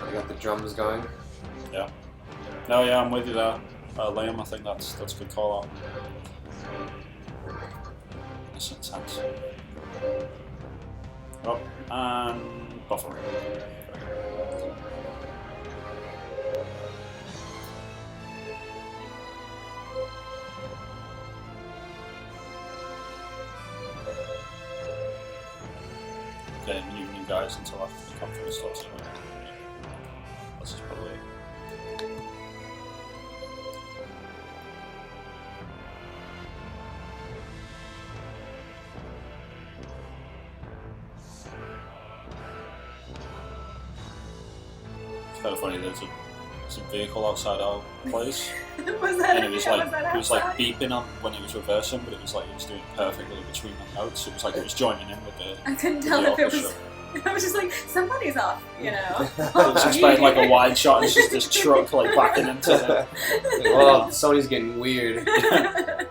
You got the drums going. Yeah. No, yeah, I'm with you there. Liam, I think that's a good call out. That's intense. Oh, and buffer. Getting new guys until after the conference starts. This is probably. It's kind of funny. There's a vehicle outside our place, Was that? and it was like beeping on when it was reversing, but it was doing perfectly between the notes. It was like it was joining in with the. I couldn't tell if it was. I was just like, somebody's off, you know. It was just playing like a wide shot, and it's just this truck like backing into it. Well, Sony's getting weird. I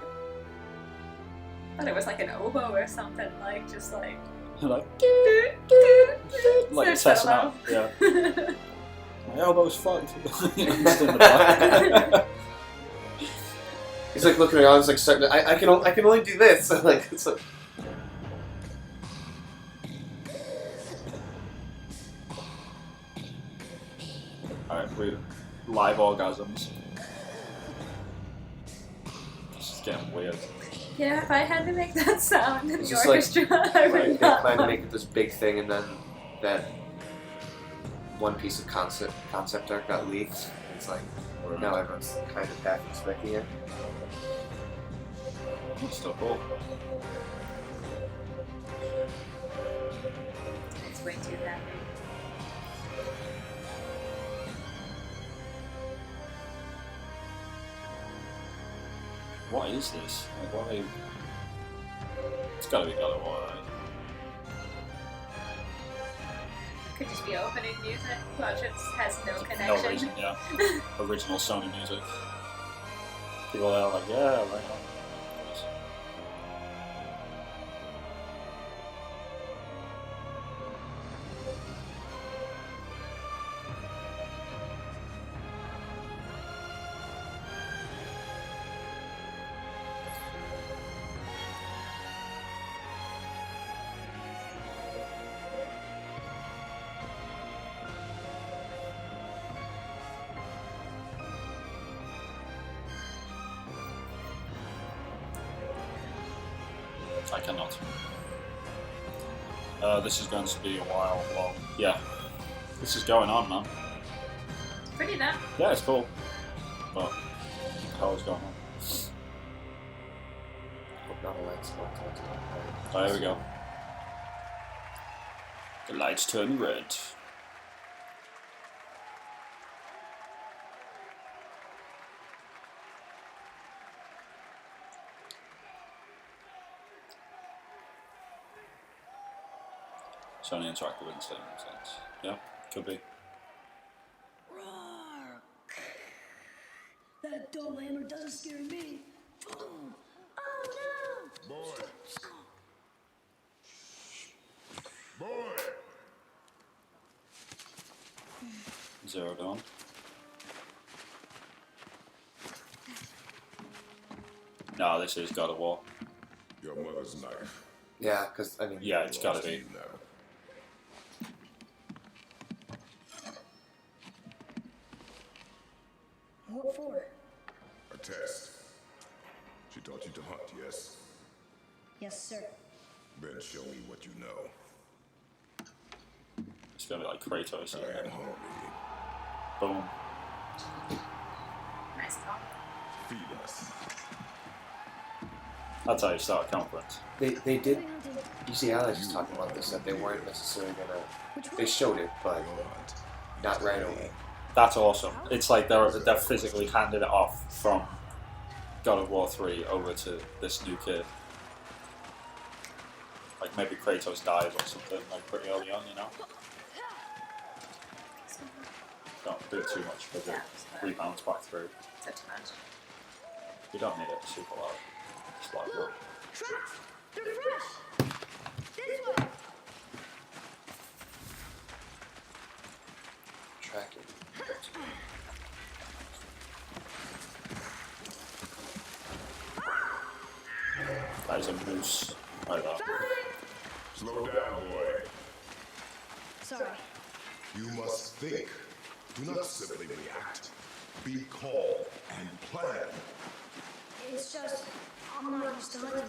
thought it was like an oboe or something, like just like. Like They're testing so out. low. Yeah. My elbow's fucked. Just in the back. He's like looking around. He's like starting. I can only do this. Like it's like. Alright, we're live orgasms. This is getting weird. Yeah, if I had to make that sound in It's the just like- orchestra, I would They not. plan to make it this big thing, and then that one piece of concept art got leaked. It's like now everyone's kind of half expecting it. It's still cool. It's way too happy. What is this? Like, why? It's gotta be God of War, right? Could just be opening music, which it has no No connection. reason, yeah. Original Sony music. People are like, yeah, right on. I cannot. This is going to be a while long. Yeah. This is going on, man. Pretty that. Yeah, it's cool. But how is going on? Hope not a lights. Oh, here we go. The lights turn red. Sony Interactive in some sense. Yeah, could be. Roar! That dull hammer doesn't scare me. Boom! Oh no! Boy! Boy! Zero Dawn. No, this is God of War. Your mother's knife. Yeah, because I mean. Yeah, it's gotta be. You now. What for? A test. She taught you to hunt, yes? Yes, sir. Then show me what you know. It's gonna be like Kratos. I am hungry. Boom. Nice talk. Feed us. That's how you start a conference. They did. You see, Alex was talking about this, that they weren't necessarily gonna. They showed it, but Go hunt. not right away. That's awesome. It's like they're physically handing it off from God of War 3 over to this new kid. Like maybe Kratos dies or something like pretty early on, you know? Don't do it too much because it rebounds back through. So too much. You don't need it super loud. Just like that. Traps! They're fresh! This way! tracking. That is a moose. Right there. Slow down, boy. Sorry. You must think. Do not simply react. Be calm and plan. It's just, I'm not used to hunting.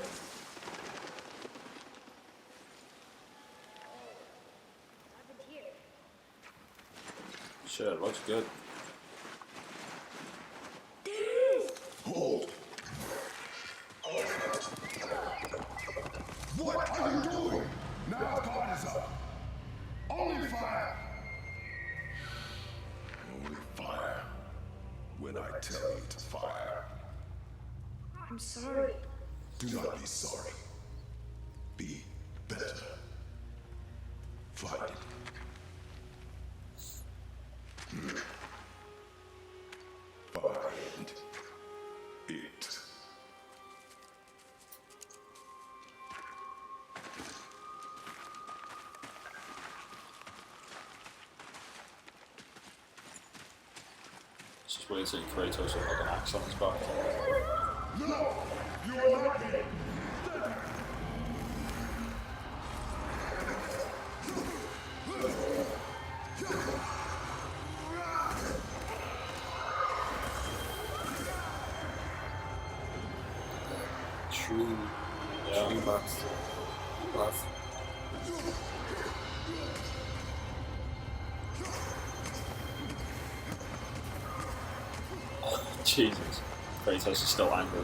I've been here. Shit, it looks good. Hold. What are you doing? Now guard is up. Only fire. Only fire. When I tell you to fire. I'm sorry. Do not be sorry. Be better. Fight. Find it. It's just weird seeing Kratos with like an axe on his back. No! You are not dead! Tree monster. Buff. Jesus. Kratos is still angry.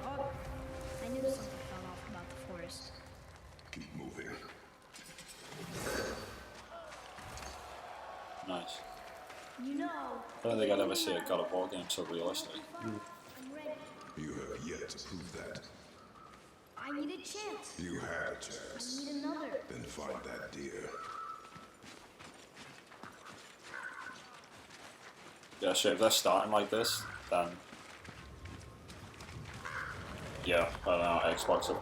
I knew something fell off about the forest. Keep moving. Nice. You know. I don't think I'd ever see a God of War game so realistic. I'm ready. You have yet to prove that. I need a chance. You had a I chance. need another. Then find that deer. Yeah, shit, if they're starting like this, then... Yeah, I don't know, Xbox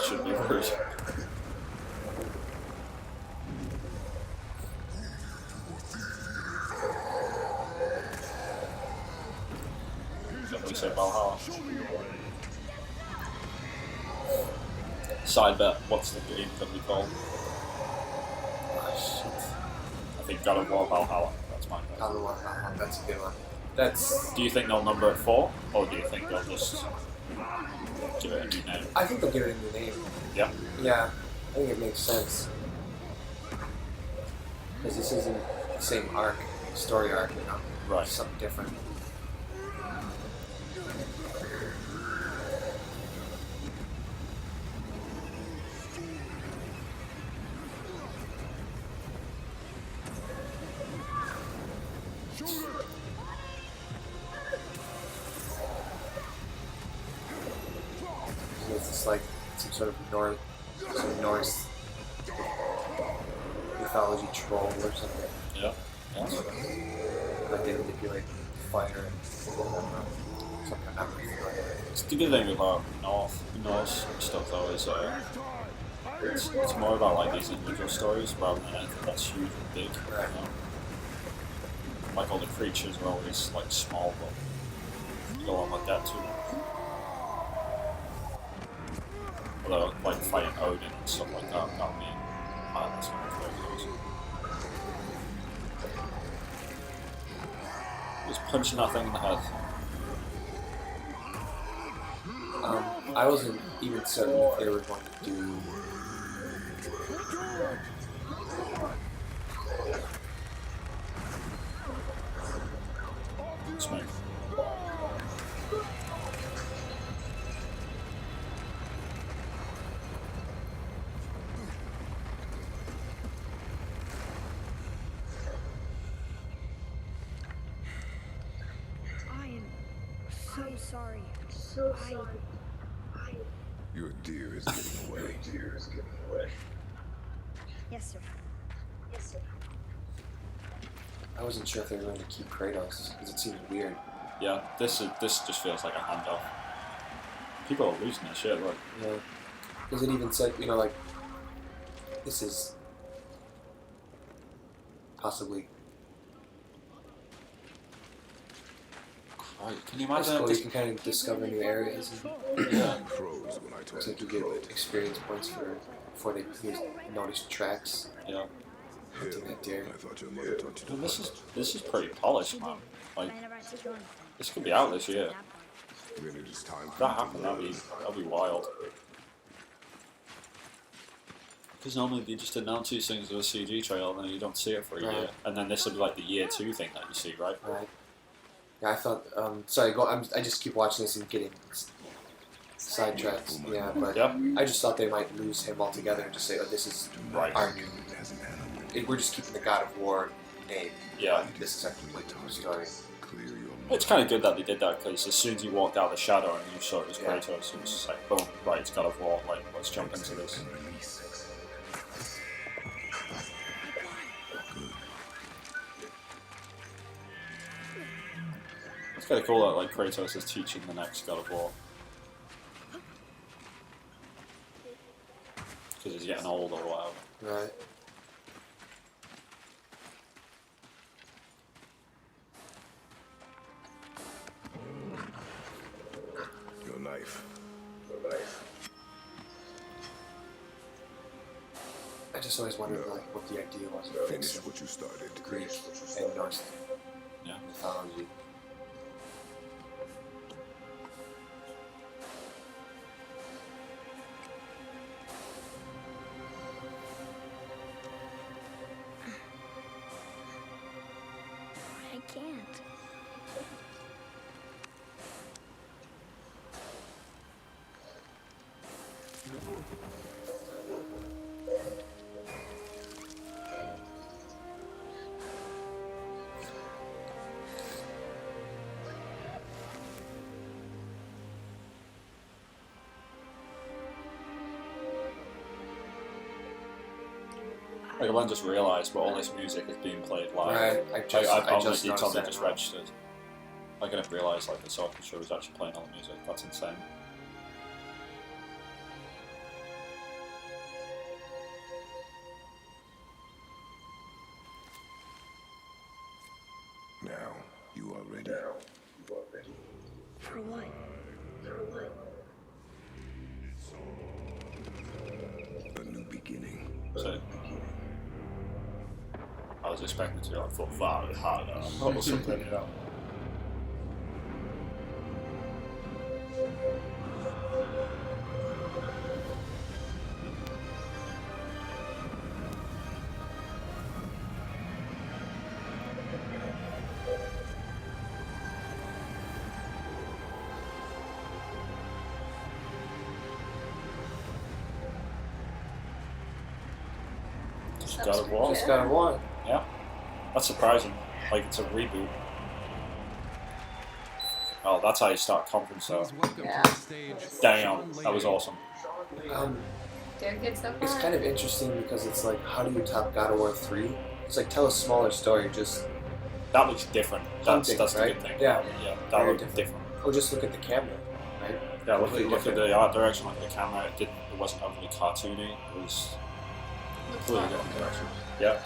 should be rude. Somebody say Valhalla. Side bet, what's the game gonna be called? Oh, shit. I think God of War Valhalla, that's my bet. God of War, that's a good one. That's. Do you think they'll number it 4, or do you think they'll just give it a new name? I think they'll give it a new name. Yeah. Yeah, I think it makes sense. Because this isn't the same arc, story arc, you know? Right. It's something different. It's just like some sort of Norse mythology troll or something. Yeah. Yeah. Like they manipulate fire and something. I'm not really familiar with. It's the good thing about Norse stuff though is it's more about like these individual stories rather than anything that's huge and big. Right. You know? Like all the creatures are always like small, but you don't want that too. Although like fighting Odin and stuff like that would be madness when it goes. Just punching that thing in the head. I wasn't even certain if they were going to do. Smooth. I am so sorry. So sorry. Your deer is getting away. Yes, sir. Yes, sir. I wasn't sure if they were going to keep Kratos because it seemed weird. Yeah, this just feels like a handoff. People are losing their shit, like. Yeah, because it even said, you know, like this is possibly. Right. Can you That's imagine? cool. You can kind of discover new areas. And Yeah. Froze when I told looks him like you to throw get it. experience points before they notice tracks. Yeah. Hunting that deer. I thought your mother taught you to Well, hunt. this is pretty polished, man. Like this could be out this year. When it is time If for that you to happened, learn. that'd be wild. Because normally they just announce these things as a CG trailer and then you don't see it for a year. And then this would be like the year 2 thing that you see, right? Right. Yeah, I thought. Sorry, I just keep watching this and getting sidetracked. Yeah, but Yeah. I just thought they might lose him altogether and just say, "Oh, this is our new. As an animal, We're just keeping the God of War name. Yeah. This is our complete new story." clear your mind. It's kind of good that they did that because as soon as you walked out of the shadow and you saw it was Yeah. Kratos, it was just like, boom, right, it's God of War, like, let's jump into this. And release. It's kind of cool that like Kratos is teaching the next God of War. Because he's getting old or whatever. Right. Your knife. I just always wondered like what the idea was of Finish fixing what you started. Greek and Norse Yeah. mythology. I can't. Like, I just realised, but all this music is being played live. Right. I I just probably noticed it's only that. just registered. I didn't realise like the orchestra was actually playing all the music. That's insane. Now you are ready. For what? A new beginning. So I was expecting to like full far harder or something, you know. Just God of War. Just God of War. Yeah. That's surprising. Like it's a reboot. Oh, that's how you start a conference though. Yeah. Damn, that was awesome. Did get so far? It's kind of interesting because it's like, how do you top God of War 3? It's like, tell a smaller story, just, That looks different. That's Hunting, the good right? thing. Yeah. Yeah, that Very looked different. oh, just look at the camera, right? Yeah, look Completely at different. the art direction, like the camera. It wasn't overly cartoony. It was Looks really like- different direction. Yeah.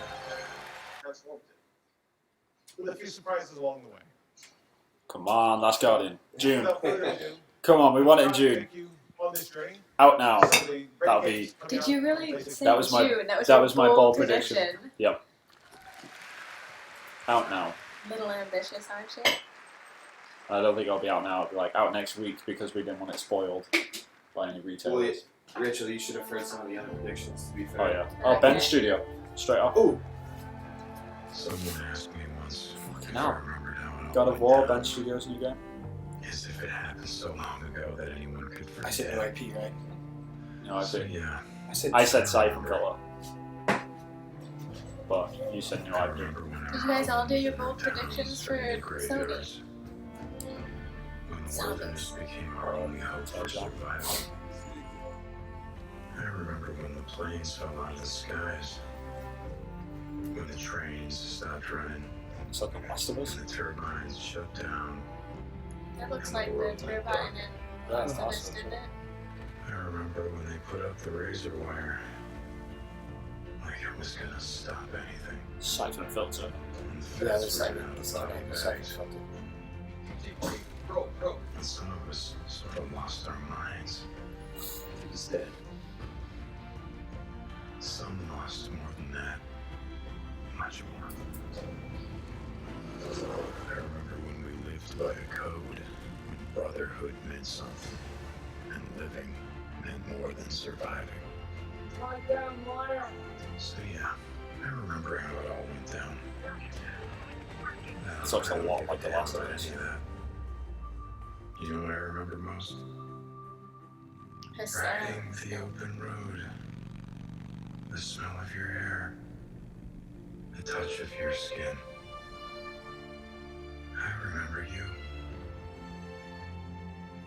With a few surprises along the way. Come on, last Guardian. June. Without further ado, Come on, we want it in I'd June. take you on this journey. Out now. The That'll great be- games coming Did out you really later. say That was my- June? That was, that your was my bold prediction. Yep. Out now. Little ambitious, aren't you? I don't think it'll be out now. It'll be like out next week because we didn't want it spoiled by any retailers. Rachel, you should have heard some of the other predictions, to be fair. Oh yeah. Oh, Ben's studio. Straight up. Oh, Someone asked me once if hell. I remembered how it God all of War, went Ben down, Studios new game. as if it happened so long ago that anyone could forget. I said new IP, right? No, I So think yeah, I said Siphon Color. But you said new I IP. remember when Did you guys all do your our bold towns predictions turned into for graveyards. When the wilderness became our only hope for survival. I remember when the planes fell out of the skies. When the trains stopped running. It's like The Last of Us. When the turbines shut down. That looks like the turbine and That's Last of Us, awesome. didn't it? I remember when they put up the razor wire. Like it was gonna stop anything. Siphon filter. Yeah, there's siphon filter. And some of us sort of lost our minds. He's dead. Some lost more than that. Much more. I remember when we lived by a code, when brotherhood meant something, and living meant more than surviving. So yeah, I remember how it all went down. It's also a lot like the last of us. You know what I remember most? Her son. Riding the open road. The smell of your hair. The touch of your skin. I remember you.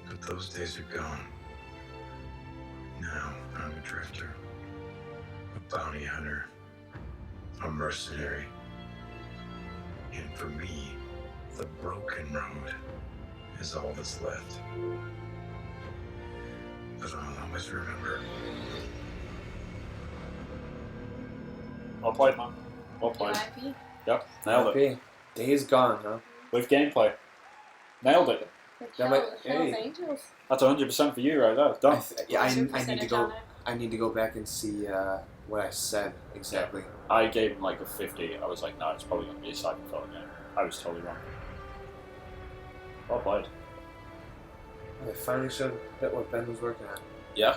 But those days are gone. Now I'm a drifter. A bounty hunter. A mercenary. And for me, the broken road is all that's left. But I'll always remember. Well played, man. Well played. RIP. Yep, nailed it. Okay. Days gone, huh? With gameplay. Nailed it. That might- Hell's hey. Angels. That's 100% for you right there. Done. I 100% need to it go. on it. I need to go back and see what I said exactly. I gave him like a 50. I was like, no, it's probably going to be a siphon filter game. I was totally wrong. Well played. They finally showed that what Ben was working on. Yeah.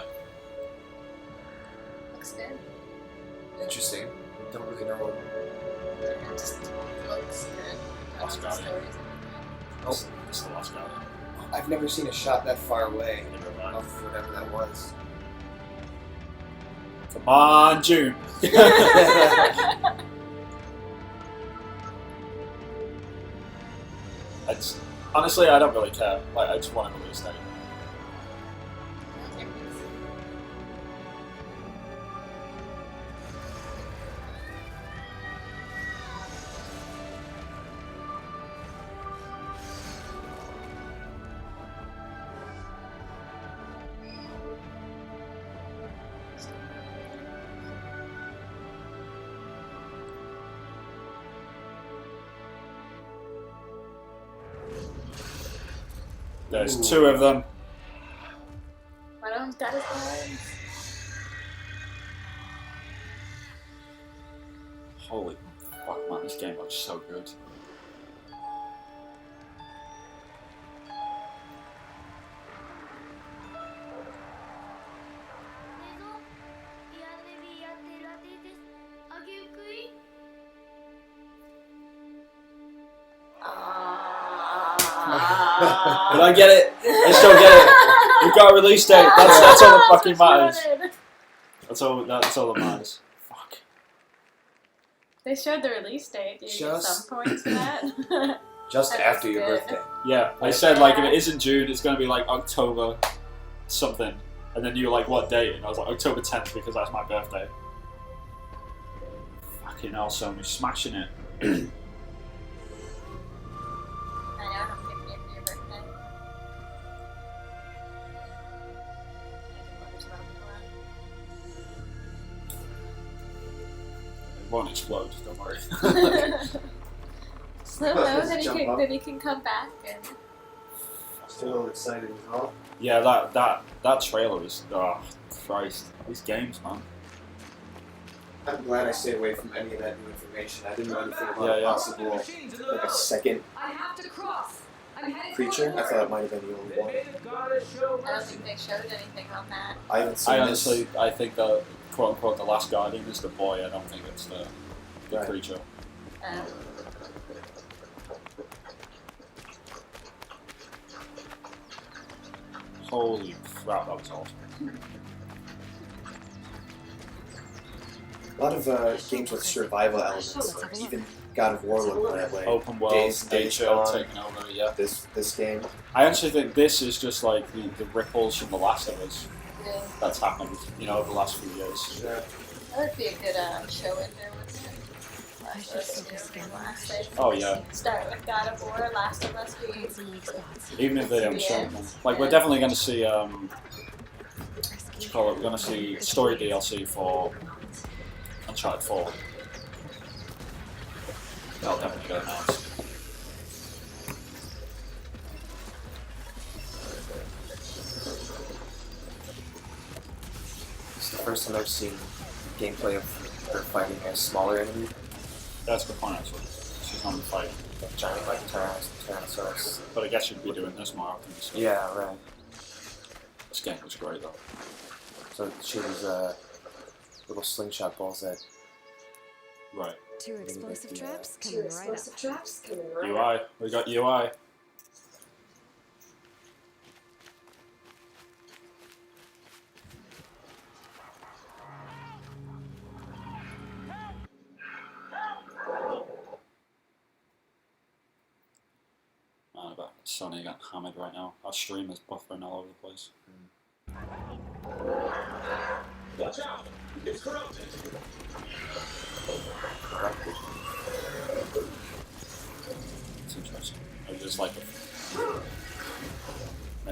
Looks good. Interesting. Don't really know. It just looks good. Last The Guardian. stories Oh, It's the last guy. I've never seen a shot that far away Never mind. of whatever that was. Come on, June. It's, honestly, I don't really care. Like, I just want to release that. There's Ooh. two of them. One of them's got his arms. Holy fuck, man, this game looks so good. Did I get it? I still get it. We've got a release date. That's all that fucking matters. That's all that matters. Fuck. They showed the release date. Do you get Just- some points for that? Just That after looks your good. birthday. Yeah, I said like if it isn't June, it's gonna be like October something. And then you were like, what date? And I was like, October 10th because that's my birthday. Fucking hell, Sony, smashing it. I know, I'm picking it for your birthday. It won't explode, don't worry. So knows that Jump up. he can come back and Still excited as well. Yeah, that trailer is, oh, Christ. These games, man. I'm glad I stayed away from any of that new information. I didn't know anything about Yeah, a yeah. possible, like a second I have to cross. I'm headed creature. for I thought it might have been the only one. I don't think they showed anything on that. I haven't seen I this. honestly, I think the quote unquote the last Guardian is the boy. I don't think it's the Right. creature. Um, Holy crap, that was awesome. A lot of games with survival elements, like even God of War looked that way. Open world, Days nature Gone. taking over. Yeah, This game. I actually think this is just like the ripples from The Last of Us yeah, that's happened, you know, over the last few years. Yeah. that would be a good show in there with Oh yeah, Start with God of War, Last of Us be even if they don't show Yeah. them, like we're definitely going to see what do you call it? We're going to see story DLC for Uncharted 4. That'll definitely get announced. It's the first time I've seen gameplay of her fighting a smaller enemy, That's a good point actually. She's not fighting. giant like Tyrannosaurus. But I guess you'd be doing this more often. So Yeah, right. This game was great though. So she was little slingshot balls that Right. Two explosive Yeah. traps Two coming right up. explosive traps coming right UI. We got UI. Man, I bet Sony got hammered right now. Our stream is buffering all over the place. Watch out! It's corrupted! corrupted. It's interesting. Maybe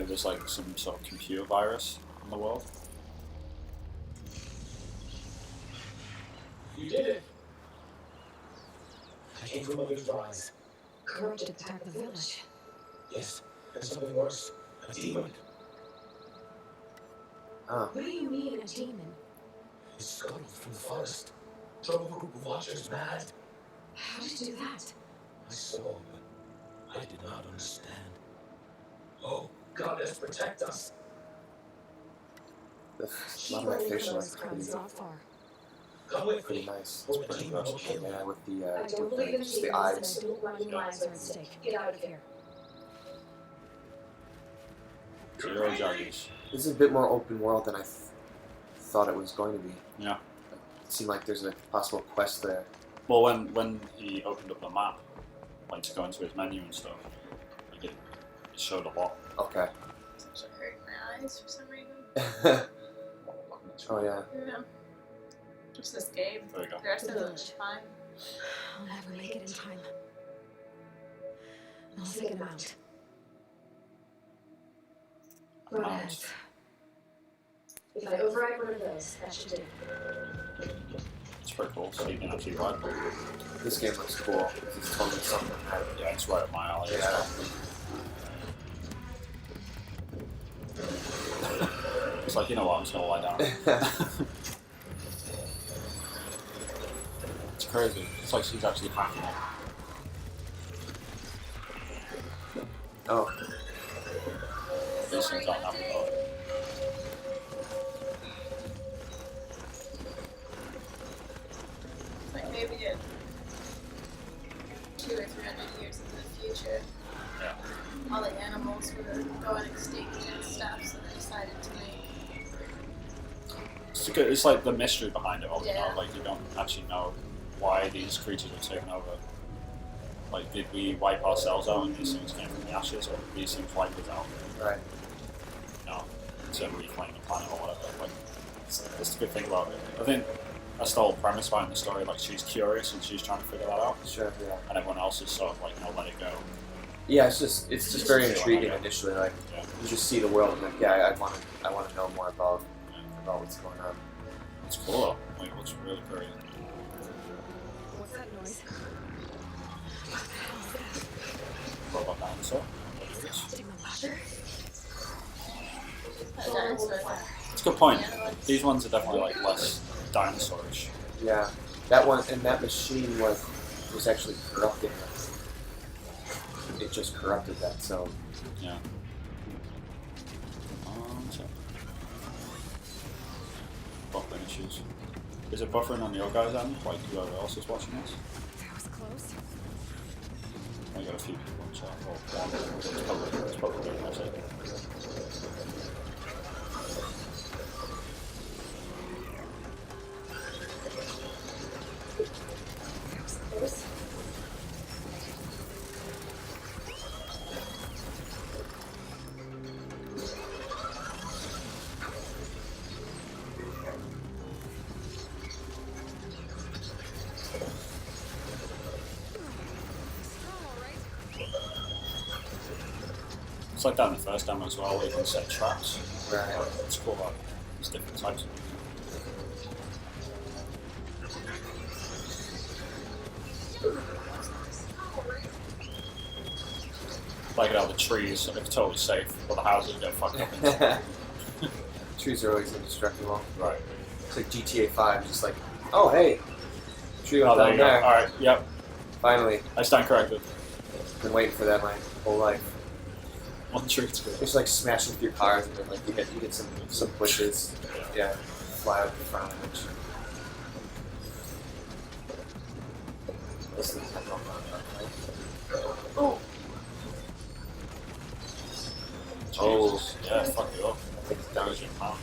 there's like some sort of computer virus in the world. You did it! I came from Mother's Rise. Corrupted attack the village. Yes, and something worse. A demon. Oh, What do you mean, a demon? It scuttled from the forest. Drove a group of watchers mad. How did you do that? I saw, but I did not understand. Oh, Goddess, protect us! a lot of that facial is Crowd's pretty, not far. Come with pretty me. nice. Or It's the pretty demon much will kill you. yeah, with I don't the, believe in just the demons, eyes. And I don't want any lives are at stake. Get out of here. 0 juggies. This is a bit more open world than I thought it was going to be. Yeah. It seemed like there's a possible quest there. Well, when he opened up the map, like to go into his menu and stuff, like it showed a lot. Okay. It's actually hurting my eyes for some reason. Oh yeah. Yeah. Just this game. There we go. The rest of it was fine. I'll never make it in time. I'll take an amount. Amount. If I override one of those, that should do. It's pretty cool. So you can actually ride. This game looks cool. It's totally something that Yeah, it's right up my alley. yeah. It's like, you know what, I'm just gonna lie down. It's crazy. It's like she's actually hacking it. Oh, These things don't happen though. It's like maybe in 200 or 300 years into the future, Yeah. all the animals were going extinct and stuff, so they decided to make. It's like the mystery behind it all, you Yeah. know, like you don't actually know why these creatures are taken over. Like, did we wipe ourselves out and these things came from the ashes, or did these things wipe us out? right. You know, to reclaim the planet or whatever. Like, it's a good thing about it. I think that's the whole premise behind the story. Like, she's curious and she's trying to figure that out, Sure. Yeah. and everyone else is sort of like, no, let it go. Yeah. It's just very intriguing initially. Like Yeah. you just see the world and like yeah, I want to know more about what's going on. It's cool though. Like, it looks really great. What's that noise? Robot dinosaur. What is this? Demon ladder? That dinosaur. It's a good point. These ones are definitely like less dinosaurish. Yeah. That one and that machine was actually corrupting it. It just corrupted that. So Yeah. So buffering issues. Is it buffering on your guys' end? Like whoever else is watching this? That was close. I got a few people in chat. Well, one. It's probably doing my side. Those? It's like that in the first demo as well, where you can set traps. right. It's cool, like, there's different types of them. like how the trees are totally safe, but the houses get fucked up inside. Trees are always indestructible. Right. It's like GTA 5, just like, oh hey, tree Oh, went there down you go. there. Alright, yep. Finally, I stand corrected. been waiting for that my whole life. One tree to go. Just like smashing through cars and then like you get some bushes, yeah, fly out the front of it. This thing's not going on, right? Oh, Oh. Jesus. Yeah, fuck you up. I think it's That down. was your pound.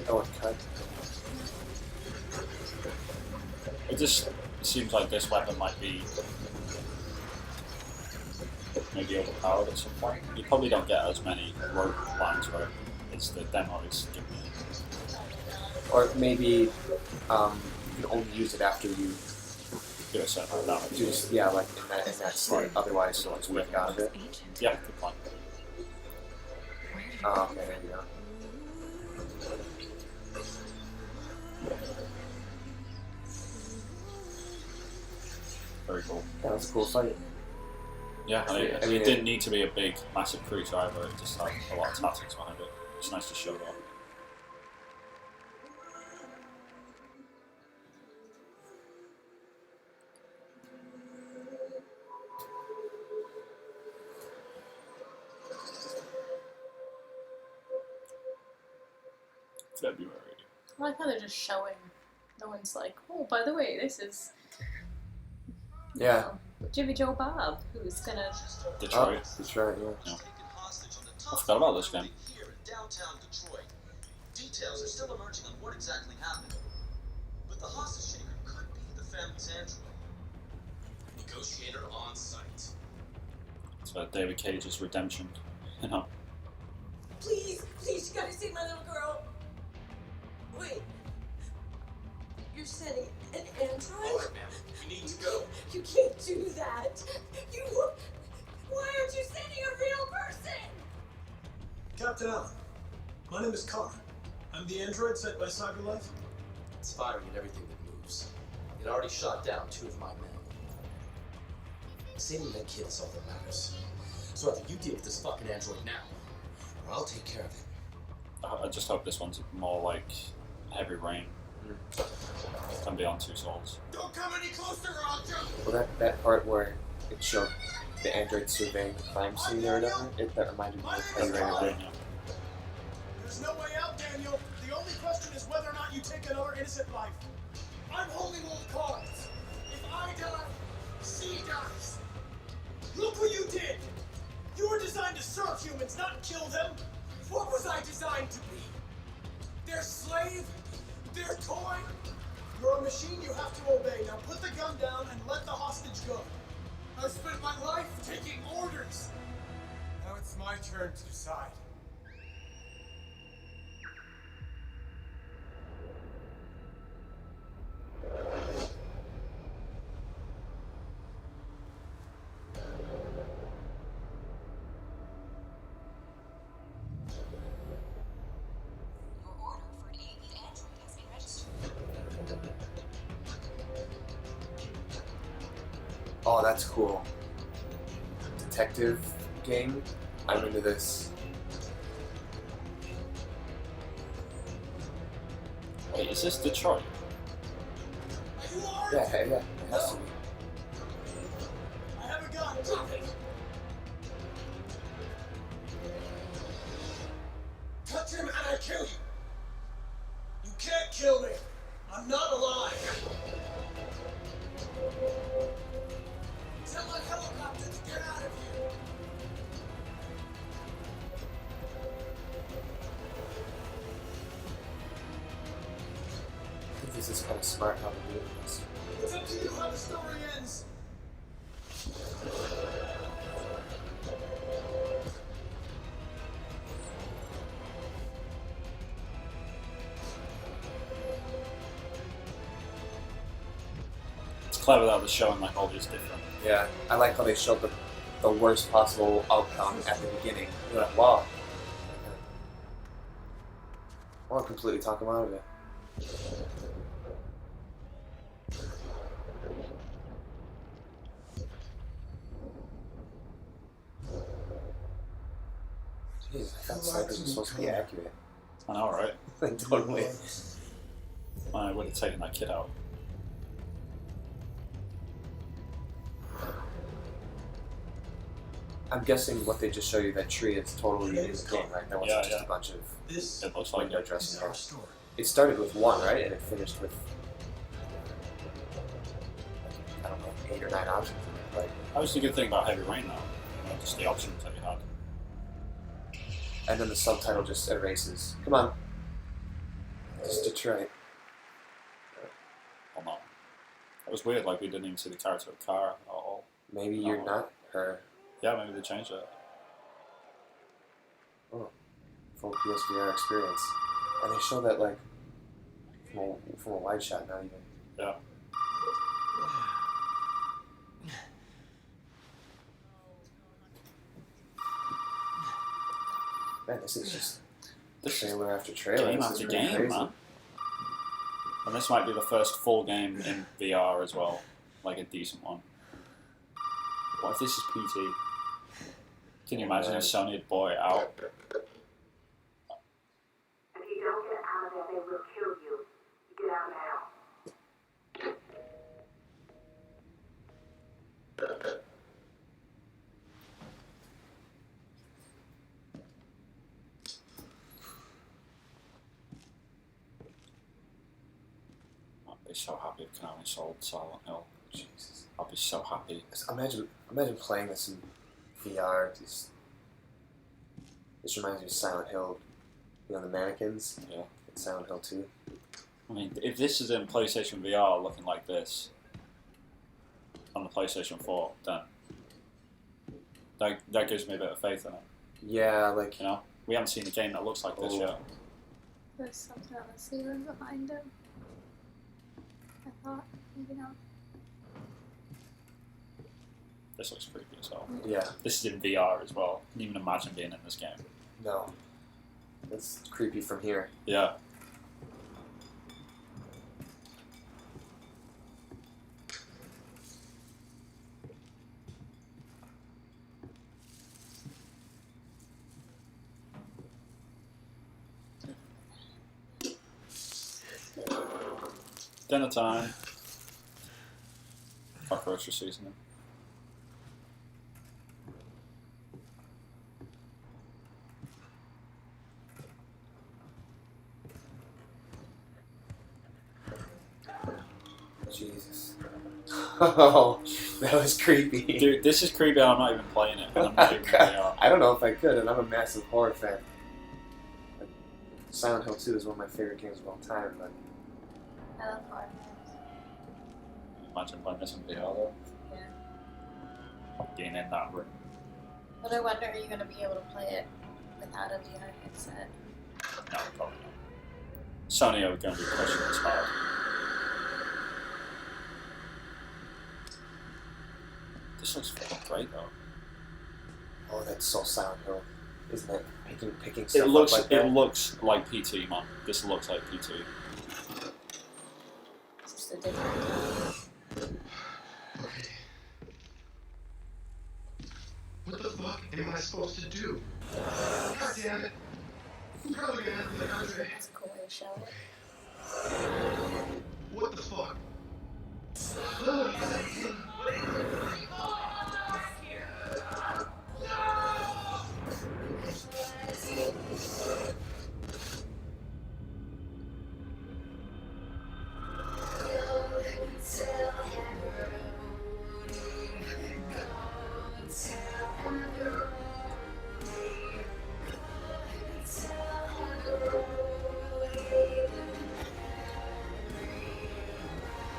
Oh, it cut. It just seems like this weapon might be maybe overpowered at some point. You probably don't get as many rope lines where it's the demo is giving you. Or maybe you can only use it after you Do a certain amount of damage. do this, yeah, like in that state. Otherwise, you'll just whip out of it. Ancient. Yeah, good point. Where did it Oh, okay, there you go. Very cool. That was a cool fight. Yeah, I mean, I mean, it didn't need to be a big, massive creature either. It just had a lot of tactics behind it. It's nice to show that. February. I like how they're just showing. No one's like, oh, by the way, this is Yeah. Jimmy Joe Bob, who's gonna. Detroit. Oh, Detroit, yeah. I forgot about this game. Here in downtown Detroit. Details are still emerging on what exactly happened. But the hostage taker could be the family's android. Negotiator on site. It's about David Cage's redemption. You know. Please, please, you gotta save my little girl. Wait. You're sending an android? Alright, ma'am. We need to go. You can't do that. You. Why aren't you sending a real person? Captain Allen, my name is Carr. I'm the android sent by CyberLife. It's firing at everything that moves. It already shot down 2 of my men. Saving that kid is all that matters. So either you deal with this fucking android now, or I'll take care of it. I just hope this one's more like Heavy Rain. Can be on 2 souls. Don't come any closer or I'll jump! Well, that part where it showed the android surveying the crime scene or whatever, that reminded me of Heavy Rain a bit. There's no way out, Daniel. The only question is whether or not you take another innocent life. I'm holding all the cards. If I die, she dies. Look what you did. You were designed to serve humans, not kill them. What was I designed to be? Their slave? Their toy? You're a machine you have to obey. Now put the gun down and let the hostage go. I've spent my life taking orders. Now it's my turn to decide. Your order for an AV android has been registered. Oh, that's cool. Detective game? I'm into this. Wait, is this Detroit? Are you armed? Yeah, yeah, it has to be. I have a gun. Drop it. Touch him and I kill you. You can't kill me. I'm not alive. Tell my helicopter to get out of here. I think this is kind of smart how they're doing this. It's up to you how the story ends. It's clever that they're showing like all these different. Yeah, I like how they showed the worst possible outcome at the beginning. You're like, wow. I want to completely talk him out of it. Jeez, I thought snipers were supposed to be accurate. I know, right? Totally. I would have taken that kid out. I'm guessing what they just show you, that tree is totally in the game, right? That wasn't just a bunch of This It looks like window it. dressing is our room. story. It started with 1, right? And it finished with, I don't know, 8 or 9 options. Like, That was the good thing about Heavy Rain, though. You know, just the options that you had. and then the subtitle just erases. Come on. It's Detroit. Or not. It was weird, like we didn't even see the character of Kara at all. Maybe No. you're not her. Yeah, maybe they changed it. Oh, full PSVR experience. And they show that, like, from a wide shot, not even. Yeah. Man, this is just This is trailer after trailer. game This after is really game, crazy. man. And this might be the first full game in VR as well. Like a decent one. What if this is PT? Can you imagine a Sony boy out? If you don't get out of there, they will kill you. Get out now. I'd be so happy if Konami sold Silent Hill. Jesus. I'd be so happy. Imagine playing this in VR. This reminds me of Silent Hill. You know, the mannequins? Yeah. In Silent Hill 2. I mean, if this is in PlayStation VR looking like this on the PlayStation 4, then that gives me a bit of faith in it. Yeah, like... You know? We haven't seen a game that looks like this yet. There's something on the ceiling behind him. I thought, maybe not. This looks creepy as hell. Yeah. This is in VR as well. Can you even imagine being in this game? No. It's creepy from here. Yeah. Dinner time. Cockroach seasoning. Jesus. Oh, that was creepy. Dude, this is creepy. I'm not even playing it. And I'm not even VR. I don't know if I could, and I'm a massive horror fan. Silent Hill 2 is one of my favorite games of all time, but... I love horror Imagine playing this in VR though. games. Yeah. Being in that room. But I wonder, are you going to be able to play it without a VR headset? No, probably not. Sony are going to be pushing this hard. This looks fucking great though. Oh, that's so Silent Hill, isn't it? Picking stuff It looks up like that. it looks like PT, man. This looks like PT. It's just a different... What the fuck am I supposed to do? God damn it. I'm probably gonna have to let Andre. That's a cool way to show it. What the fuck?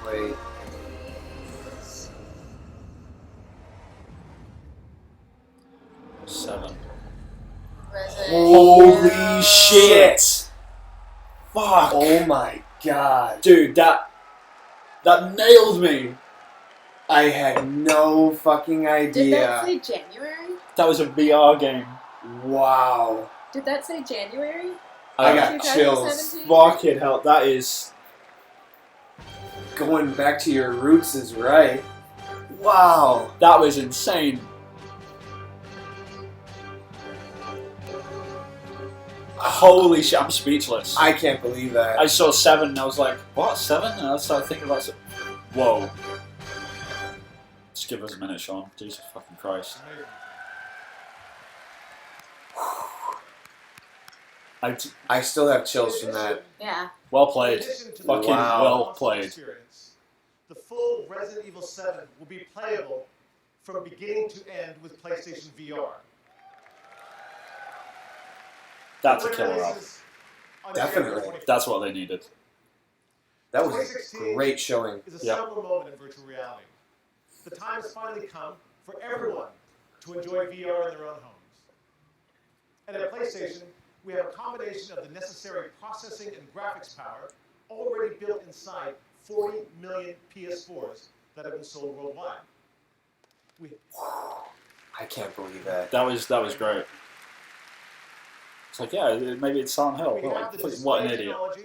Wait. Seven. Resident Holy Evil. shit! Fuck! Oh my god. Dude, that nailed me. I had no fucking idea. Did that say January? That was a VR game. Wow. Did that say January? I got chills. 2017? Fucking hell, that is... Going back to your roots is right. Wow. That was insane. Holy shit, I'm speechless. I can't believe that. I saw 7 and I was like, what, 7? And I started thinking about it. Whoa. Just give us a minute, Sean. Jesus fucking Christ. I still have chills from that. Yeah. Well played. Fucking Wow. well played. The full Resident Evil 7 will be playable from beginning to end with PlayStation VR. That's a killer app. Definitely. That's what they needed. That was a great showing. Is a seminal moment in virtual reality. The time has finally come for everyone to enjoy VR in their own homes. And at PlayStation, we have a combination of the necessary processing and graphics power already built inside 40 million PS4s that have been sold worldwide. I can't believe that. That was great. It's like, yeah, maybe it's Silent Hill. We have Like, the what display an idiot. technology,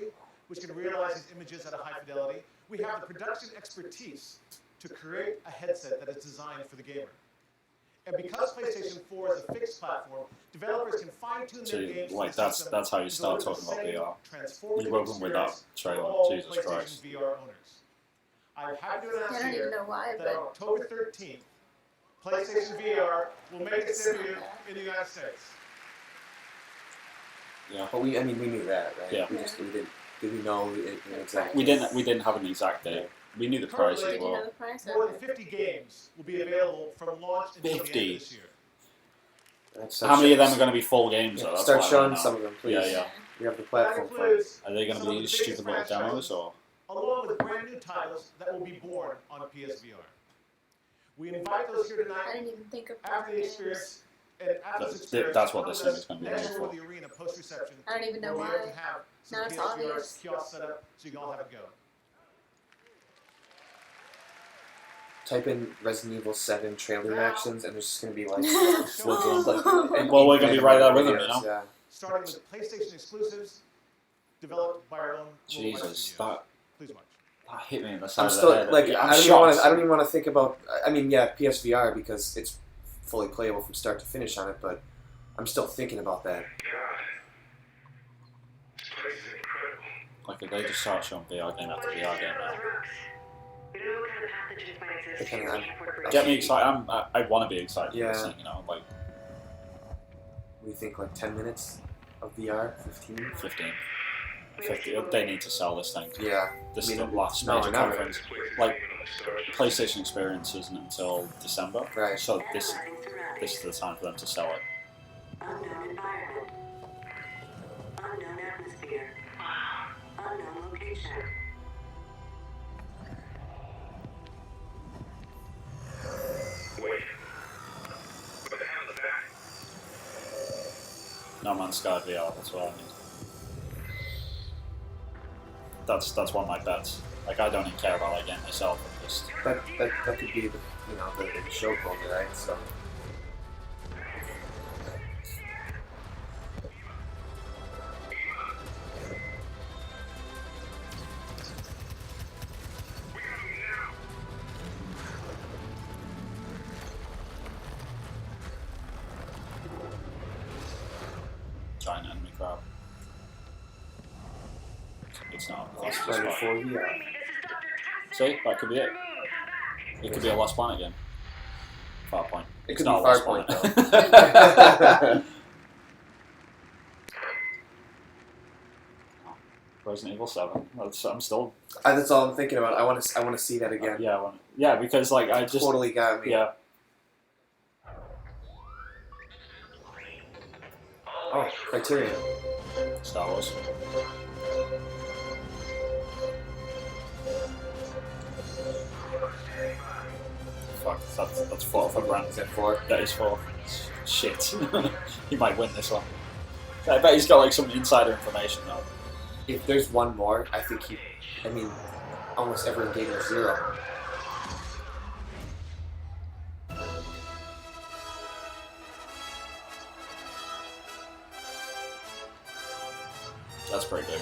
which can realize these images at a high fidelity. We have the production expertise to create a headset that is designed for the gamer. And because PlayStation 4 is a fixed platform, developers can fine-tune their games. Like, to the system that's how you to start deliver talking about the same VR. transformative You open with that experience for trailer. all Jesus PlayStation Christ. VR owners. I'm happy to I announce don't here even know why, that but on October 13th, PlayStation VR will make its debut in the United States. Yeah. But we knew that, right? Yeah. We didn't. Did we know exactly? We didn't have an exact date. We knew the price as Currently, well. the price? More than 50 games will be available from launch until the end 50. of this year. How many of them are going to be full games though? That's Start what I showing wanna know. some of them, please. Yeah. We have the That platform for it. includes Are they going to some of be the biggest stupid little demos franchises, or? along with brand new titles that will be born on PSVR. We invite those here I tonight didn't even think of after the games. experience. And after this That's experience, what this thing is gonna be head made over for. to the arena post-reception. I don't even know where why. we have some Now it's PSVR obvious. kiosks set up so you can all have a go. Type in Resident Evil 7 trailer reactions, and there's just gonna be like, Well, we're going to be right there with them, you know? Yeah. Starting with PlayStation exclusives developed by our own Jesus, studios. Please watch. that hit me in the side I'm of still the head. like Yeah, I'm I don't shocked. even want to think about. I mean, yeah, PSVR because it's fully playable from start to finish on it, but I'm still thinking about that. Like, if they just start showing VR game after VR game now. Get me excited. I want to be excited for this Yeah. thing, you know, like We think like 10 minutes of VR, 15. 15. 50. They need to sell this thing. Yeah. This I is mean, the last no, major never. conference. Like, PlayStation Experience isn't until December. Right. So this is the time for them to sell it. Unknown environment. Unknown atmosphere. Unknown location. Wait. What the hell is that? No Man's Sky VR, that's what I need. That's one of my bets. Like, I don't even care about that game myself. I'm just That could be the the show closer, right? So. giant enemy crab. It's not. That's just Ready like, for VR. see, that could be it. It could be a Lost Planet game. Far Point. It It's could not be a Lost Farpoint, Planet. Resident Evil 7. I'm still. That's all I'm thinking about. I want to see that again. Yeah, because like I just Totally got me. Yeah. Oh, Criterion. Star Wars. Fuck, that's 4 for grand. Is that 4? That is 4. Shit. He might win this one. I bet he's got like some insider information though. If there's one more, I think almost every game is 0. pretty good.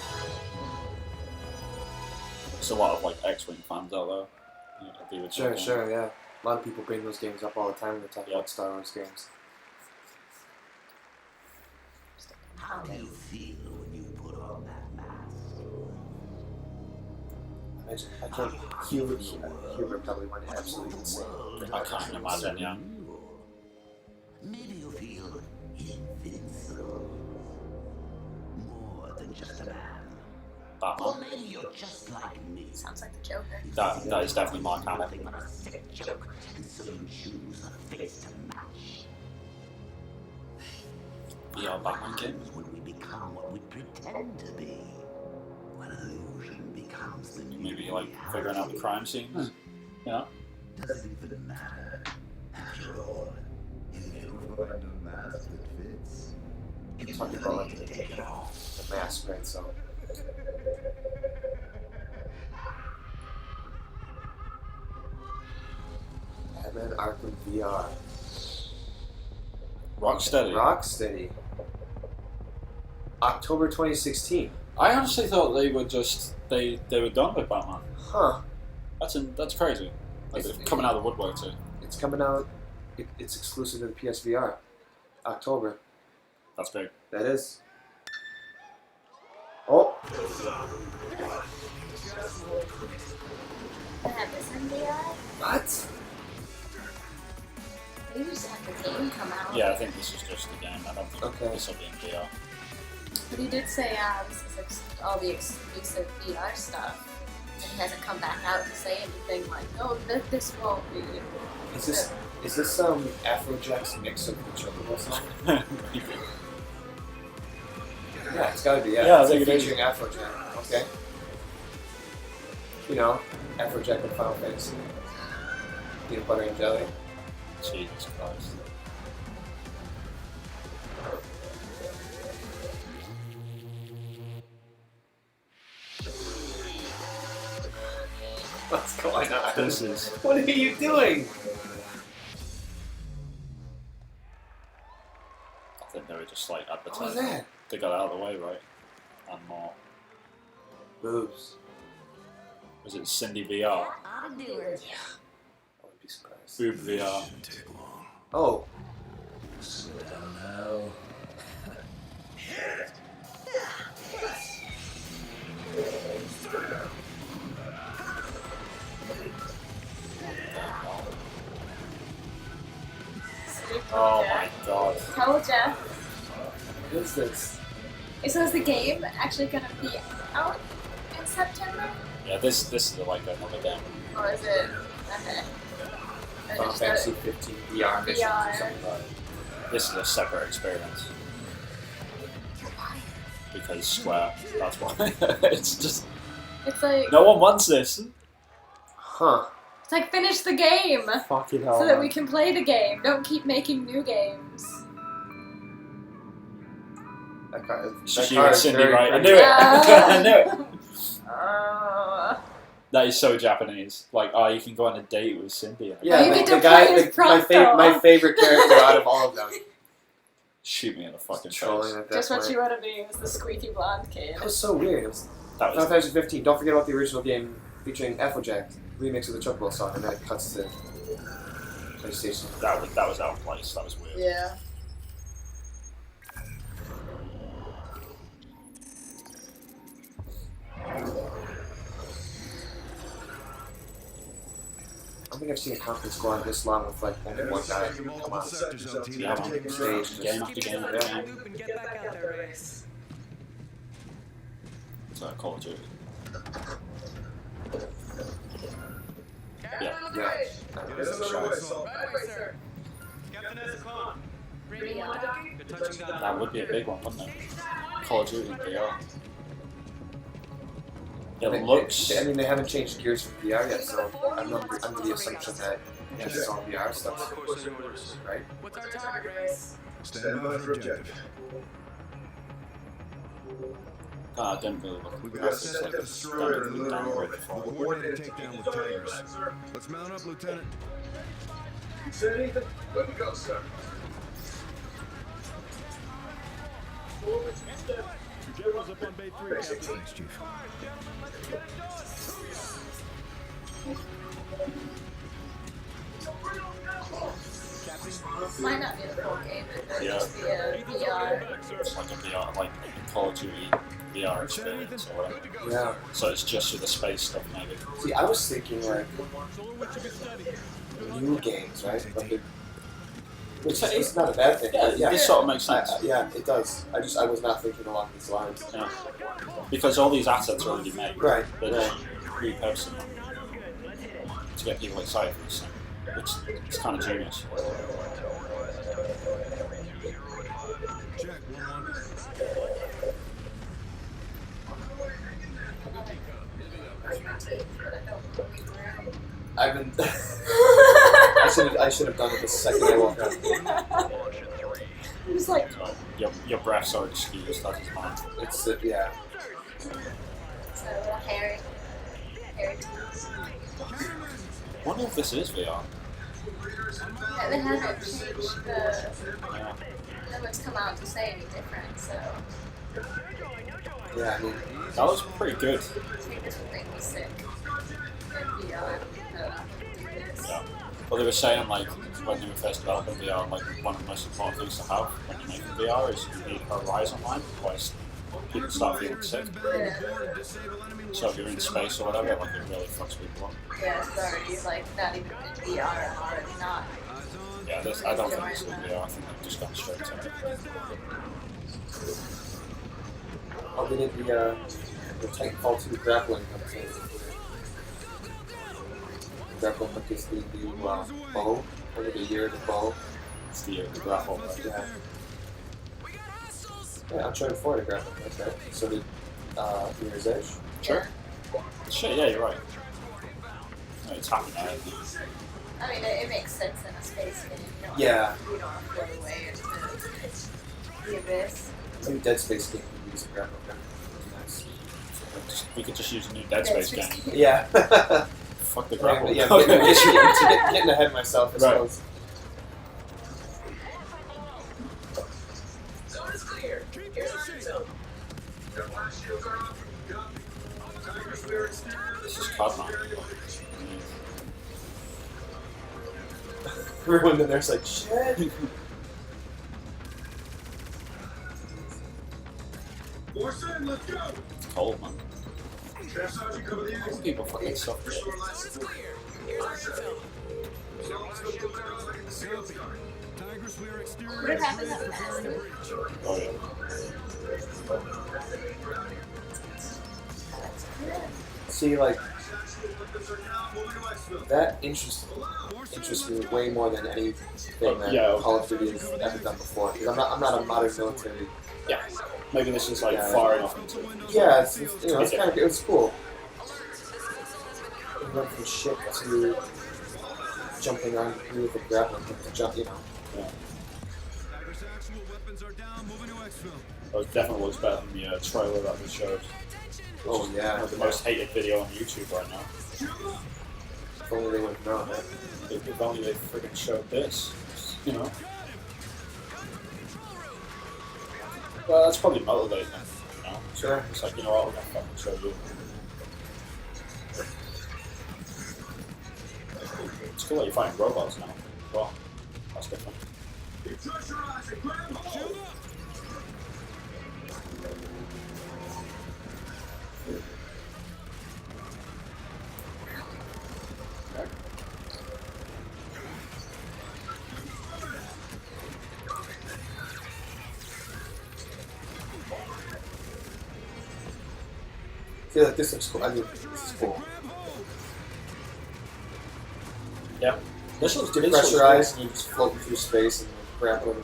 There's a lot of like X-Wing fans out there. Yeah, I agree with Sure, that. sure, yeah. A lot of people bring those games up all the time when they talk about Star Wars games. How do you feel when you put on that mask? I can't. Hubert probably went absolutely insane. I can't imagine, yeah. Maybe you feel invincible. More than just a man. Or Batman. maybe you're just like me. Sounds like the Joker. That is definitely my kind of Nothing but a sick joke, and so you choose a face to match. VR Batman game. When we become what we pretend to be. When illusion becomes the new Maybe like figuring out the crime scenes. Yeah. Does it even matter? After all, if you find a mask that fits, It's talking about like the mask, right? So. Batman Arkham VR. Rocksteady. Rocksteady. October 2016. I honestly thought they were just they were done with Batman. Huh. That's crazy. Like It's- they're coming out of the woodwork too. It's coming out. It's exclusive to the PSVR. October. That's big. That is. Oh. They have this in VR? What? They just have the game come out. Yeah, I think this is just the game. I don't think this will be in VR. But he did say this is all the exclusive VR stuff. And he hasn't come back out to say anything like, oh, this won't be. Is this Afrojack's mix of the Chocobo song? Yeah, it's gotta be. Yeah, I it's think it is. featuring Afrojack. Okay. You know, Afrojack and Final Fantasy. Peanut butter and jelly. Jesus Christ. What's going on? This is. What are you doing? I think they were just like What was advertising. that? They got it out of the way, right? And more. Boobs. Was it Cindy VR? I'll do it. Yeah. I wouldn't be surprised. Boob VR. Oh. Sit down now. Oh my god. Told ya. What is this? So is the game actually gonna be out in September? Yeah, this is like another game. Or is it? Okay. Or Final just Fantasy 15 VR missions or VR. something like that. This is a separate experience. Because Square, that's why. It's just. It's like. No one wants this. Huh. It's like finish the game! Fucking hell. So that man. we can play the game. Don't keep making new games. That car, She was Cindy, right? I knew it! Yeah. I knew it! That is so Japanese. Like, you can go on a date with Cindy. Yeah, you the, get to the guy, play as my Pronto. favorite character out of all of them. Shoot me in the fucking Trolling face. at that Just what point. you want to be is the squeaky blonde kid. That was so weird. It was That Final was. Fantasy 15. Don't forget about the original game featuring Afrojack, remix of the Chocobo song, and then it cuts to PlayStation. That was out of place. That was weird. Yeah. I don't think I've seen a conference go on this long with like only one guy come on stage. Yeah, man. Just Game after game after game. Loop and get back out there, Race. It's like Call of Duty. Captain Yeah. on the Yeah. bridge. Give us another whistle. Right away, sir. Captain has a clone. Ready on docking? Good touching down. That would be a big one, wouldn't it? Call of Duty VR. It looks. I mean, they haven't changed gears for VR yet, so I'm under the assumption that it's all VR stuff, right? What's our target, Race? Stand by for objective. I didn't really look. We've got a set destroyer in lunar orbit. We'll coordinate a takedown with Tigers. Let's mount up, Lieutenant. Said Ethan? Let me go, sir. General's up on Bay 3, Captain. Thanks, Chief. Might not be the full game, it might Yeah. just be a VR. It's like a VR, like a Call of Duty VR experience or whatever. Yeah. So it's just for the space stuff, maybe. See, I was thinking like new games, right? Like which is not a bad thing. Yeah, But yeah, this sort of makes sense. Yeah, it does. I was not thinking along these lines. Yeah. Because all these assets are already made. Right. They're just repurposing them to get people excited for this thing. Which it's kind of genius. Check, 1-1. I've been. I should have done it the second I woke up. I'm just like, Your breath's already excused, that's his mind. It's yeah. so Harry teams. Wonder if this is VR. Yeah, they haven't changed the. Yeah. No one's come out to say any different, so Yeah, I mean, That was pretty good. I think this would make me sick. And VR, I don't know, do this. Yeah. Well, they were saying like when they were first developing VR, like one of the most important things to have when you're making VR is you need horizon line, otherwise people start feeling sick. Yeah. So if you're in space or whatever, like it really fucks people up. Yeah, it's already like not even in VR, I'm already not. Yeah, this, I don't think this is VR. I think they've just gone straight to it. oh, they did the Titanfall 2 grappling hook too. The grappling hook is the new bow. Over the year of the bow. It's the grapple. Yeah. Yeah, I'm trying to afford a grappling hook, right? So did Mirror's Edge. Sure. Shit, yeah, you're right. No, it's happening now. I mean, it makes sense in a space game. You don't Yeah. You don't float away into the abyss. New Dead Space game could use a grappling hook. Nice. We could just use a new Dead Space game. Yeah. Fuck the grapple. Yeah, getting ahead of myself, I suppose. Zone is clear. Here's our shoot zone. Your flash shields are up. Tigers, we are exterior. This is Cosmo. Everyone in there's like, shit. Force in, let's go! It's cold, man. Staff Sergeant, cover the exit. People fucking suck. Restore lights is clear. Here's our shoot zone. Zone's still clear, let's get the seals going. Tigers, we are exterior. What happens at the Preparing a acid? breach. Oh yeah. See, like, Weapons are now moving to exfil. that interests me way more than anything that Yeah. Call of Duty has ever done before. Because I'm not a modern military. Yeah. Maybe this is like Yeah. far enough into it. Yeah, it's kind of, it was cool. It went from shit to jumping on with a grappling hook to jump, Yeah. Tigers actual weapons are down. Moving to exfil. It definitely looks better than the trailer that we showed. Oh yeah. The most hated video on YouTube right now. If only they would have known, right? If only they freaking showed this, you know. Well, that's probably motivating them, you know. Sure. It's like, you know what, we're gonna fucking show you. It's cool that you're fighting robots now. Well, that's different. Pressurize and grab hold. I feel like this looks cool. I mean, this is cool. Yeah. This looks good. Depressurized and you're just floating through space and grappling.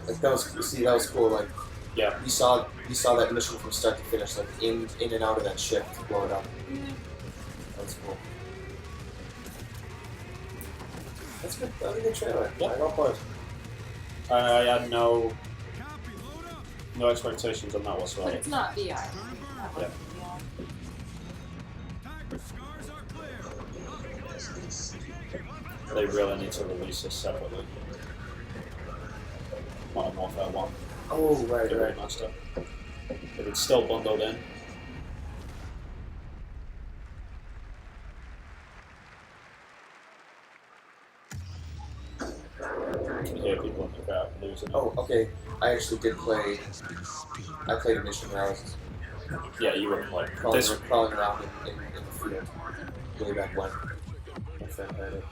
Like that was, you see, that was cool. Like, Yeah. you saw that mission from start to finish, like in and out of that ship to blow it up. That was cool. That's good. That was a good trailer. Yeah. I got bored. I had no expectations on that But whatsoever. it's not VR. Not Yeah. VR. They really need to release this separately. Modern Warfare 1. Oh, right, The right. remaster. If it's still bundled in. You can hear people in the crowd losing it. Oh, okay. I actually did play. I played a mission where I was Yeah, you would play. crawling around in the field way back when. My friend had it.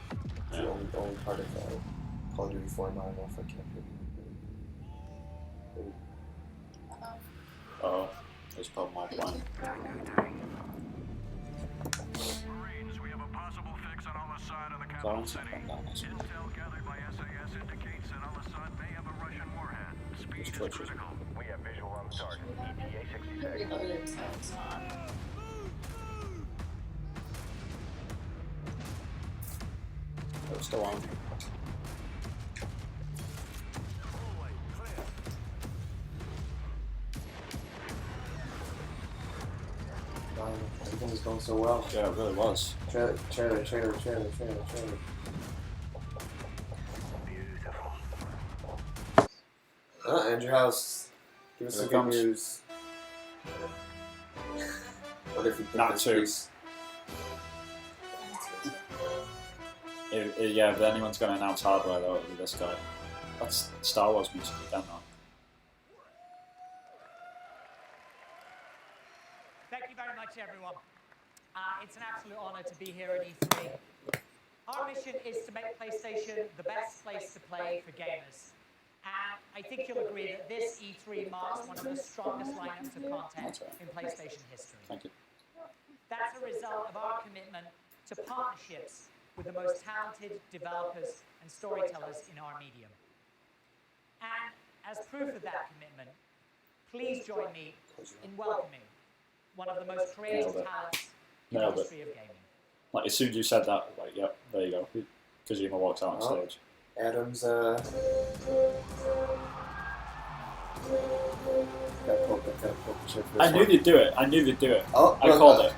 It's the only part of Call of Duty 4 Modern Warfare campaign. Oh, there's probably my plan. Marines, we have a possible fix on Al-Assad in the capital city. Intel gathered by SAS indicates that Al-Assad may have a Russian warhead. Speed is critical. We have visual on the target. ETA 66. Reloaded, so it's not. It's still on. Wow, everything was going so well. Yeah, it really was. Trailer. Andrew House, give us Here some it good comes. news. What if you pick Not this two. piece? Yeah, if anyone's going to announce hardware, though, it'll be this guy. That's Star Wars music again, though. Thank you very much, everyone. It's an absolute honor to be here at E3. Our mission is to make PlayStation the best place to play for gamers. And I think you'll agree that this E3 marks one of the strongest lineups of content in PlayStation history. Thank you. That's a result of our commitment to partnerships with the most talented developers and storytellers in our medium. And as proof of that commitment, please join me in welcoming one of the most creative talents in the history of gaming. Like, as soon as you said that, like, yep, there you go. Kojima walks out on stage. Adam's, gotta poke the shit for this I knew one. they'd do it. I knew they'd do it. Oh, I look, called it.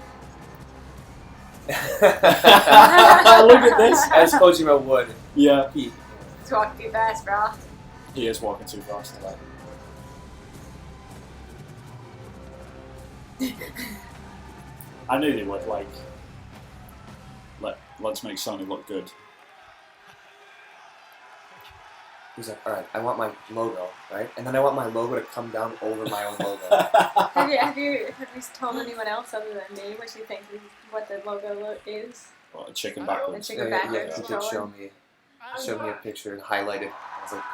Look at this. As Kojima would. Yeah. He's walking too fast, bro. He is walking too fast. I knew they would, like, let's make Sony look good. He's like, alright, I want my logo, right? And then I want my logo to come down over my own logo. Have you told anyone else other than me what you think what the logo is? Well, a chicken backwards. The chicken backwards Yeah, he did show me a picture and highlighted. I was like,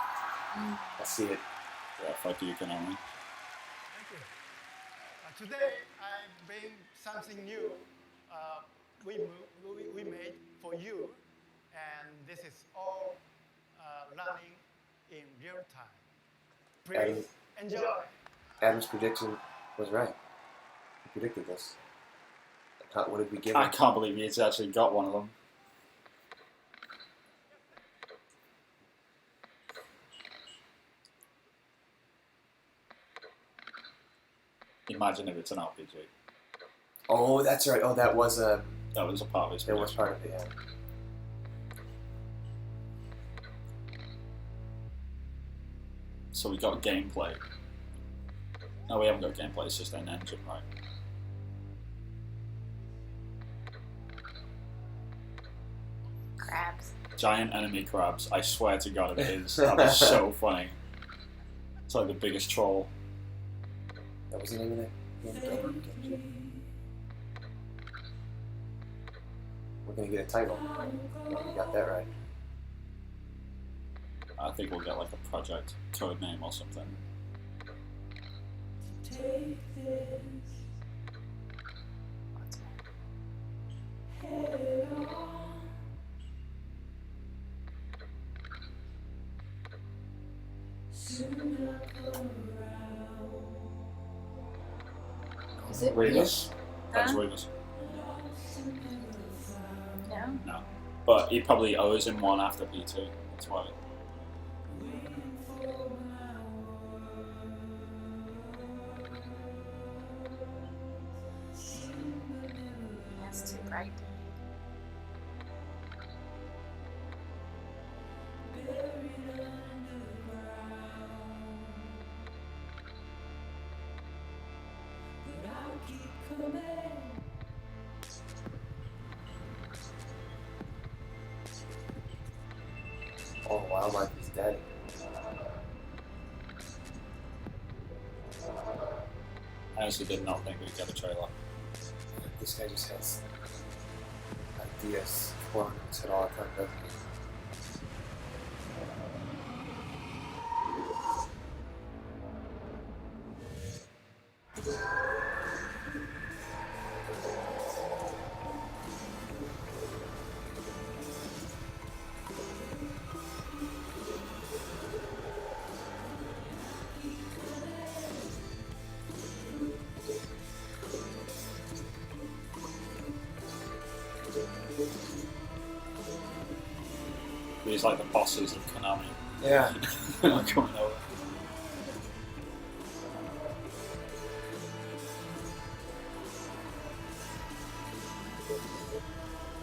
I see it. Yeah, fuck you, can only. Thank you. Today I bring something new we made for you, and this is all running in real time. Please enjoy. Adam's prediction was right. He predicted this. What did we give him? I can't believe he's actually got one of them. Imagine if it's an RPG. Oh, that's right. Oh, that was a part of his. It was part of it, yeah. So we got gameplay. No, we haven't got gameplay, it's just an engine, right? Crabs. Giant enemy crabs. I swear to God it is. That was so funny. It's like the biggest troll. That was the name of it? We're gonna get a title. You got that right. I think we'll get like a project code name or something. Is it Remus. That's Huh? Remus. No? No. But he probably owes him one after PT. That's why. That's too bright. Oh, wildlife is dead. I honestly did not think we'd get a trailer. This guy just has ideas for his head all the time, doesn't he? He's like the bosses of Konami. Yeah. Coming over.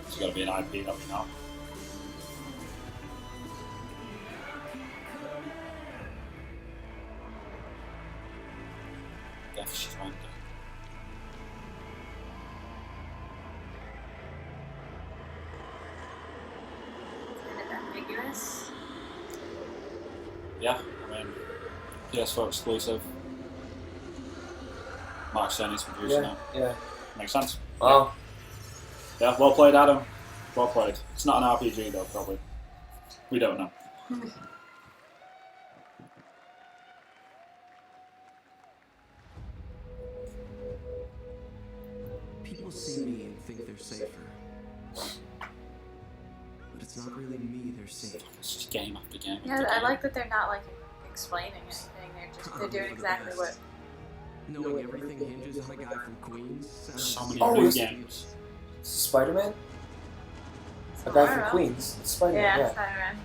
It's got to be an IP that we know. Death Stranding. Ambiguous. Yeah, I mean, PS4 exclusive. Mark Cerny's producing it. Yeah. Makes sense. Wow. Yeah, well played, Adam. Well played. It's not an RPG though, probably. We don't know. People see me and think they're safer. But it's not really me they're seeing. It's just game after game. Yeah, I like that they're not like explaining anything. They're doing exactly what. Knowing everything hinges on a guy from Queens. So many Oh, new is- games. Spider-Man? A guy from Queens. It's Spider-Man, Yeah, yeah. Spider-Man.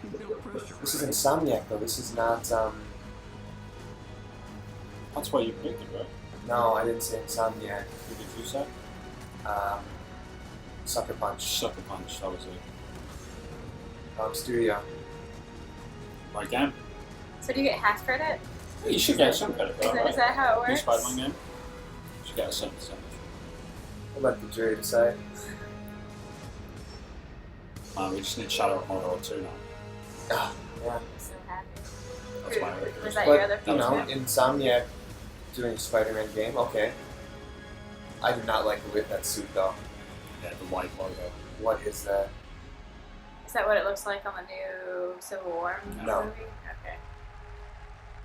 This is Insomniac, though. This is not, That's why you picked it, right? No, I didn't say Insomniac. Who did you say? Sucker Punch. Sucker Punch, that was it. Studio. Right game? So do you get half credit? You should get some credit for that, Is that how it New works? Spider-Man game? You should get a certain percentage. I'll let the jury decide. We just need Shadow of Mordor 2 now. Ah, yeah. I'm so happy. That's my Was that your other But, you favorite? know, Insomniac doing a Spider-Man game, okay. I do not like the way that suit, though. Yeah, the white logo. What is that? Is that what it looks like on the new Civil War No. movie? Okay.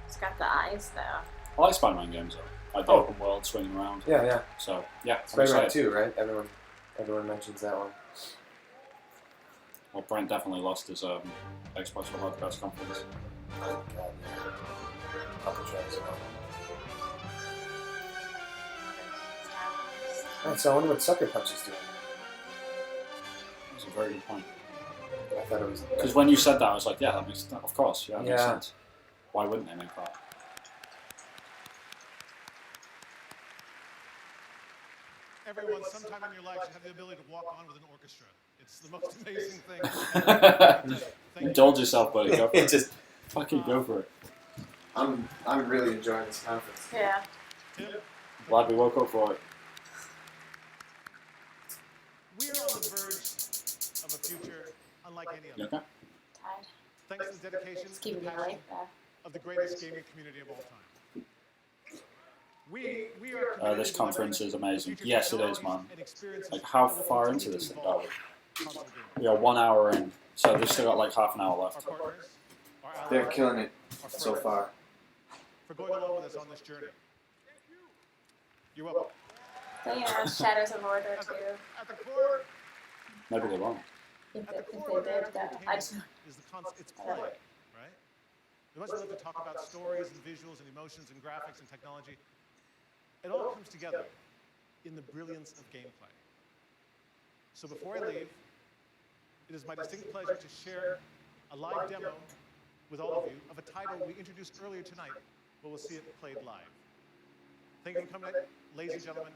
It's got the eyes though. I like Spider-Man games though. Like the open world swinging around. Yeah, yeah. So, yeah. I'm Spider-Man excited. 2, right? Everyone mentions that one. Well, Brent definitely lost his Xbox One press conference. Oh, God, yeah. Couple tries ago. Alright, so I wonder what Sucker Punch is doing. That's a very good point. I thought it was... Because when you said that, I was like, yeah, that makes of course, yeah, that makes Yeah. sense. Why wouldn't they make that? Everyone, sometime in your life, should have the ability to walk on with an orchestra. It's the most amazing thing. Indulge yourself, buddy. Go for it. Just fucking go for it. I'm really enjoying this conference. Yeah. Glad we woke up for it. We are on the verge of a future unlike any You other. okay? Tired. Thanks to the dedication It's and keeping me passion awake though. of the greatest gaming community of all time. We are This conference is amazing. future Yes, it is, technologies man. and experiences Like, how that will far continue into to this thing evolve are we? console gaming. We are 1 hour in, so they've still got like half an hour Our left. partners, our allies, They're killing it our so friends, far. for going along with us on this journey. You're welcome. But yeah, Shadows of Mordor At the, too. at the core, Maybe they won't. If at they, the if core they of did, interactive I just entertainment is it's play, right? As much as we love to talk about stories and visuals and emotions and graphics and technology, it all comes together in the brilliance of gameplay. So before I leave, it is my distinct pleasure to share a live demo with all of you of a title we introduced earlier tonight, but we'll see it played live. Thank you for coming tonight, ladies and gentlemen.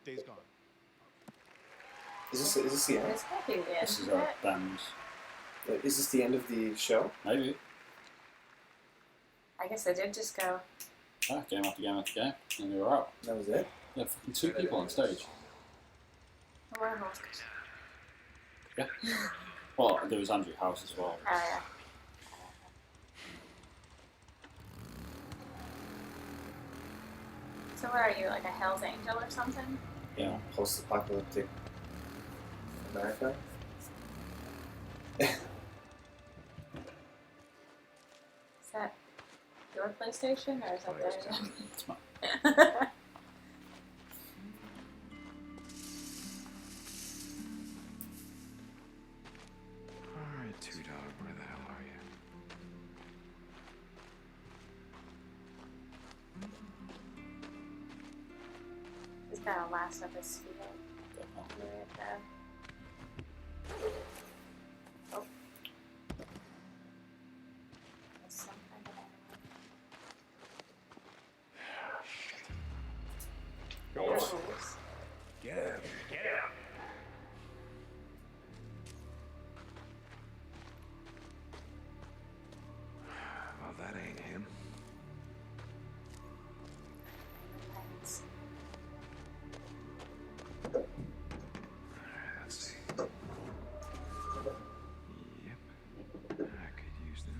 Days Gone. Is this the end? It's gotta be the end. This is isn't a it? band. Is this the end of the show? Maybe. I guess I did just go. Yeah, game after game after game, and they were out. That was it? Yeah, fucking 2 people on stage. What are most? Yeah. Well, there was Andrew House as well. Oh yeah. So what are you, like a Hell's Angel or something? Yeah. Post-apocalyptic America. Is that your PlayStation or is that theirs? It's mine. Alright, Two-Dog, where the hell are you? He's got a Last of Us feel. With, oh. That's some kind of animal. Get him. Get him. Well, that ain't him. Thanks. Let's see. Yep. I could use that.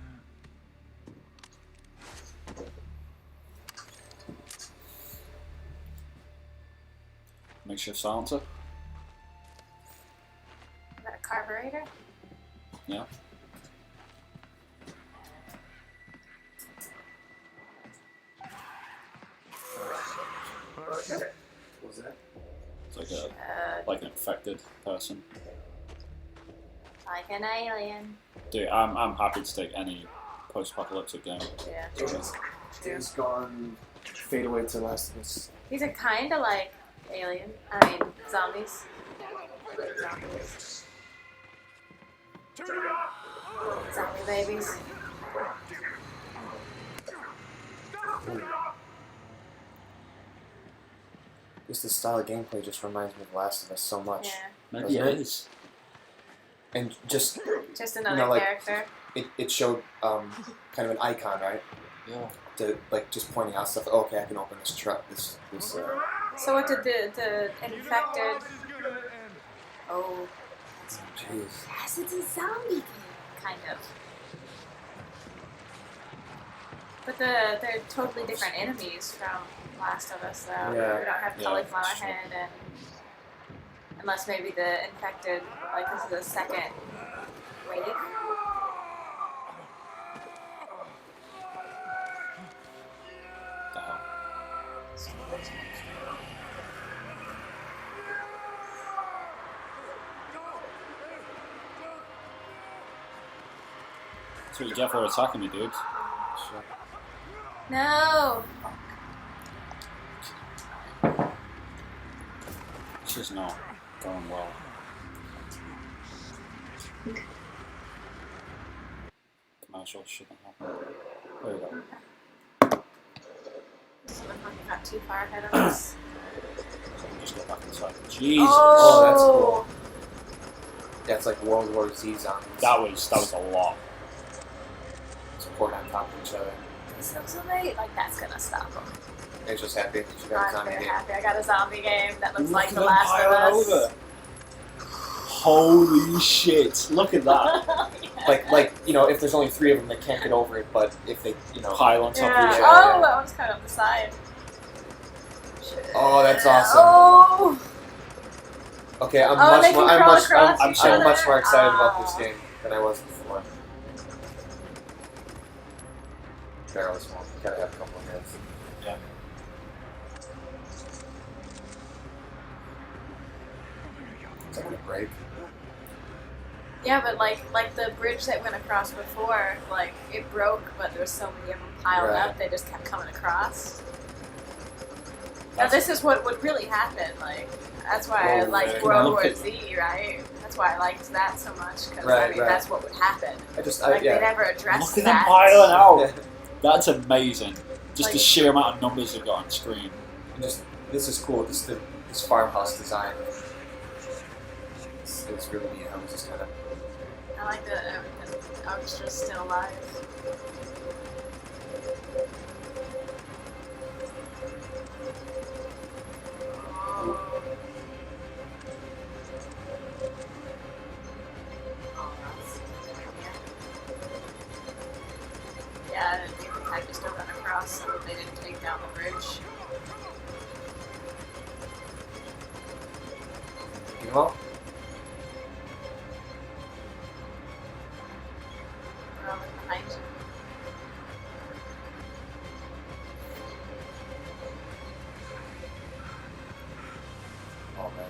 Makeshift silencer. Is that a carburetor? Yeah. What was that? It's like an infected person. Like an alien. Dude, I'm happy to take any post-apocalyptic game. Yeah. Days Gone, Fade Away to Last of Us. These are kind of like alien. I mean, zombies. Zombies. Zombie babies. Just the style of gameplay just reminds me of Last of Us so much. Yeah. Maybe it is. And just another like, character. It showed kind of an icon, right? Yeah. To like just pointing out stuff. Oh, okay, I can open this truck. This. So what did the infected? Oh. Jeez. Yes, it's a zombie game, kind of. But they're totally different enemies from Last of Us, though. Yeah. We don't have cauliflower head, and unless maybe the infected, like this is the second wave. The hell? That's what you get for attacking me, dude. Sure. No. This is not going well. Commercial shouldn't happen. There we go. Someone got too far ahead of us. Just get back inside. Jesus. Oh, that's cool. Yeah, it's like World War Z zombies. That was a lot. Support on top of each other. So late, like that's gonna stop them. They're just happy. She got a I'm zombie very game. happy. I got a zombie game that looks Look like at The them Last of piling Us. over. Holy shit! Look at that. Like you know, if there's only 3 of them, they can't get over it. But if they pile on top Yeah. of each Oh, other. that one's kind of the side. Oh, that's awesome. Oh. Okay, I'm Oh, they much more. can crawl across I'm each so other? much more excited about Ah. this game than I was before. Barrel small. Gotta have a couple of minutes. Yeah. Is that gonna break? Yeah, but like the bridge that went across before, like it broke, but there was so many of them piled Right. up, they just kept coming across. Now this is what would really happen. Like that's why I Oh, like yeah. World Look War at- Z, right? That's why I liked that so much because I Right, mean right. that's what would happen. I They never addressed Look at them that. piling out. That's amazing. Just the Like- sheer amount of numbers they've got on screen. And just this is cool. This farmhouse design. It's really neat. I was just kind of. I like that I was just still alive. You know? We're all behind you. Oh man.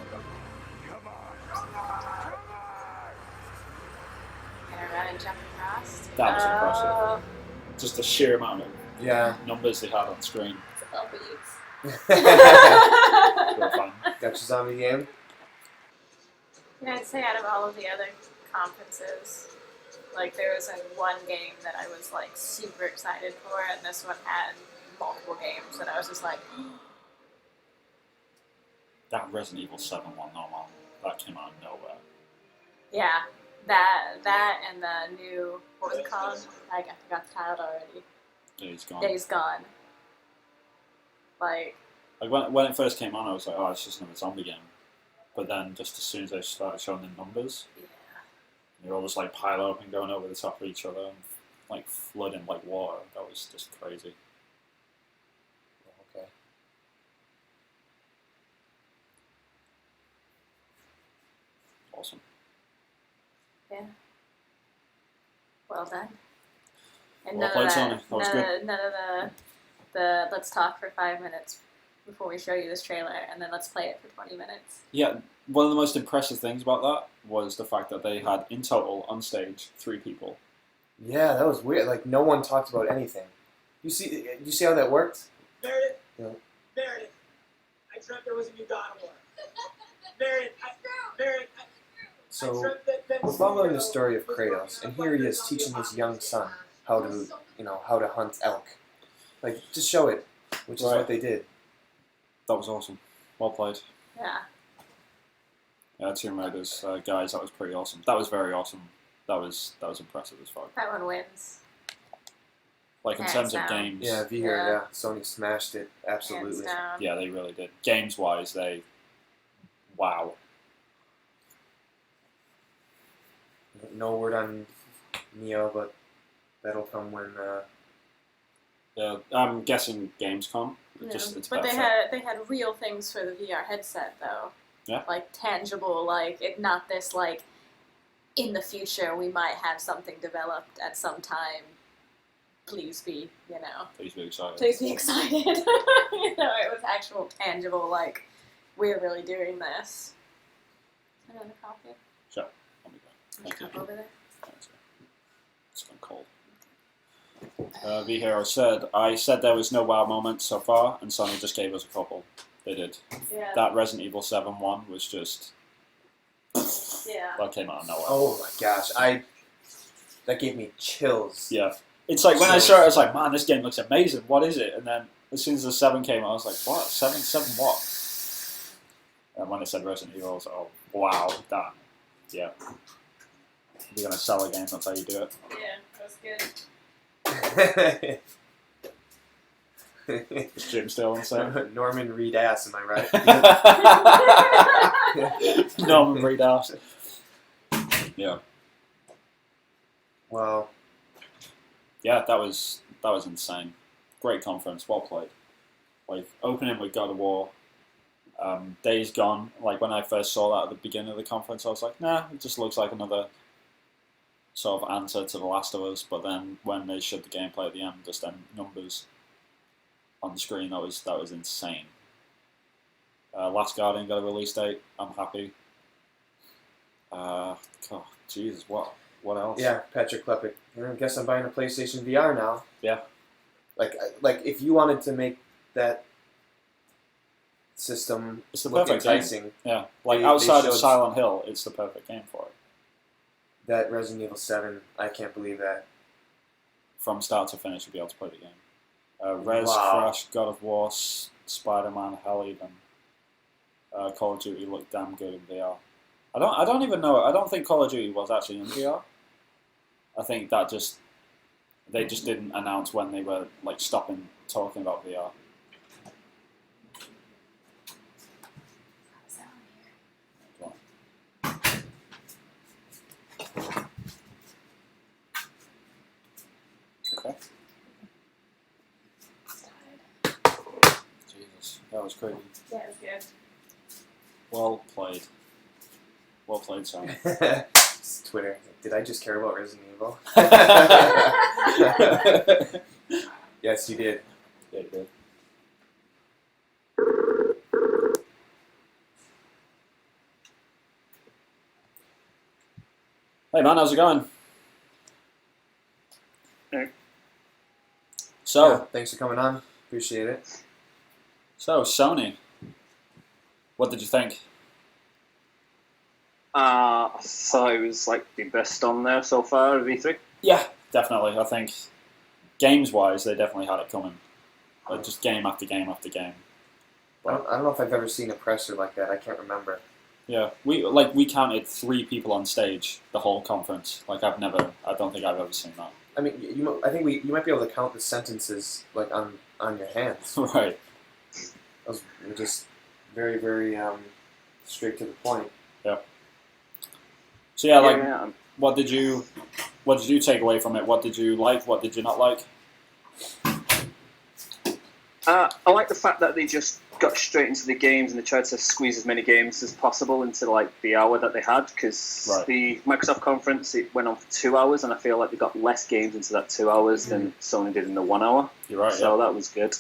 Gonna run and jump across. That was impressive. Just the sheer amount of numbers they had on screen. Real fun. Got your zombie game? Yeah, I'd say out of all of the other conferences, like there was one game that I was like super excited for, and this one had multiple games that I was just like, That Resident Evil 7 one, no man, that came out of nowhere. yeah, that and the new, what was it called? I forgot the title already. Days Gone. Days Gone. Like when it first came on, I was like, oh, it's just another zombie game. But then, just as soon as they started showing the numbers, they were all just like pile up and going over the top of each other and like flooding like water. That was just crazy. Okay. Awesome. yeah, well done. And Well none played, of Sony. That was good. none of the let's talk for 5 minutes before we show you this trailer, and then let's play it for 20 minutes. Yeah, one of the most impressive things about that was the fact that they had, in total, on stage, 3 people. Yeah, that was weird. Like, no one talked about anything. You see how that worked? Meredith, Yeah. Meredith, I dreamt there was a new God of War. Meredith, Meredith, So, we're following the story of Kratos, and here he is teaching his young son how to hunt elk. Like, just show it, which is what they did. That was awesome. Well played. Yeah. Yeah, Tomb Raiders, guys, that was pretty awesome. That was very awesome. That was impressive as fuck. That one wins. Like, in Hands terms down. of games... Yeah, VR, Sony smashed it, absolutely. Hands down. Yeah, they really did. Games-wise, they... Wow. No word on Neo, but that'll come when... Yeah, I'm guessing Gamescom. Yeah. It's But about they had real things for the VR headset though. Yeah. Like tangible, like it not this like in the future we might have something developed at some time. Please be, Please be excited. Please be excited. It was actual tangible, like we're really doing this. Another coffee? Sure. I'll be back. There's a cup over there. It's gone cold. V-Hero said, I said there was no wow moments so far, and Sony just gave us a couple. They did. Yeah. That Resident Evil 7 one was just... Yeah. That came out of nowhere. Oh my gosh, that gave me chills. Yeah. It's like, when I saw it, I was like, man, this game looks amazing. What is it? And then, as soon as the 7 came out, I was like, what? 7 what? And when it said Resident Evil, I was like, oh, wow, that. Yeah. If you're going to sell a game, that's how you do it. Yeah, that was good. Is Jim still on set? Norman Reed ass, am I right? Norman Reed ass. Yeah. Wow. Yeah, that was insane. Great conference, well played. Like, opening with God of War, Days Gone. Like, when I first saw that at the beginning of the conference, I was like, nah, it just looks like another sort of answer to The Last of Us. But then when they showed the gameplay at the end, just them numbers on the screen, that was insane. Last Guardian got a release date. I'm happy. God, Jesus, what else? Yeah, Patrick Klepek. I guess I'm buying a PlayStation VR now. Yeah. Like if you wanted to make that system It's the look perfect enticing. game. Yeah, like they outside of showed Silent Hill, it's the perfect game for it. That Resident Evil 7, I can't believe that. From start to finish, you'll be able to play the game. Res, Wow. Crash, God of War, Spider-Man, hell even. Call of Duty looked damn good in VR. I don't even know. I don't think Call of Duty was actually in VR. I think that they just didn't announce when they were like stopping talking about VR. Okay. Jesus, that was crazy. Yeah, it was good. Well played. Well played, Sony. It's Twitter. Did I just care about Resident Evil? Yes, you did. Yeah, you did. Hey man, how's it going? Hey. So, Yeah, thanks for coming on. Appreciate it. So Sony, what did you think? I thought it was like the best on there so far of E3. Yeah, definitely. I think games-wise, they definitely had it coming. Like just game after game after game. I don't know if I've ever seen a presser like that. I can't remember. Yeah, we counted 3 people on stage the whole conference. Like I don't think I've ever seen that. I mean, I think you might be able to count the sentences like on your hands. Right. That was just very, very straight to the point. Yeah. So yeah, what did you take away from it? What did you like? What did you not like? I like the fact that they just got straight into the games and they tried to squeeze as many games as possible into like the hour that they had, because the Microsoft conference, it went on for 2 hours and I feel like they got less games into that 2 hours than Sony did in the 1 hour. You're right. So that was good.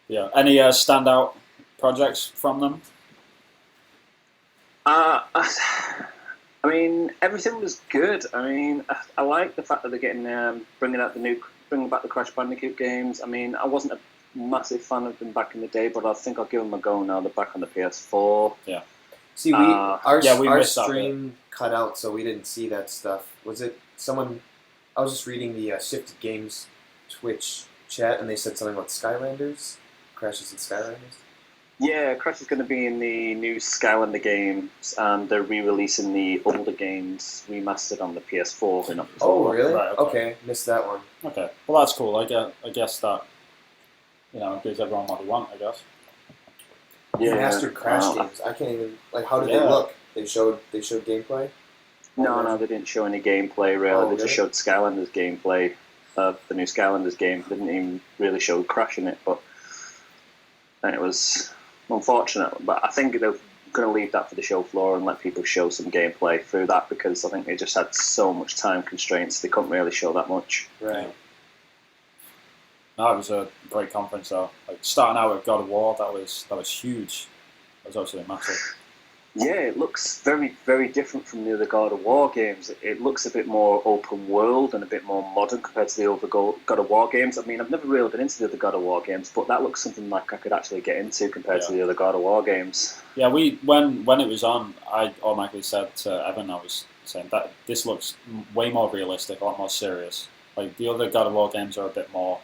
Yeah. Any standout projects from them? I mean, everything was good. I mean, I like the fact that they're getting bringing back the Crash Bandicoot games. I mean, I wasn't a massive fan of them back in the day, but I think I'll give them a go now. They're back on the PS4. Yeah. See, our missed stream cut out, so we didn't see that stuff. Was it someone? I was just reading the Shifted Games Twitch chat, and they said something about Skylanders, Crashes and Skylanders. Yeah, Crash is going to be in the new Skylander games, and they're re-releasing the older games remastered on the PS4 in October. Oh, really? Right, okay, missed that one. Okay, well that's cool. I guess that gives everyone what they want. I guess. Yeah. Remastered Crash games. I can't even how did they look? They showed gameplay. No, they didn't show any gameplay really. They just showed Skylanders gameplay of the new Skylanders game. They didn't even really show Crash in it, but it was unfortunate. But I think they're going to leave that for the show floor and let people show some gameplay through that, because I think they just had so much time constraints. They couldn't really show that much. Right. No, it was a great conference though. Like starting out with God of War, that was huge. That was absolutely massive. Yeah, it looks very, very different from the other God of War games. It looks a bit more open world and a bit more modern compared to the other God of War games. I mean, I've never really been into the other God of War games, but that looks something like I could actually get into compared to the other God of War games. Yeah, when it was on, I automatically said to Evan, I was saying that this looks way more realistic, a lot more serious. Like the other God of War games are a bit more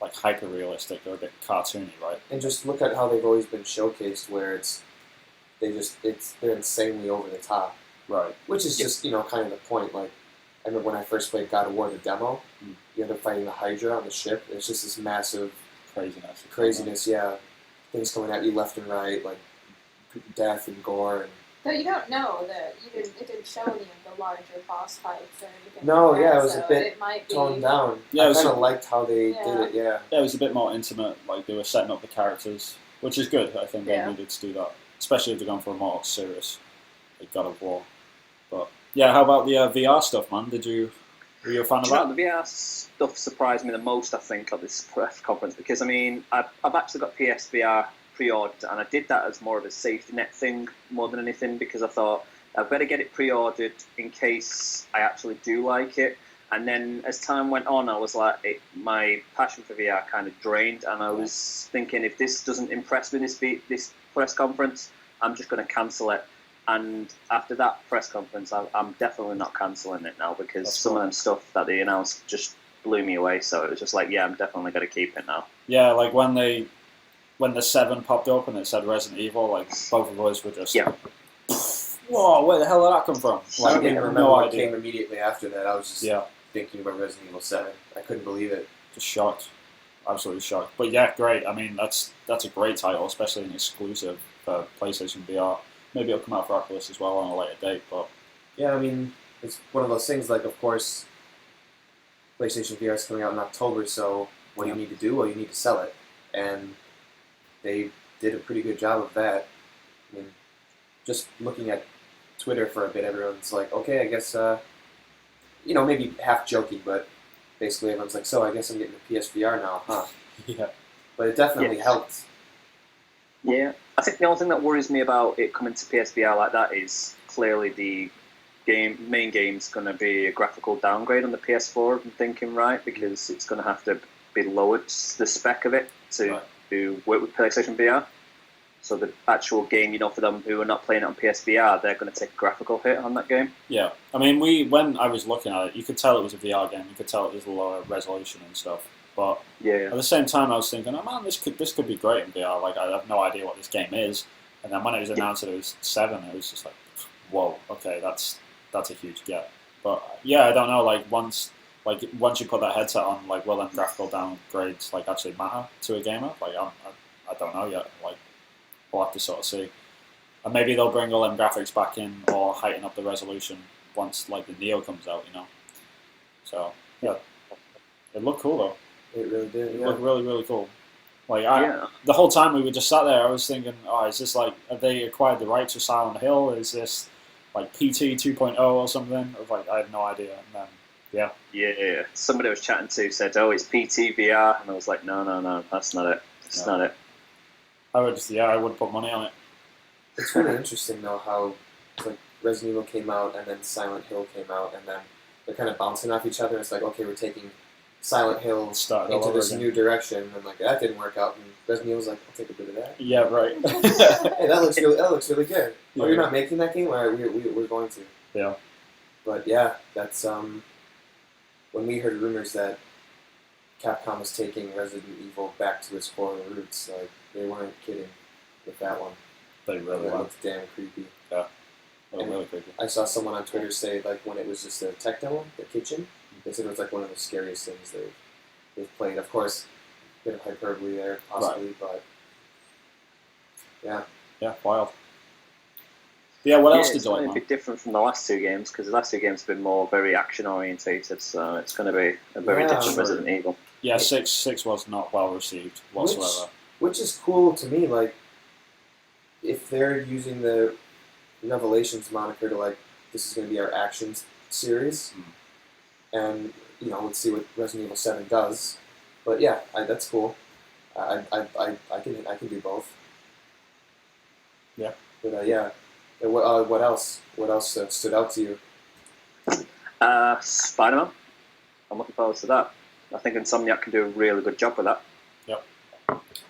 like hyper realistic, they're a bit cartoony, right? And just look at how they've always been showcased, where they're insanely over the top. Right. Which is just, kind of the point. Like, I remember when I first played God of War, the demo, you end up fighting the Hydra on the ship. It's just this massive craziness, yeah. Things coming at you left and right, like death and gore. But you don't know that it didn't show any of the larger boss fights or anything. No, like yeah, that, it was so a bit it might be toned down. Yeah, I kind of liked how they did it, yeah. Yeah, it was a bit more intimate, like they were setting up the characters, which is good. I think they needed to do that, especially if they're going for a more serious like God of War. But yeah, how about the VR stuff, man? Were you a fan of that? The VR stuff surprised me the most, I think, at this press conference, because I mean, I've actually got PSVR pre-ordered, and I did that as more of a safety net thing more than anything, because I thought I'd better get it pre-ordered in case I actually do like it. And then as time went on, I was like, my passion for VR kind of drained, and I was thinking, if this doesn't impress me this press conference, I'm just going to cancel it. And after that press conference, I'm definitely not cancelling it now, because some of them stuff that they announced just blew me away. So it was just like, yeah, I'm definitely going to keep it now. Yeah, like when the 7 popped up and it said Resident Evil, like both of us were just whoa, where the hell did that come from? Like, I didn't remember what idea. came immediately after that. I was just thinking about Resident Evil 7. I couldn't believe it. Just shocked. Absolutely shocked. But yeah, great. I mean, that's a great title, especially an exclusive for PlayStation VR. Maybe it'll come out for Oculus as well on a later date, but... Yeah, I mean, it's one of those things, like, of course, PlayStation VR is coming out in October, so what do you need to do? Well, you need to sell it. And they did a pretty good job of that. I mean, just looking at Twitter for a bit, everyone's like, okay, I guess, maybe half joking, but basically everyone's like, so I guess I'm getting a PSVR now, huh? Yeah. But it definitely helped. Yeah, I think the only thing that worries me about it coming to PSVR like that is clearly the main game's going to be a graphical downgrade on the PS4. I'm thinking, right, because it's going to have to be lowered the spec of it to work with PlayStation VR. So the actual game, for them who are not playing it on PSVR, they're going to take a graphical hit on that game. Yeah, I mean, when I was looking at it, you could tell it was a VR game. You could tell it was a lower resolution and stuff. But at the same time, I was thinking, oh man, this could be great in VR. Like, I have no idea what this game is. And then when it was announced that it was 7, it was just like, whoa, okay, that's a huge get. But yeah, I don't know. Like once you put that headset on, like, will them graphical downgrades like actually matter to a gamer? Like, I don't know yet. Like, we'll have to sort of see. And maybe they'll bring all them graphics back in or heighten up the resolution once like the Neo comes out. So yeah, it looked cool though. It really did. It Yeah. looked really, really cool. Like the whole time we were just sat there, I was thinking, oh, is this like, have they acquired the rights to Silent Hill? Is this like PT 2.0 or something? I was like, I had no idea. And then, yeah. Yeah, somebody I was chatting to said, oh, it's PT VR, and I was like, no, that's not it. That's not it. I would put money on it. It's really interesting though how like Resident Evil came out and then Silent Hill came out and then they're kind of bouncing off each other. It's like, okay, we're taking Silent Hill into this new direction, and like that didn't work out. And Resident Evil's like, I'll take a bit of that. Yeah, right. Hey, that looks really good. Yeah. Oh, you're not making that game? All right, we're going to. Yeah. But yeah, that's when we heard rumors that Capcom was taking Resident Evil back to its horror roots. Like they weren't kidding with that one. They really It were. looked damn creepy. Yeah. Really creepy. I saw someone on Twitter say like when it was just a tech demo, the kitchen. They said it was like one of the scariest things they've played. Of course, a bit of hyperbole there, possibly, but yeah. Yeah, wild. But yeah, what else did you like? It's a bit different from the last two games because the last two games have been more very action orientated, so it's going to be a very different Resident Evil. Yeah, 6 was not well received whatsoever. Which is cool to me. Like, if they're using the Revelations moniker to like, this is going to be our actions series. And let's see what Resident Evil 7 does. But yeah, that's cool. I can do both. Yeah. But yeah. What else? What else stood out to you? Spider-Man. I'm looking forward to that. I think Insomniac can do a really good job with that. Yep.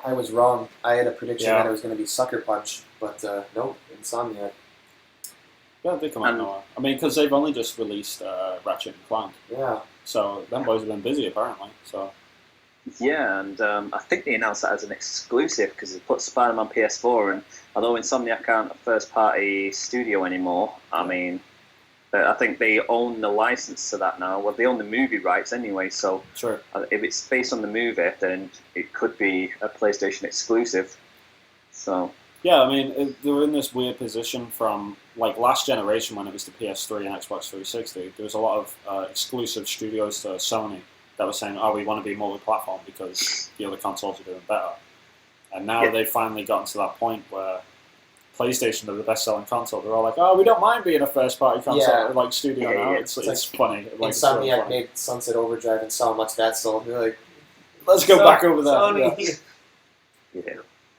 I was wrong. I had a prediction that it was going to be Sucker Punch, but nope, Insomniac. Yeah, they come out now. I mean, because they've only just released Ratchet and Clank. Yeah. So them boys have been busy apparently. So. Yeah, and I think they announced that as an exclusive because they put Spider-Man PS4, and although Insomniac aren't a first-party studio anymore, I mean, I think they own the license to that now. Well, they own the movie rights anyway, so sure. If it's based on the movie, then it could be a PlayStation exclusive. So. Yeah, I mean, they were in this weird position from, like, last generation when it was the PS3 and Xbox 360. There was a lot of exclusive studios to Sony that were saying, oh, we want to be multi-platform because the other consoles are doing better. And now they've finally gotten to that point where PlayStation are the best-selling console. They're all like, oh, we don't mind being a first-party console, like, studio now. It's like, funny. Like, Insomniac funny. made Sunset Overdrive and saw how much that sold. They're like, let's go back over there. Sony.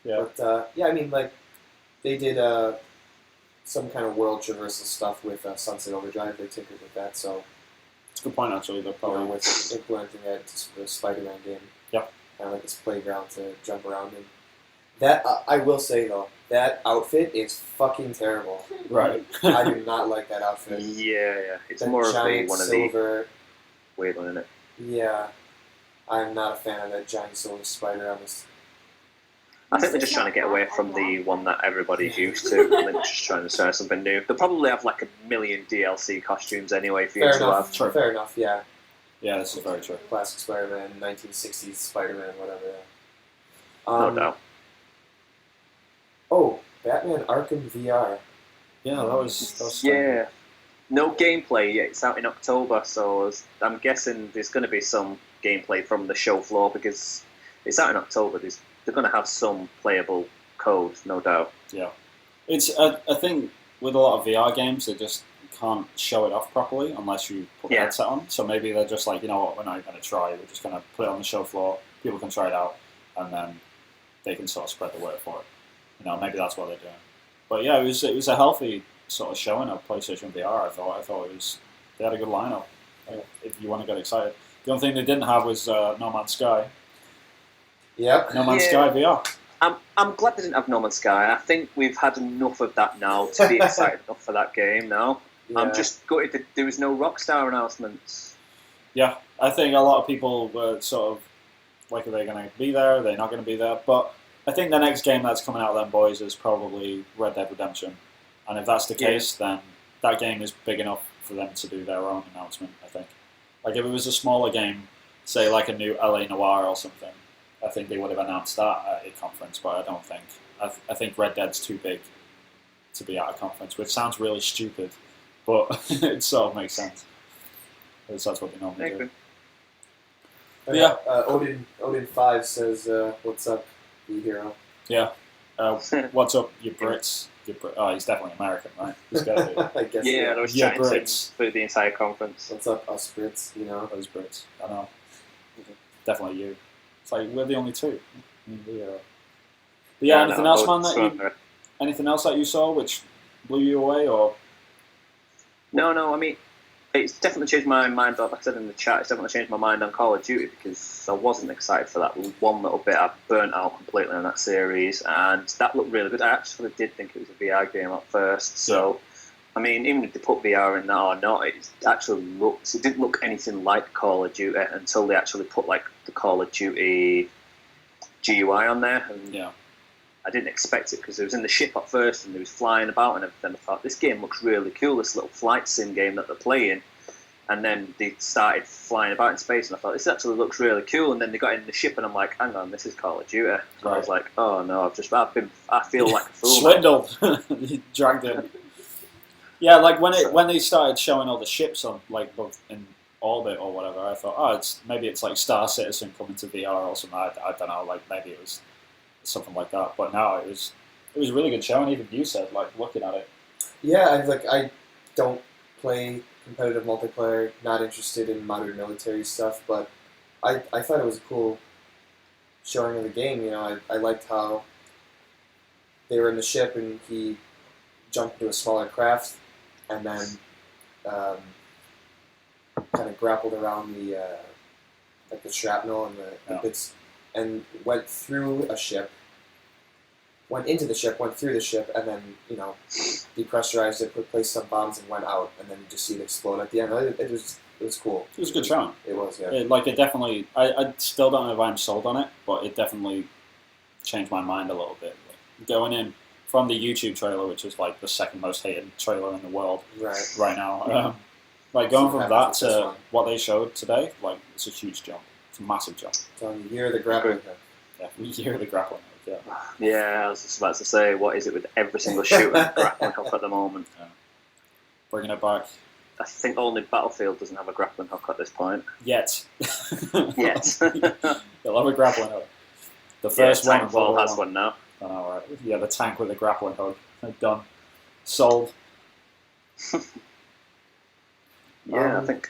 Yeah. But, I mean, like, they did some kind of world traversal stuff with Sunset Overdrive. They tinkered with that, so... It's a good point, actually. They're probably with implementing that to the Spider-Man game. Yeah. Kind of like this playground to jump around in. That, I will say, though, that outfit is fucking terrible. Right. I do not like that outfit. Yeah. It's that more of giant one silver, of the weird one, isn't it? Yeah. I'm not a fan of that giant silver spider on this. I think they're just trying to get away from the one that everybody's used to, and they're just trying to try something new. They'll probably have like 1 million DLC costumes anyway for you to have. Fair enough, yeah. Yeah, this is very true. Classic Spider-Man, 1960s Spider-Man, whatever. No doubt. Oh, Batman Arkham VR. Yeah, that was yeah. No gameplay yet. It's out in October, so I'm guessing there's going to be some gameplay from the show floor because it's out in October. They're going to have some playable code, no doubt. Yeah. It's I think with a lot of VR games, they just can't show it off properly unless you put the headset on. So maybe they're just like, you know what, we're not even going to try. We're just going to put it on the show floor. People can try it out, and then they can sort of spread the word for it. You know, maybe that's what they're doing. But yeah, it was a healthy sort of showing of PlayStation VR. I thought it was, they had a good lineup. If you want to get excited, the only thing they didn't have was No Man's Sky. Yep. No Man's Sky VR. I'm glad they didn't have No Man's Sky. I think we've had enough of that now to be excited enough for that game now. Yeah. I'm just gutted that there was no Rockstar announcements. Yeah, I think a lot of people were sort of like, are they going to be there? Are they not going to be there? But I think the next game that's coming out of them boys is probably Red Dead Redemption. And if that's the case, then that game is big enough for them to do their own announcement, I think. Like if it was a smaller game, say like a new LA Noire or something, I think they would have announced that at a conference, but I don't think. I think Red Dead's too big to be at a conference, which sounds really stupid, but it sort of makes sense. Because that's what they normally do. Yeah. Odin 5 says, "What's up, the hero?" Yeah. What's up, you Brits? Oh, he's definitely American, right? This guy. I guess. Yeah, I was chatting to him through the entire conference. What's up, us Brits? You know, those Brits. I know. Definitely you. It's like we're the only two. But yeah, anything else, man? Anything else that you saw which blew you away, or? No. I mean, it's definitely changed my mind. Like I said in the chat, it's definitely changed my mind on Call of Duty because I wasn't excited for that one little bit. I burnt out completely on that series, and that looked really good. I actually did think it was a VR game at first. So, I mean, even if they put VR in that or not, it actually looks. It didn't look anything like Call of Duty until they actually put like the Call of Duty GUI on there. And I didn't expect it because it was in the ship at first and it was flying about and everything. I thought, this game looks really cool, this little flight sim game that they're playing. And then they started flying about in space and I thought, this actually looks really cool. And then they got in the ship and I'm like, hang on, this is Call of Duty. And I was like, oh no, I feel like a fool. Swindled. You dragged in. Yeah, like when they started showing all the ships on, like, both in orbit or whatever, I thought, maybe it's like Star Citizen coming to VR or something. I don't know, like maybe it was something like that. But no, it was a really good show, and even you said, like, looking at it. Yeah, I don't play competitive multiplayer, not interested in modern military stuff, but I thought it was a cool showing of the game. You know, I liked how they were in the ship and he jumped into a smaller craft and then kind of grappled around the like the shrapnel and the bits and went through a ship, went into the ship, went through the ship, and then, you know, depressurized it, placed some bombs and went out, and then you just see it explode at the end. It was cool. It was a good showing. It was, yeah. It definitely, I still don't know if I'm sold on it, but it definitely changed my mind a little bit. Going in from the YouTube trailer, which is like the second most hated trailer in the world right now, like going from that to what they showed today, like, it's a huge jump. It's a massive jump. So you hear the grappling hook. Yeah, you hear the grappling hook, yeah. Yeah, I was just about to say, what is it with every single shooter grappling hook at the moment? Yeah. Bringing it back. I think only Battlefield doesn't have a grappling hook at this point. Yet. Yet. They'll have a grappling hook. The first one Titanfall has one now. I know, right? Yeah, the tank with a grappling hook. Done. Sold. Yeah, I think...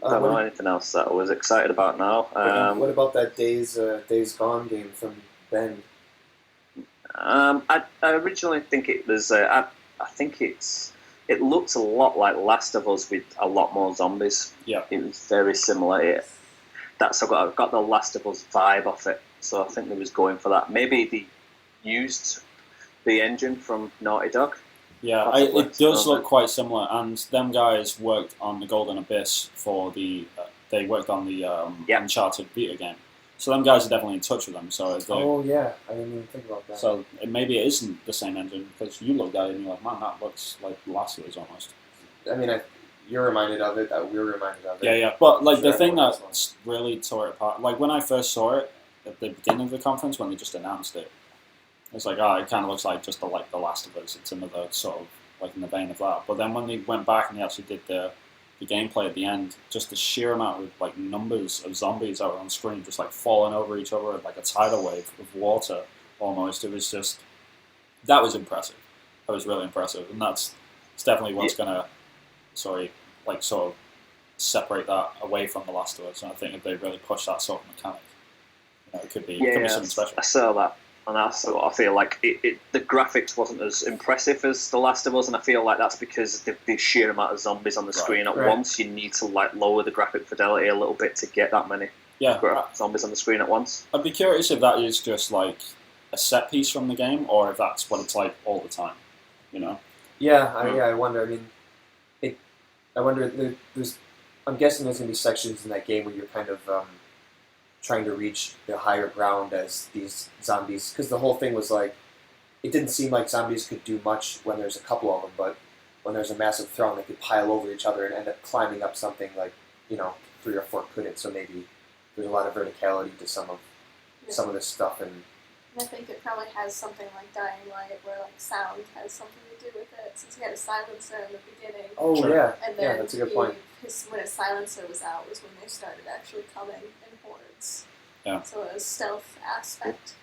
I don't know anything else that I was excited about now. What about that Days Gone game from Bend? I originally think it was. I think it looked a lot like Last of Us with a lot more zombies. Yeah, it was very similar. I've got the Last of Us vibe off it, so I think they was going for that. Maybe they used the engine from Naughty Dog. Yeah, it does look quite similar, and them guys worked on the Golden Abyss for the. They worked on the Uncharted beta game, so them guys are definitely in touch with them. So oh yeah, I didn't even think about that. So maybe it isn't the same engine because you looked at it and you're like, man, that looks like Last of Us almost. I mean, you're reminded of it. We were reminded of it. Yeah. But like the thing that really tore it apart, like when I first saw it at the beginning of the conference when they just announced it. It's like, it kind of looks like just the Last of Us. It's another sort of, like, in the vein of that. But then when they went back and they actually did the gameplay at the end, just the sheer amount of, like, numbers of zombies that were on screen just, like, falling over each other like a tidal wave of water, almost. It was just... That was impressive. That was really impressive, and it's definitely what's gonna, sort of separate that away from The Last of Us. And I think if they really push that sort of mechanic, it could be something special. I saw that, and I feel like the graphics wasn't as impressive as The Last of Us, and I feel like that's because the sheer amount of zombies on the screen at once. You need to lower the graphic fidelity a little bit to get that many zombies on the screen at once. I'd be curious if that is just like a set piece from the game, or if that's what it's like all the time. I wonder. I mean, I wonder. I'm guessing there's going to be sections in that game where you're kind of trying to reach the higher ground as these zombies, because the whole thing was like, it didn't seem like zombies could do much when there's a couple of them, but when there's a massive throng, they could pile over each other and end up climbing up something like 3 or 4 couldn't. So maybe there's a lot of verticality to some of this stuff. And I think it probably has something like Dying Light, where sound has something to do with it, since he had a silencer in the beginning. Oh yeah, and then that's a good point. When his silencer was out was when they started actually coming in hordes. Yeah. So a stealth aspect.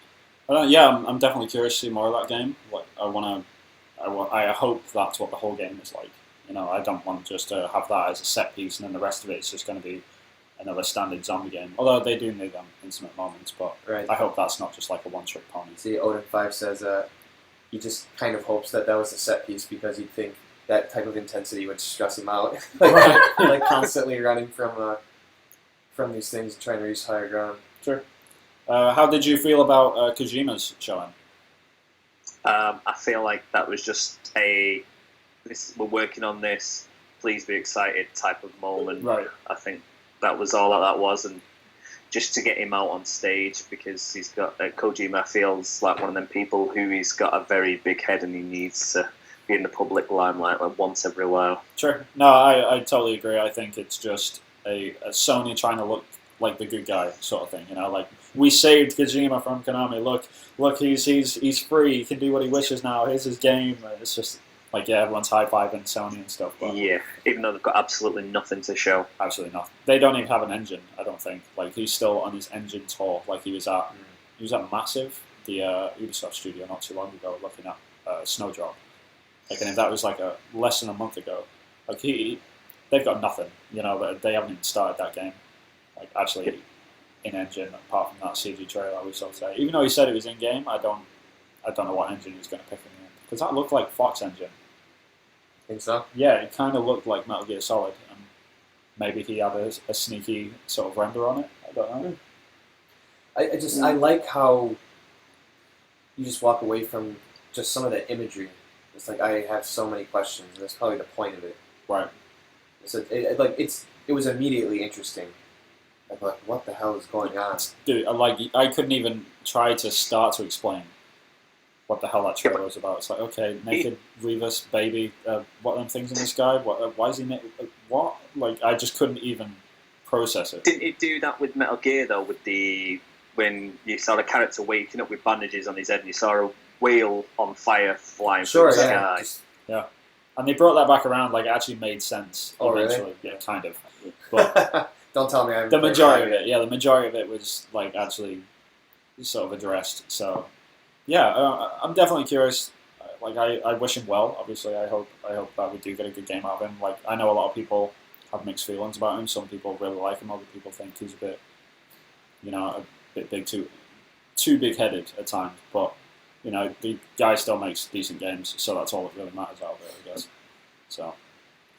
I'm definitely curious to see more of that game. I hope that's what the whole game is like. I don't want just to have that as a set piece, and then the rest of it is just going to be another standard zombie game. Although they do need them intimate moments, but I hope that's not just like a one-trick pony. See, Odin5 says he just kind of hopes that was a set piece because he'd think that type of intensity would stress him out, like constantly running from these things and trying to reach higher ground. Sure. How did you feel about Kojima's showing? I feel like that was just we're working on this, please be excited type of moment. Right. I think that was all that was, and just to get him out on stage, because he's got Kojima feels like one of them people who he's got a very big head and he needs to be in the public limelight once every while. Sure. No, I totally agree. I think it's just a Sony trying to look like the good guy sort of thing. Like, we saved Kojima from Konami. Look, he's free. He can do what he wishes now. Here's his game. It's just like, everyone's high-fiving Sony and stuff. But even though they've got absolutely nothing to show. Absolutely nothing. They don't even have an engine, I don't think. Like, he's still on his engine tour. Like, he was at Massive, the Ubisoft studio, not too long ago, looking at Snowdrop. Like, and if that was like less than a month ago, like they've got nothing. But they haven't even started that game. Like, actually, in engine, apart from that CG trailer we saw today. Even though he said it was in game, I don't know what engine he's going to pick in the end, because that looked like Fox engine. Think so? Yeah, it kind of looked like Metal Gear Solid, and maybe he had a sneaky sort of render on it. I don't know. I like how you just walk away from just some of the imagery. It's like, I have so many questions, and that's probably the point of it. Right. So it was immediately interesting. Like, what the hell is going on? Dude, I couldn't even try to start to explain what the hell that trailer was about. It's like, okay, naked Revis baby, what are them things in the sky? Why is he naked? What? Like, I just couldn't even process it. Didn't it do that with Metal Gear, though, when you saw the character waking up with bandages on his head and you saw a wheel on fire flying through the sky? Yeah. And they brought that back around, like, it actually made sense eventually. Really? Yeah, kind of. But don't tell me the majority of it. Yeah, the majority of it was, like, actually sort of addressed. So, yeah, I'm definitely curious. Like, I wish him well. Obviously, I hope that we do get a good game out of him. Like, I know a lot of people have mixed feelings about him. Some people really like him. Other people think he's a bit, a bit big, too big-headed at times. But the guy still makes decent games, so that's all that really matters out of it, I guess. So,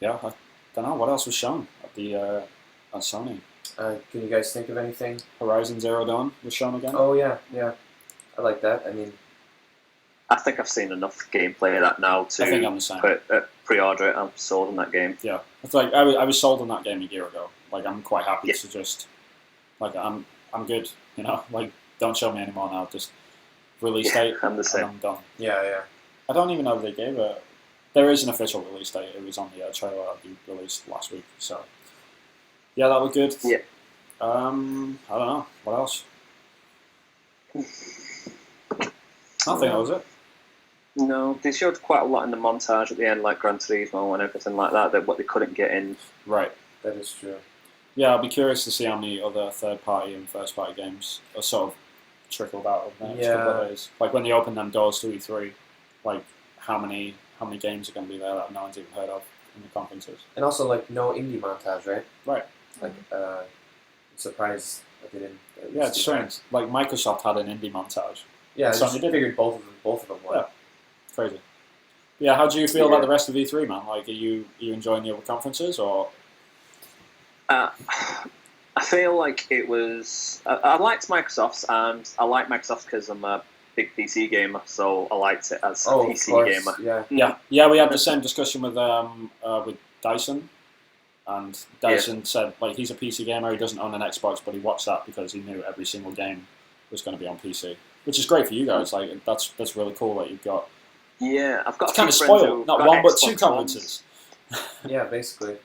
yeah, I don't know what else was shown at Sony. Can you guys think of anything? Horizon Zero Dawn was shown again. Oh yeah, I like that. I mean, I think I've seen enough gameplay of that now to I think I'm the same. Pre-order it. I'm sold on that game. Yeah, it's like I was sold on that game a year ago. Like, I'm quite happy to just I'm good. Like, don't show me anymore now. Just release date. I'm the same. And I'm done. Yeah. I don't even know if they gave it. There is an official release date. It was on the trailer that we released last week. So, yeah, that looked good. Yeah. I don't know. What else? I think that was it. No, they showed quite a lot in the montage at the end, like Gran Turismo and everything like that what they couldn't get in. Right. That is true. Yeah, I'll be curious to see how many other third-party and first-party games are sort of trickled out of the next couple of days. Like, when they open them doors to E3, like, how many games are going to be there that no one's even heard of in the conferences. And also, like, no indie montage, right? Right. Like, I'm surprised that they didn't. Yeah, it's strange. Like, Microsoft had an indie montage. Yeah, I Sony just didn't. figured both of them were. Yeah, crazy. Yeah, how do you feel about the rest of E3, man? Like, are you enjoying the other conferences, or? I feel like it was. I liked Microsoft's, and I like Microsoft because I'm a big PC gamer, so I liked it as a PC gamer. Yeah. We had the same discussion with Dyson, and Dyson said like he's a PC gamer. He doesn't own an Xbox, but he watched that because he knew every single game was going to be on PC, which is great for you guys. Like that's really cool that you've got. Yeah, I've got. It's kind of spoiled. Not one, but two conferences. Yeah, basically.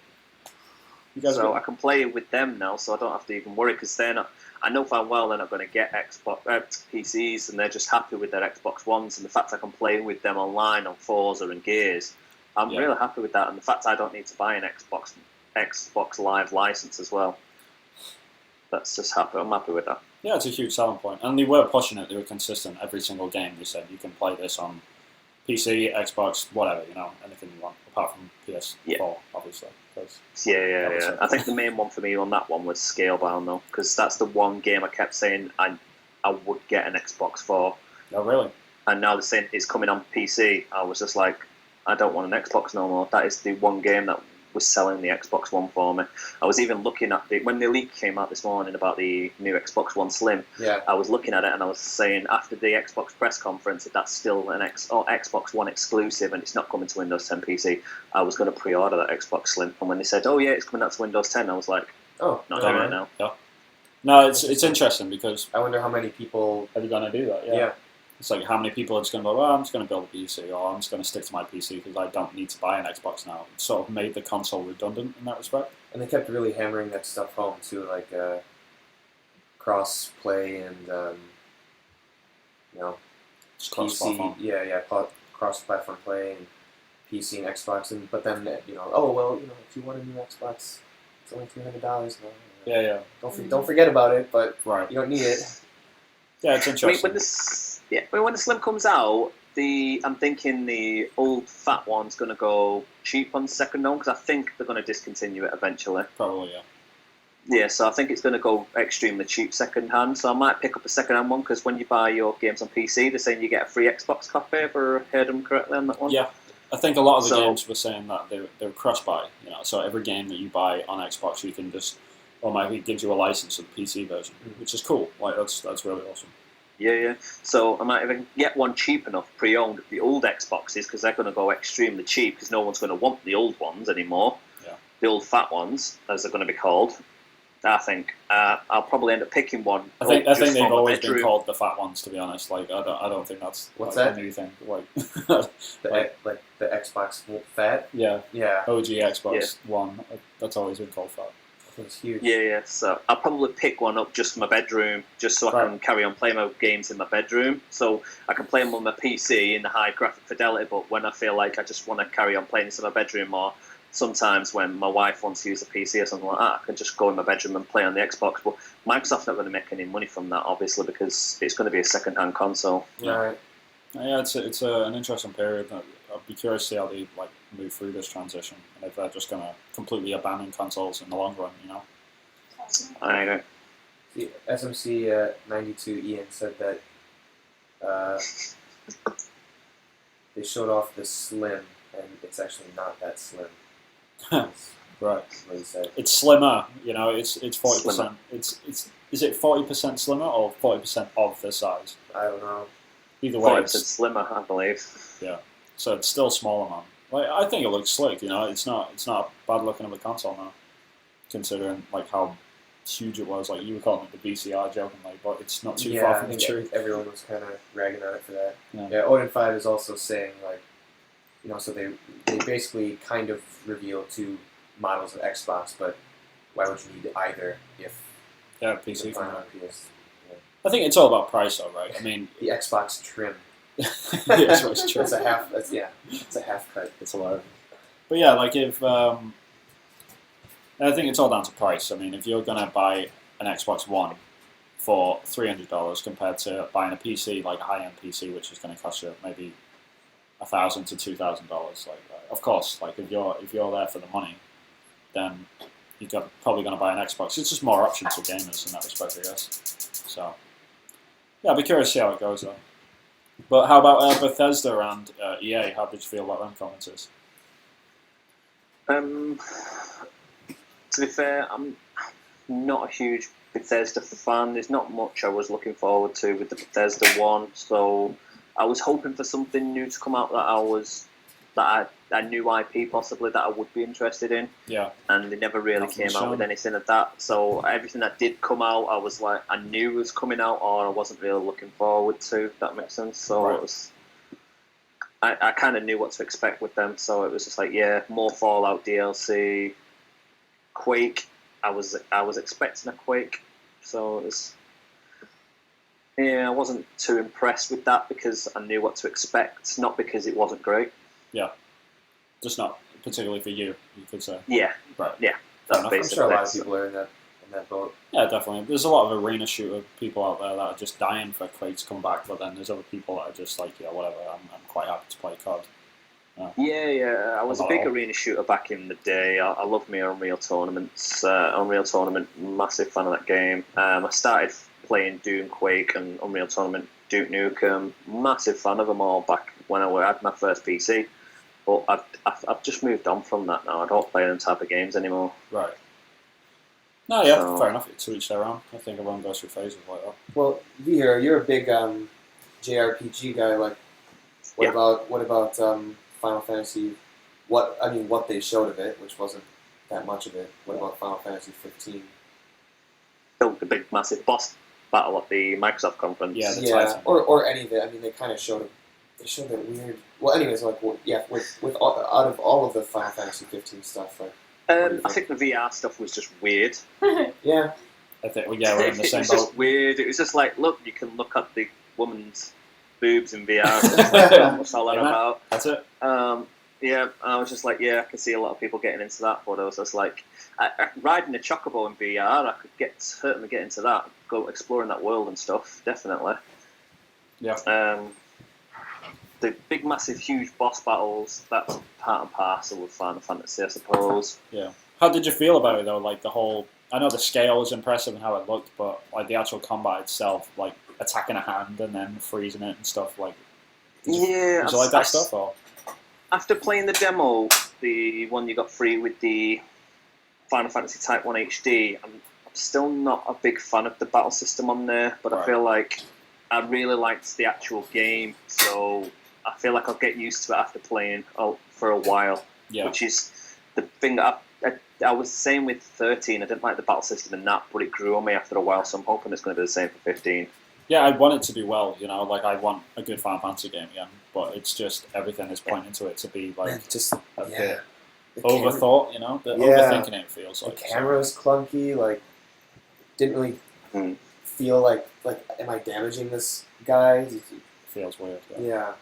So I can play with them now, so I don't have to even worry because they're not. I know fine well they're not going to get Xbox PCs, and they're just happy with their Xbox Ones. And the fact I can play with them online on Forza and Gears, I'm really happy with that. And the fact I don't need to buy an Xbox Live license as well. That's just happy. I'm happy with that. Yeah, it's a huge selling point, and they were pushing it. They were consistent every single game. They said you can play this on PC, Xbox, whatever, anything you want, apart from PS4, obviously. Yeah. I think the main one for me on that one was Scalebound, though, because that's the one game I kept saying I would get an Xbox for. Oh, really? And now they're saying it's coming on PC. I was just like, I don't want an Xbox no more. That is the one game that was selling the Xbox One for me. I was even looking at when the leak came out this morning about the new Xbox One Slim. Yeah. I was looking at it and I was saying after the Xbox press conference, if that's still an Xbox One exclusive and it's not coming to Windows 10 PC, I was going to pre-order that Xbox Slim. And when they said, "Oh yeah, it's coming out to Windows 10," I was like, "Oh, not doing it now." Yeah. No, it's interesting because I wonder how many people are going to do that. Yeah. It's like how many people are just going to go, well, I'm just going to build a PC, or I'm just going to stick to my PC because I don't need to buy an Xbox now. It sort of made the console redundant in that respect. And they kept really hammering that stuff home too, like cross-play and just PC. Cross-platform play and PC and Xbox. But then if you want a new Xbox, it's only $300 now. Yeah. Don't forget about it, but right. You don't need it. Yeah, it's interesting. When the Slim comes out, I'm thinking the old fat one's going to go cheap on second hand because I think they're going to discontinue it eventually. Probably, yeah. Yeah, so I think it's going to go extremely cheap second hand. So I might pick up a second hand one because when you buy your games on PC, they're saying you get a free Xbox copy. If I heard them correctly on that one. Yeah, I think a lot of the games were saying that they're cross-buy. So every game that you buy on Xbox, you can just maybe it gives you a license of the PC version, which is cool. Like that's really awesome. Yeah. So I might even get one cheap enough pre-owned the old Xboxes because they're going to go extremely cheap because no one's going to want the old ones anymore. Yeah. The old fat ones, as they're going to be called. I think I'll probably end up picking one. I think they've always been called the fat ones. To be honest, like I don't think that's a new thing. Like the Xbox Fat. Yeah. OG Xbox Yeah. One. That's always been called fat. It's huge. Yeah. So I'll probably pick one up just for my bedroom, just so I can carry on playing my games in my bedroom. So I can play them on my PC in the high graphic fidelity, but when I feel like I just want to carry on playing this in my bedroom, or sometimes when my wife wants to use a PC or something like that, I can just go in my bedroom and play on the Xbox. But Microsoft's not going to make any money from that, obviously, because it's going to be a second-hand console. Yeah. Yeah, it's an interesting period. I'll be curious to see how they move through this transition, and if they're just going to completely abandon consoles in the long run. I know. The SMC 92 Ian said that they showed off the Slim, and it's actually not that slim. Right. What he said. It's slimmer. It's 40%. Is it 40% slimmer or 40% of the size? I don't know. Either way, 40% slimmer, I believe. Yeah. So it's still smaller, man. Like I think it looks slick. It's not bad looking of a console now, considering how huge it was. Like you were calling it the VCR jokingly, but it's not too far from the truth. Everyone was kind of ragging on it for that. Yeah. Odin 5 is also saying so they basically kind of revealed two models of Xbox, but why would you need either if PC on PS? I think it's all about price, though, right? I mean, the Xbox trim. It's true. It's a half. It's a half cut. It's hilarious. But yeah, if I think it's all down to price. I mean, if you're gonna buy an Xbox One for $300 compared to buying a PC, like a high-end PC, which is going to cost you maybe $1,000 to $2,000. Like, of course, like if you're there for the money, then you're probably going to buy an Xbox. It's just more options for gamers in that respect, I guess. So, yeah, I'll be curious to see how it goes though. But how about Bethesda and EA? How did you feel about them commentators? To be fair, I'm not a huge Bethesda fan. There's not much I was looking forward to with the Bethesda one, so I was hoping for something new to come out that I knew IP possibly that I would be interested in. Yeah. And they never really came out with anything of that. So everything that did come out, I was like, I knew was coming out, or I wasn't really looking forward to. If that makes sense. So Right. it was. I kind of knew what to expect with them, so it was just like, yeah, more Fallout DLC, Quake. I was expecting a Quake, so it was. Yeah, I wasn't too impressed with that because I knew what to expect, not because it wasn't great. Yeah, just not particularly for you could say. Yeah, right. Yeah, Fair that's enough. basically. I'm sure a lot of people are in that boat. Yeah, definitely. There's a lot of arena shooter people out there that are just dying for Quake to come back, but then there's other people that are just like, yeah, whatever. I'm quite happy to play COD. Yeah. I was a big arena shooter back in the day. I love my Unreal Tournaments. Unreal Tournament, massive fan of that game. I started playing Doom, Quake, and Unreal Tournament, Duke Nukem. Massive fan of them all back when I had my first PC. But I've just moved on from that now. I don't play them type of games anymore. Right. No, yeah, So- fair enough. To each their own. I think everyone goes through phases like that. Well, Vihir, you're a big JRPG guy. Like, what about Final Fantasy? What they showed of it, which wasn't that much of it. What about Final Fantasy 15? The big massive boss battle at the Microsoft conference. Or any of it. I mean, they kind of showed it. They showed that weird. Well, anyways, like, with out of all of the Final Fantasy 15 stuff, like. I think the VR stuff was just weird. Yeah. I think we're in the It same was boat. just weird. It was just like, look, you can look at the woman's boobs in VR. What's all that Amen. about? That's it. Yeah, I was just like, yeah, I can see a lot of people getting into that, but I was just like, riding a chocobo in VR, I could certainly get into that, go exploring that world and stuff, definitely. Yeah. The big, massive, huge boss battles, that's part and parcel with Final Fantasy, I suppose. Yeah. How did you feel about it though? Like the whole, I know the scale was impressive and how it looked, but like the actual combat itself, like attacking a hand and then freezing it and stuff, like. Did you like that stuff or? After playing the demo, the one you got free with the Final Fantasy Type 1 HD, I'm still not a big fan of the battle system on there, but I feel like I really liked the actual game, so I feel like I'll get used to it after playing for a while. Yeah. Which is the thing that I was the same with 13. I didn't like the battle system in that, but it grew on me after a while, so I'm hoping it's going to be the same for 15. Yeah, I want it to do well, you know, like I want a good Final Fantasy game again, but it's just everything is pointing to it to be like just a bit overthought, you know, overthinking it feels like. The camera's clunky, like, didn't really feel like, am I damaging this guy? It feels weird. Yeah,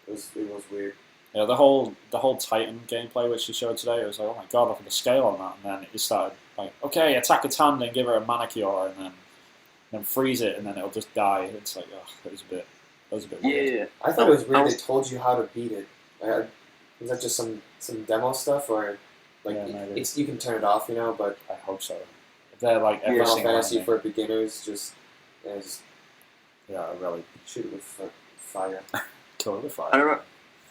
it was weird. Yeah, the whole Titan gameplay which you showed today, it was like, oh my god, look at the scale on that, and then it started like, okay, attack its hand and give her a manicure, and then freeze it, and then it'll just die. It's like, oh, that was a bit weird. Yeah. I thought it was weird they told you how to beat it. Is that just some demo stuff, or like you can turn it off, you know? But I hope so. They're like every Final single Fantasy one, for beginners, I really shoot it with fire. Kill it with fire.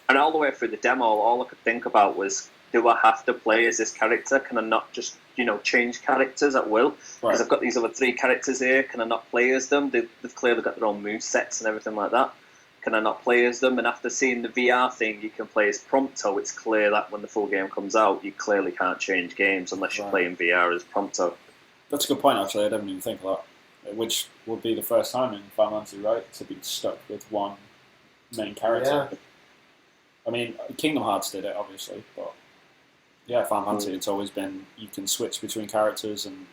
And all the way through the demo, all I could think about was, do I have to play as this character? Can I not just, change characters at will? Because I've got these other 3 characters here. Can I not play as them? They've clearly got their own movesets and everything like that. Can I not play as them? And after seeing the VR thing, you can play as Prompto. It's clear that when the full game comes out, you clearly can't change games unless you're playing VR as Prompto. That's a good point, actually. I didn't even think of that. Which would be the first time in Final Fantasy, right? To be stuck with one main character. Yeah. I mean, Kingdom Hearts did it, obviously, but yeah, Final Fantasy, it's always been, you can switch between characters and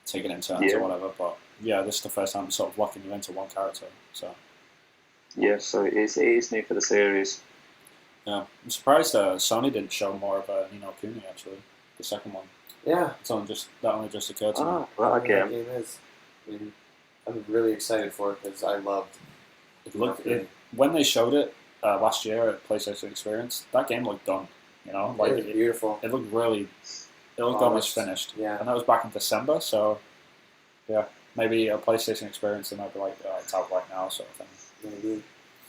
take it in turns or whatever, but yeah, this is the first time it's sort of locking you into one character, so. Yeah, so it is new for the series. Yeah, I'm surprised Sony didn't show more of Ni no Kuni, actually, the second one. Yeah. That only just occurred to me. Well, that game is. I mean, I'm really excited for it because I loved when they showed it, last year at PlayStation Experience, that game looked done. You know, like it was beautiful. It looked really. It looked almost finished. Yeah. And that was back in December, so yeah, maybe a PlayStation Experience, they might be like, it's out right now, sort of thing.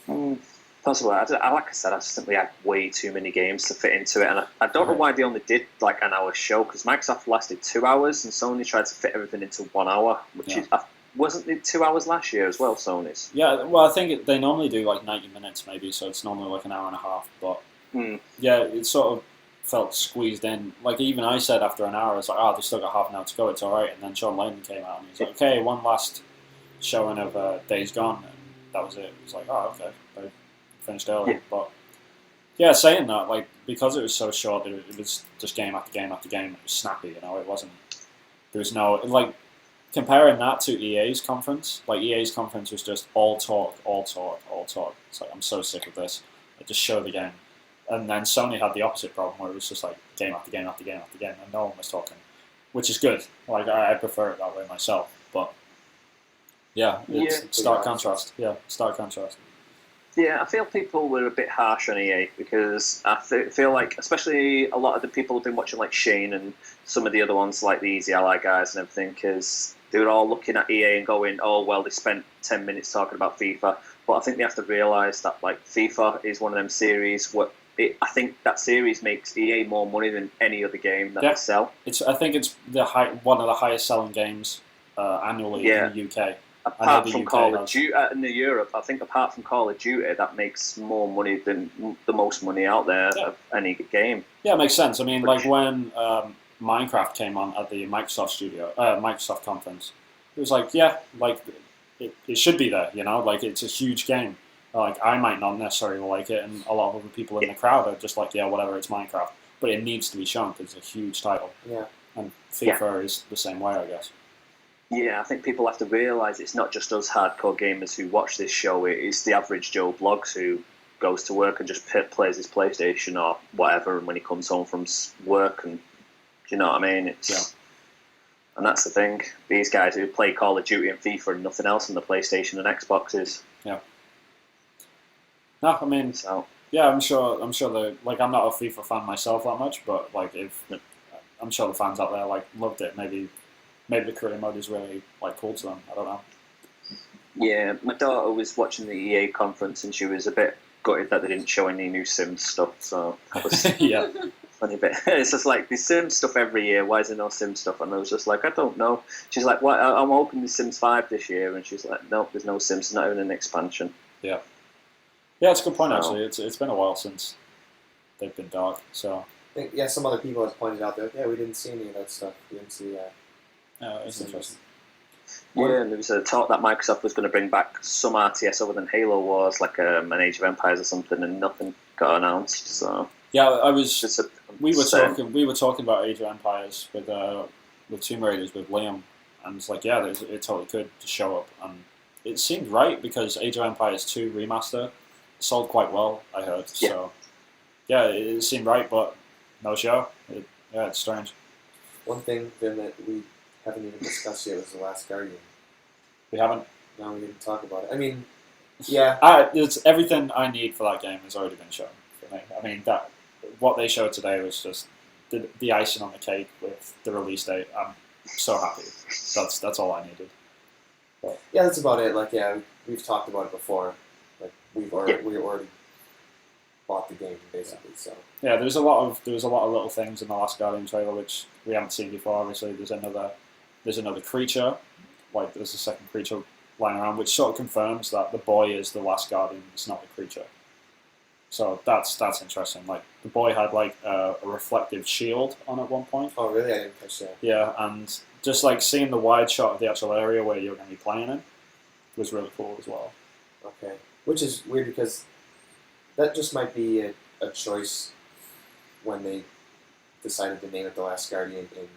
Maybe. Possibly. Like I said, I just think we had way too many games to fit into it, and I don't know why they only did like an hour show, because Microsoft lasted 2 hours, and Sony tried to fit everything into 1 hour, which is wasn't it 2 hours last year as well, Sony's? Yeah, well, I think they normally do like 90 minutes maybe, so it's normally like an hour and a half, but yeah, it sort of felt squeezed in. Like even I said after an hour, I was like, oh, they've still got half an hour to go, it's alright, and then Sean Layden came out and he was like, okay, one last showing of Days Gone, and that was it. It was like, oh, okay, they finished early, but yeah, saying that, like, because it was so short, it was just game after game after game, it was snappy, you know, it wasn't, there was no, like, comparing that to EA's conference, like EA's conference was just all talk, all talk, all talk. It's like, I'm so sick of this. I just show the game. And then Sony had the opposite problem where it was just like game after game after game after game and no one was talking, which is good. Like, I prefer it that way myself. But yeah, it's stark contrast. Yeah, stark contrast. Yeah, I feel people were a bit harsh on EA because I feel like, especially a lot of the people who've been watching like Shane and some of the other ones like the Easy Ally guys and everything, because they were all looking at EA and going, oh, well, they spent 10 minutes talking about FIFA. But I think they have to realise that like FIFA is one of them series where I think that series makes EA more money than any other game that they sell. I think it's one of the highest selling games annually in the UK. Apart from Call of Duty in Europe, I think apart from Call of Duty, that makes more money than the most money out there of any game. Yeah, it makes sense. I mean, like when Minecraft came on at the Microsoft conference, it was like, yeah, like it should be there, you know, like it's a huge game. Like I might not necessarily like it, and a lot of other people in the crowd are just like, yeah, whatever, it's Minecraft, but it needs to be shown because it's a huge title. Yeah, and FIFA is the same way, I guess. Yeah, I think people have to realise it's not just us hardcore gamers who watch this show. It's the average Joe Blogs who goes to work and just plays his PlayStation or whatever, and when he comes home from work, and do you know what I mean? And that's the thing. These guys who play Call of Duty and FIFA and nothing else on the PlayStation and Xboxes. Yeah. No, I mean, yeah, I'm sure the like I'm not a FIFA fan myself that much, but like I'm sure the fans out there like loved it. Maybe the career mode is really like cool to them. I don't know. Yeah, my daughter was watching the EA conference and she was a bit gutted that they didn't show any new Sims stuff. So that was funny bit. It's just like the Sims stuff every year. Why is there no Sims stuff? And I was just like, I don't know. She's like, "What? I'm hoping the Sims 5 this year," and she's like, "Nope, there's no Sims. Not even an expansion." Yeah. Yeah, it's a good point actually. It's been a while since they've been dark. So I think, some other people have pointed out that we didn't see any of that stuff. We didn't see. it's interesting. Yeah, and there was a talk that Microsoft was going to bring back some RTS other than Halo Wars, like an Age of Empires or something, and nothing got announced. So yeah, I was. We were talking about Age of Empires with Tomb Raiders with Liam, and it's like, yeah, it totally could just show up, and it seemed right because Age of Empires 2 remaster sold quite well, I heard. Yeah. So yeah, it seemed right, but no show. It's strange. One thing then that we haven't even discussed yet was The Last Guardian. We haven't? No, we didn't talk about it. I mean, yeah. It's everything I need for that game has already been shown for me. I mean, what they showed today was just the icing on the cake with the release date. I'm so happy. That's all I needed. But, yeah, that's about it. Like, yeah, we've talked about it before. Like, we already bought the game basically. So yeah, there was a lot of little things in the Last Guardian trailer which we haven't seen before. Obviously, there's another creature, like there's a second creature lying around, which sort of confirms that the boy is the Last Guardian. It's not the creature. So that's interesting. Like the boy had like a reflective shield on at one point. Oh really? I didn't catch that. Yeah, and just like seeing the wide shot of the actual area where you're going to be playing in was really cool as well. Okay, which is weird because that just might be a choice when they decided to name it The Last Guardian in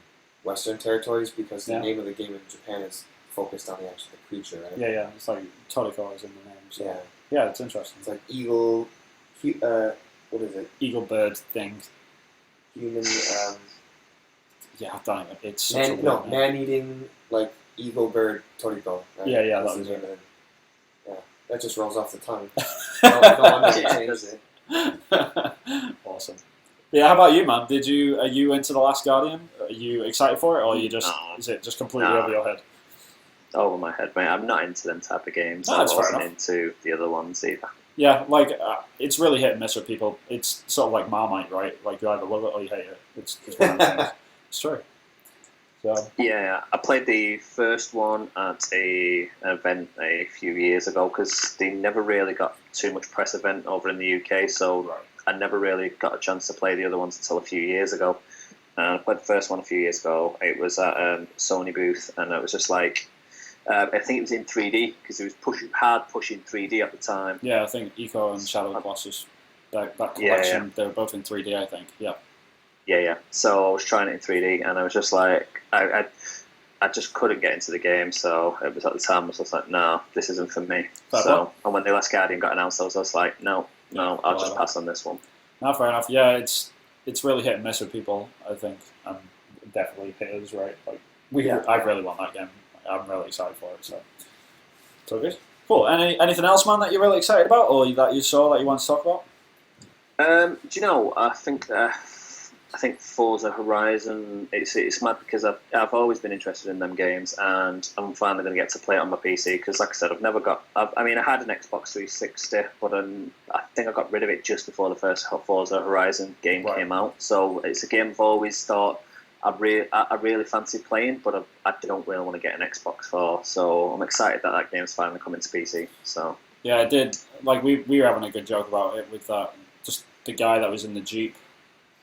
Western territories, because the name of the game in Japan is focused on the creature, right? Yeah, it's like Toriko is in the name. So. Yeah, it's interesting. It's like eagle, what is it? Eagle bird thing. Human. Yeah, I've done it. It's such a man-eating like eagle bird Toriko. Right? Yeah, that was it. That just rolls off the tongue. No wonder they changed it. Awesome. Yeah, how about you, man? Are you into The Last Guardian? Are you excited for it, or are you just is it just completely over your head? Over my head, mate. I'm not into them type of games. No, I that's fair wasn't enough. into the other ones either. Yeah, like it's really hit and miss with people. It's sort of like Marmite, right? Like you either love it or you hate it. It's one of those things. It's true. So Yeah, I played the first one at an event a few years ago because they never really got too much press event over in the UK, so I never really got a chance to play the other ones until a few years ago. I played the first one a few years ago. It was at SONY booth, and it was just like, I think it was in 3D because it was pushing 3D at the time. yeah, I think Eco and Shadow Colossus, that collection, they were both in 3D, I think. Yeah. Yeah. So I was trying it in 3D, and I was just like, I just couldn't get into the game. So it was at the time I was just like, no, this isn't for me. And when The Last Guardian got announced, I was just like, no, I'll just pass on this one. No, fair enough. Yeah, it's really hit and miss with people, I think. Definitely hitters, right? Like I really want that game. I'm really excited for it. So good. Cool. Anything else, man, that you're really excited about, or that you saw that you want to talk about? Do you know? I think Forza Horizon. It's mad because I've always been interested in them games, and I'm finally going to get to play it on my PC. Because, like I said, I had an Xbox 360, but I think I got rid of it just before the first Forza Horizon game came out. So it's a game I've always thought I really fancy playing, but I don't really want to get an Xbox for. So I'm excited that game's finally coming to PC. So yeah, I did. Like we were having a good joke about it with that. Just the guy that was in the Jeep,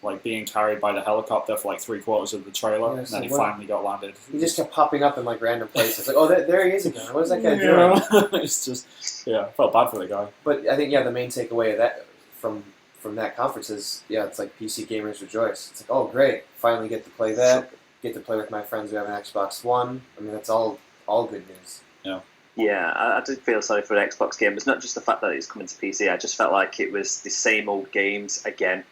like being carried by the helicopter for like 3/4 of the trailer, and then he finally got landed. He just kept popping up in like random places. Like, oh, there he is again. What is that guy doing? It's just, I felt bad for the guy. But I think the main takeaway of that from that conference is it's like PC gamers rejoice. It's like, oh great, finally get to play that. Get to play with my friends who have an Xbox One. I mean, that's all good news. Yeah. Yeah, I did feel sorry for an Xbox game. It's not just the fact that it's coming to PC. I just felt like it was the same old games again.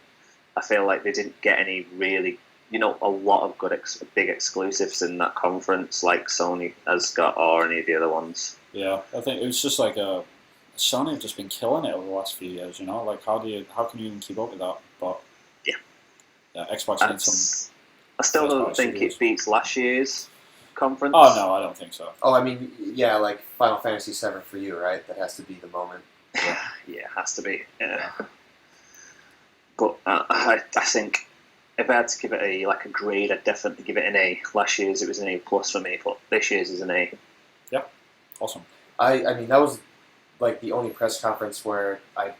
I feel like they didn't get any really, a lot of good big exclusives in that conference like Sony has got or any of the other ones. Yeah, I think it was just like Sony have just been killing it over the last few years. Like how can you even keep up with that? But yeah, Xbox needs some. I still don't think it beats last year's conference. Oh no, I don't think so. Oh, I mean, like Final Fantasy VII for you, right? That has to be the moment. Yeah, it has to be. Yeah. But I think if I had to give it a grade, I'd definitely give it an A. Last year's it was an A+ for me, but this year's is an A. Yeah, awesome. I mean, that was like the only press conference where I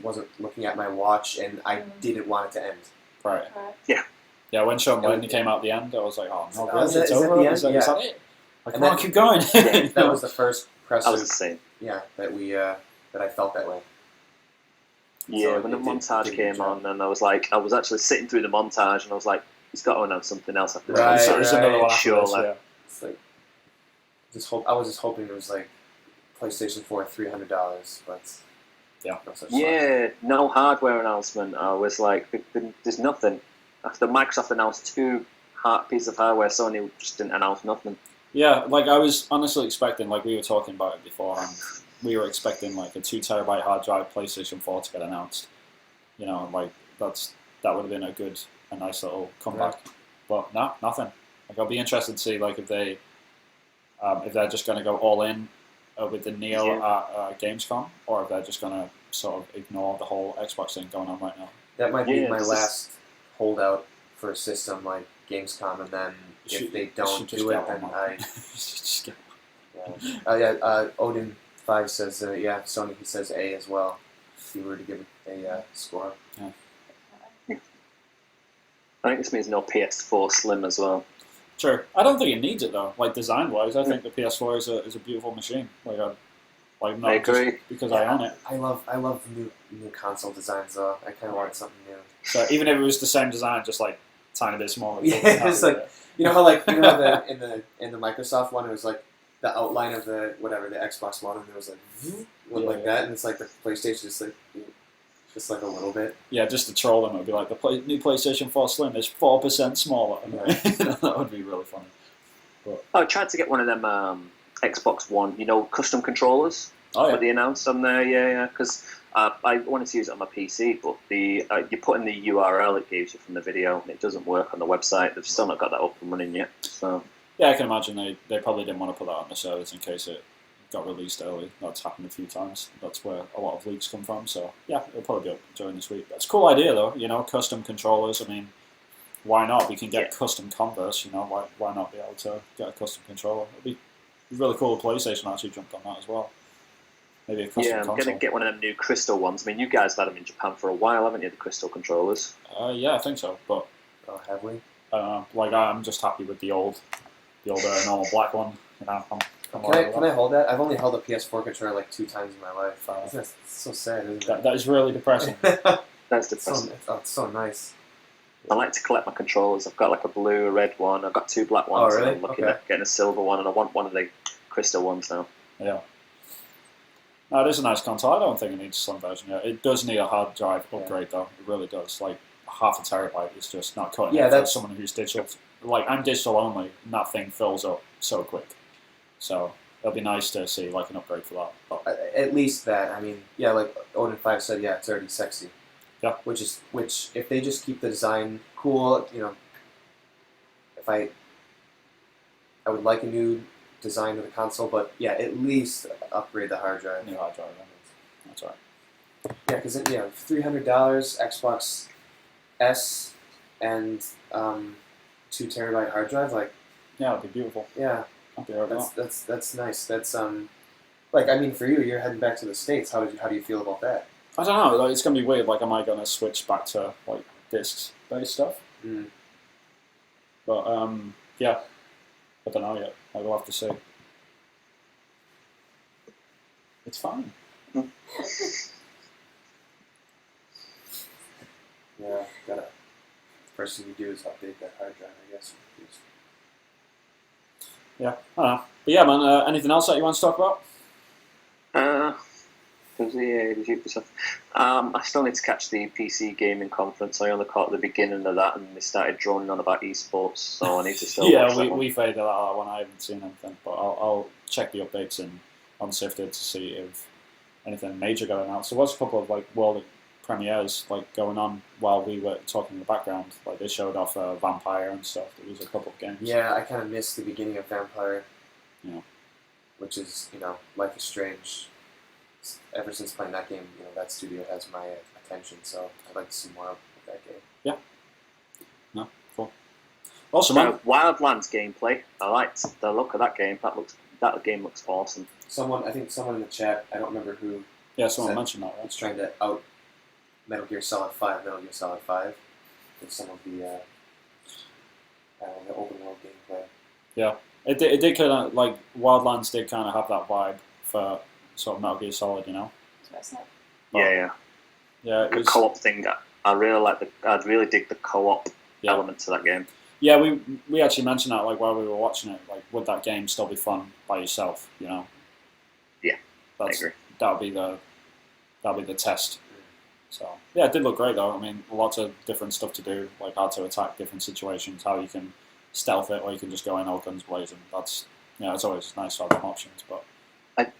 wasn't looking at my watch and I didn't want it to end. Right. Yeah. Yeah, when Sean Lightning came out at the end, I was like, oh no, really? Is It's that over? the end? Is that it? Come on, keep going. That was the first press. I was the same. Yeah, that I felt that way. Yeah, so when the montage came on, and I was actually sitting through the montage, and I was like, he's got to announce something else after this. There's another one after surely. this, It's like, I was just hoping it was like PlayStation 4 $300, but yeah, no such no hardware announcement. I was like, there's nothing. After Microsoft announced 2 pieces of hardware, Sony just didn't announce nothing. Yeah, like I was honestly expecting, like we were talking about it beforehand, we were expecting like a 2 terabyte hard drive PlayStation 4 to get announced. Like that would have been a nice little comeback. Yeah. But no, nothing. Like I'll be interested to see like if they're just going to go all in with the Neo at Gamescom, or if they're just going to sort of ignore the whole Xbox thing going on right now. That might be my last holdout for a system like Gamescom, and then if they don't do it, then Odin 5 says, Sony, he says A as well, if you were to give it a score. Yeah. I think this means no PS4 Slim as well. Sure. I don't think it needs it though. Like design-wise, I think the PS4 is a beautiful machine. Not I agree. Just because I own it. I love new console designs though. I kind of want something new. So even if it was the same design, just like tiny bit smaller. Yeah, it's like how in the Microsoft one it was like the outline of the Xbox One, and it was like like that, and it's like the PlayStation just like a little bit. Yeah, just to troll them, it would be like the new PlayStation 4 Slim is 4% smaller. Right? That would be really funny. But I tried to get one of them Xbox One, custom controllers. Oh, yeah. What they announced on there, yeah. Because I wanted to use it on my PC, but you put in the URL it gives you from the video, and it doesn't work on the website. They've still not got that up and running yet. So yeah, I can imagine they probably didn't want to put that on the servers in case it got released early. That's happened a few times. That's where a lot of leaks come from. So yeah, it'll probably be up during this week. That's a cool idea though. Custom controllers. I mean, why not? We can get custom Converse. Why not be able to get a custom controller? It'd be really cool if PlayStation actually jumped on that as well. Maybe a custom I'm console. going to get one of them new crystal ones. I mean, you guys have had them in Japan for a while, haven't you, the crystal controllers? Yeah, I think so. But have we? I'm just happy with the old normal black one. I'm Can I hold that? I've only held a PS4 controller like 2 times in my life. It's so sad, isn't it? That is really depressing. That's depressing. It's so nice. I like to collect my controllers. I've got like a blue, a red one. I've got 2 black ones. Oh, really? And I'm looking at getting a silver one, and I want one of the crystal ones now. Yeah. No, it is a nice console. I don't think it needs a slim version yet. It does need a hard drive upgrade though. It really does. Like half a terabyte is just not cutting it for someone who's digital. Like I'm digital only, and that thing fills up so quick. So it'll be nice to see like an upgrade for that. But at least that. I mean, yeah, like Odin 5 said, yeah, it's already sexy. Yeah. Which if they just keep the design cool, if I would like a new design of the console, but yeah, at least upgrade the hard drive. New hard drive, that's right. Yeah, because $300 Xbox S and 2 terabyte hard drive, like. Yeah, it'd be beautiful. Yeah. That's nice. That's for you, you're heading back to the States. How do you feel about that? I don't know. Like, it's gonna be weird. Like, am I gonna switch back to like discs-based stuff? Mm. But yeah, I don't know yet. I will have to see. It's fine. Yeah, the first thing you do is update that hard drive, I guess. Yeah, I don't know. But yeah, man. Anything else that you want to talk about? I still need to catch the PC gaming conference. I only caught the beginning of that, and they started droning on about esports, so I need to still watch that one. we faded out that one. I haven't seen anything, but I'll check the updates on SIFTers to see if anything major going out. So there was a couple of like world premieres like going on while we were talking in the background. Like they showed off Vampire and stuff. There was a couple of games. Yeah, I kind of missed the beginning of Vampire. Yeah. Which is, Life is Strange. Ever since playing that game, that studio has my attention, so I'd like to see more of that game. Yeah. No, cool. Also, man. Wildlands gameplay. I liked the look of that game. That game looks awesome. I think someone in the chat, I don't remember who. Yeah, someone mentioned that, right? It's trying to out Metal Gear Solid 5 with some of the open world gameplay. Yeah, it did kind of like Wildlands did kind of have that vibe for sort of Metal Gear Solid, Yeah. Yeah, the co-op thing. I really like I really dig the co-op element to that game. Yeah, we actually mentioned that like while we were watching it. Like, would that game still be fun by yourself? Yeah, I agree. That'll be the test. So yeah, it did look great though. I mean, lots of different stuff to do, like how to attack different situations, how you can stealth it, or you can just go in all guns blazing. That's it's always nice to have them options, but. I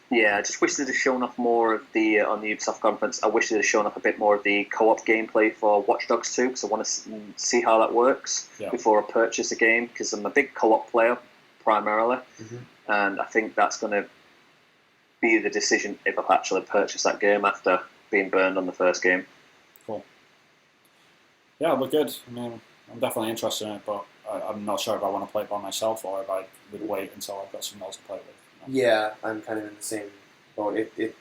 just wish they'd have shown off more of the on the Ubisoft conference. I wish they'd have shown off a bit more of the co-op gameplay for Watch Dogs 2 because I want to see how that works before I purchase a game because I'm a big co-op player primarily, and I think that's going to be the decision if I actually purchase that game after being burned on the first game. Cool. Yeah, it looked good. I mean, I'm definitely interested in it, but I'm not sure if I want to play it by myself or if I would wait until I've got someone else to play with. Yeah, I'm kind of in the same boat. It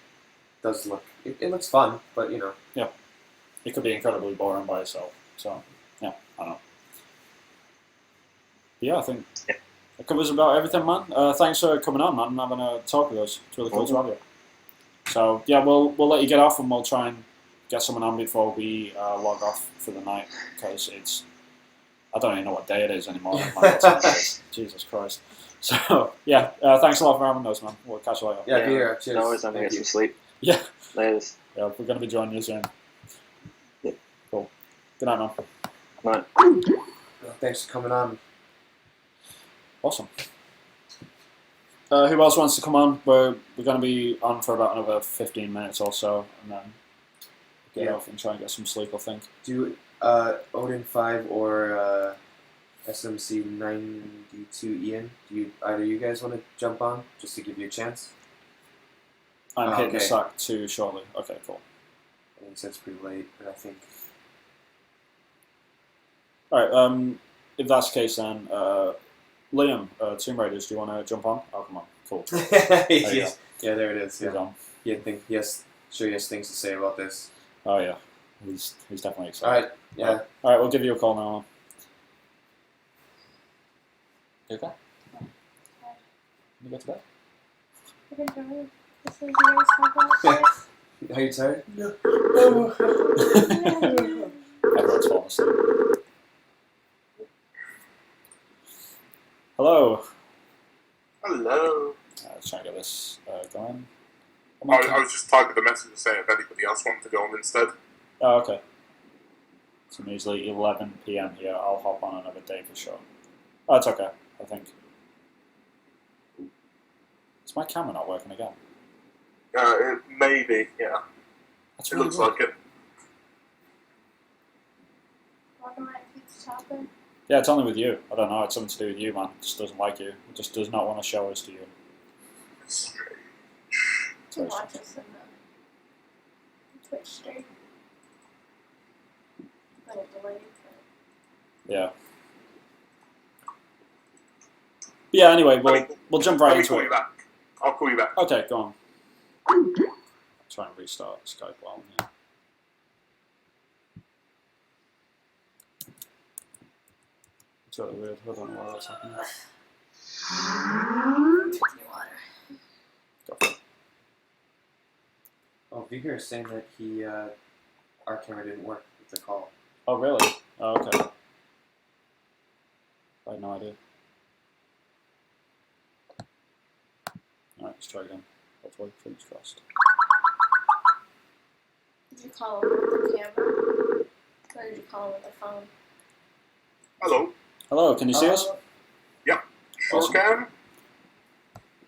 does look... It looks fun, but, Yeah. It could be incredibly boring by itself. So, yeah, I don't know. But yeah, I think that covers about everything, man. Thanks for coming on, man, and having a talk with us. It's really cool to have you. So, yeah, we'll let you get off, and we'll try and get someone on before we log off for the night, because it's... I don't even know what day it is anymore. Jesus Christ. So, yeah, thanks a lot for having us, man. We'll catch you later. Yeah, be here. Cheers. No worries, I'm going to get some sleep. Yeah. Later. Yeah, we're going to be joining you soon. Yeah. Cool. Good night, man. Right. Thanks for coming on. Awesome. Who else wants to come on? We're going to be on for about another 15 minutes or so, and then get off and try and get some sleep, I think. Do Odin 5 or SMC 92 Ian, do either you guys want to jump on just to give you a chance? I'm hitting the sack too shortly. Okay, cool. I think it's pretty late, but I think... Alright, if that's the case then, Liam, Tomb Raiders, do you want to jump on? Oh, come on. Cool. Yeah, there it is. He's Yeah. on. He has things to say about this. Oh, yeah. He's definitely excited. Alright, yeah. Alright, we'll give you a call now. You okay? You go to bed? Are you tired? No. Everyone's falling asleep. Hello. Let's try and get this going. I was just typing the message to say if anybody else wanted to go on instead. Oh, okay. It's usually 11 PM here. I'll hop on another day for sure. Oh, it's okay, I think. Is my camera not working again? Maybe, yeah. That's it really looks weird. like it. Yeah, it's only with you. I don't know, it's something to do with you, man. It just doesn't like you. It just does not want to show us to you. To watch us in the Twitch stream. But it delayed it. Yeah. Yeah, anyway, we'll jump right into it. I'll call you back. Okay, go on. I'll try and restart Skype while I'm here. It's really weird. I don't know why that's happening. Go for it. Oh, Vigor is saying that our camera didn't work with the call. Oh, really? Oh, okay. I had no idea. Alright, let's try again. Hopefully, fingers crossed. Did you call him with the camera? Or did you call him with the phone? Hello. Hello, can you see us? Yep. Sure Awesome. can.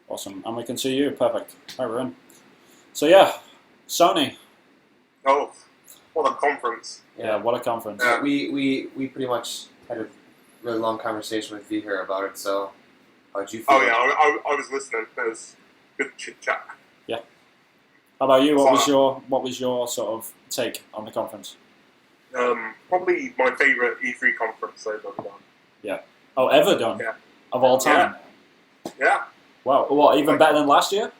Awesome, and we can see you. Perfect. Alright, we're in. So yeah, Sony. Oh, what a conference. Yeah, what a conference. We pretty much had a really long conversation with Vigor about it, so how'd you feel? Oh yeah, I was listening. It was good chit chat. Yeah. How about you? What was your sort of take on the conference? Probably my favourite E3 conference they've ever done. Yeah. Oh, ever done? Yeah. Of all time? Yeah. Wow. What, even better than last year?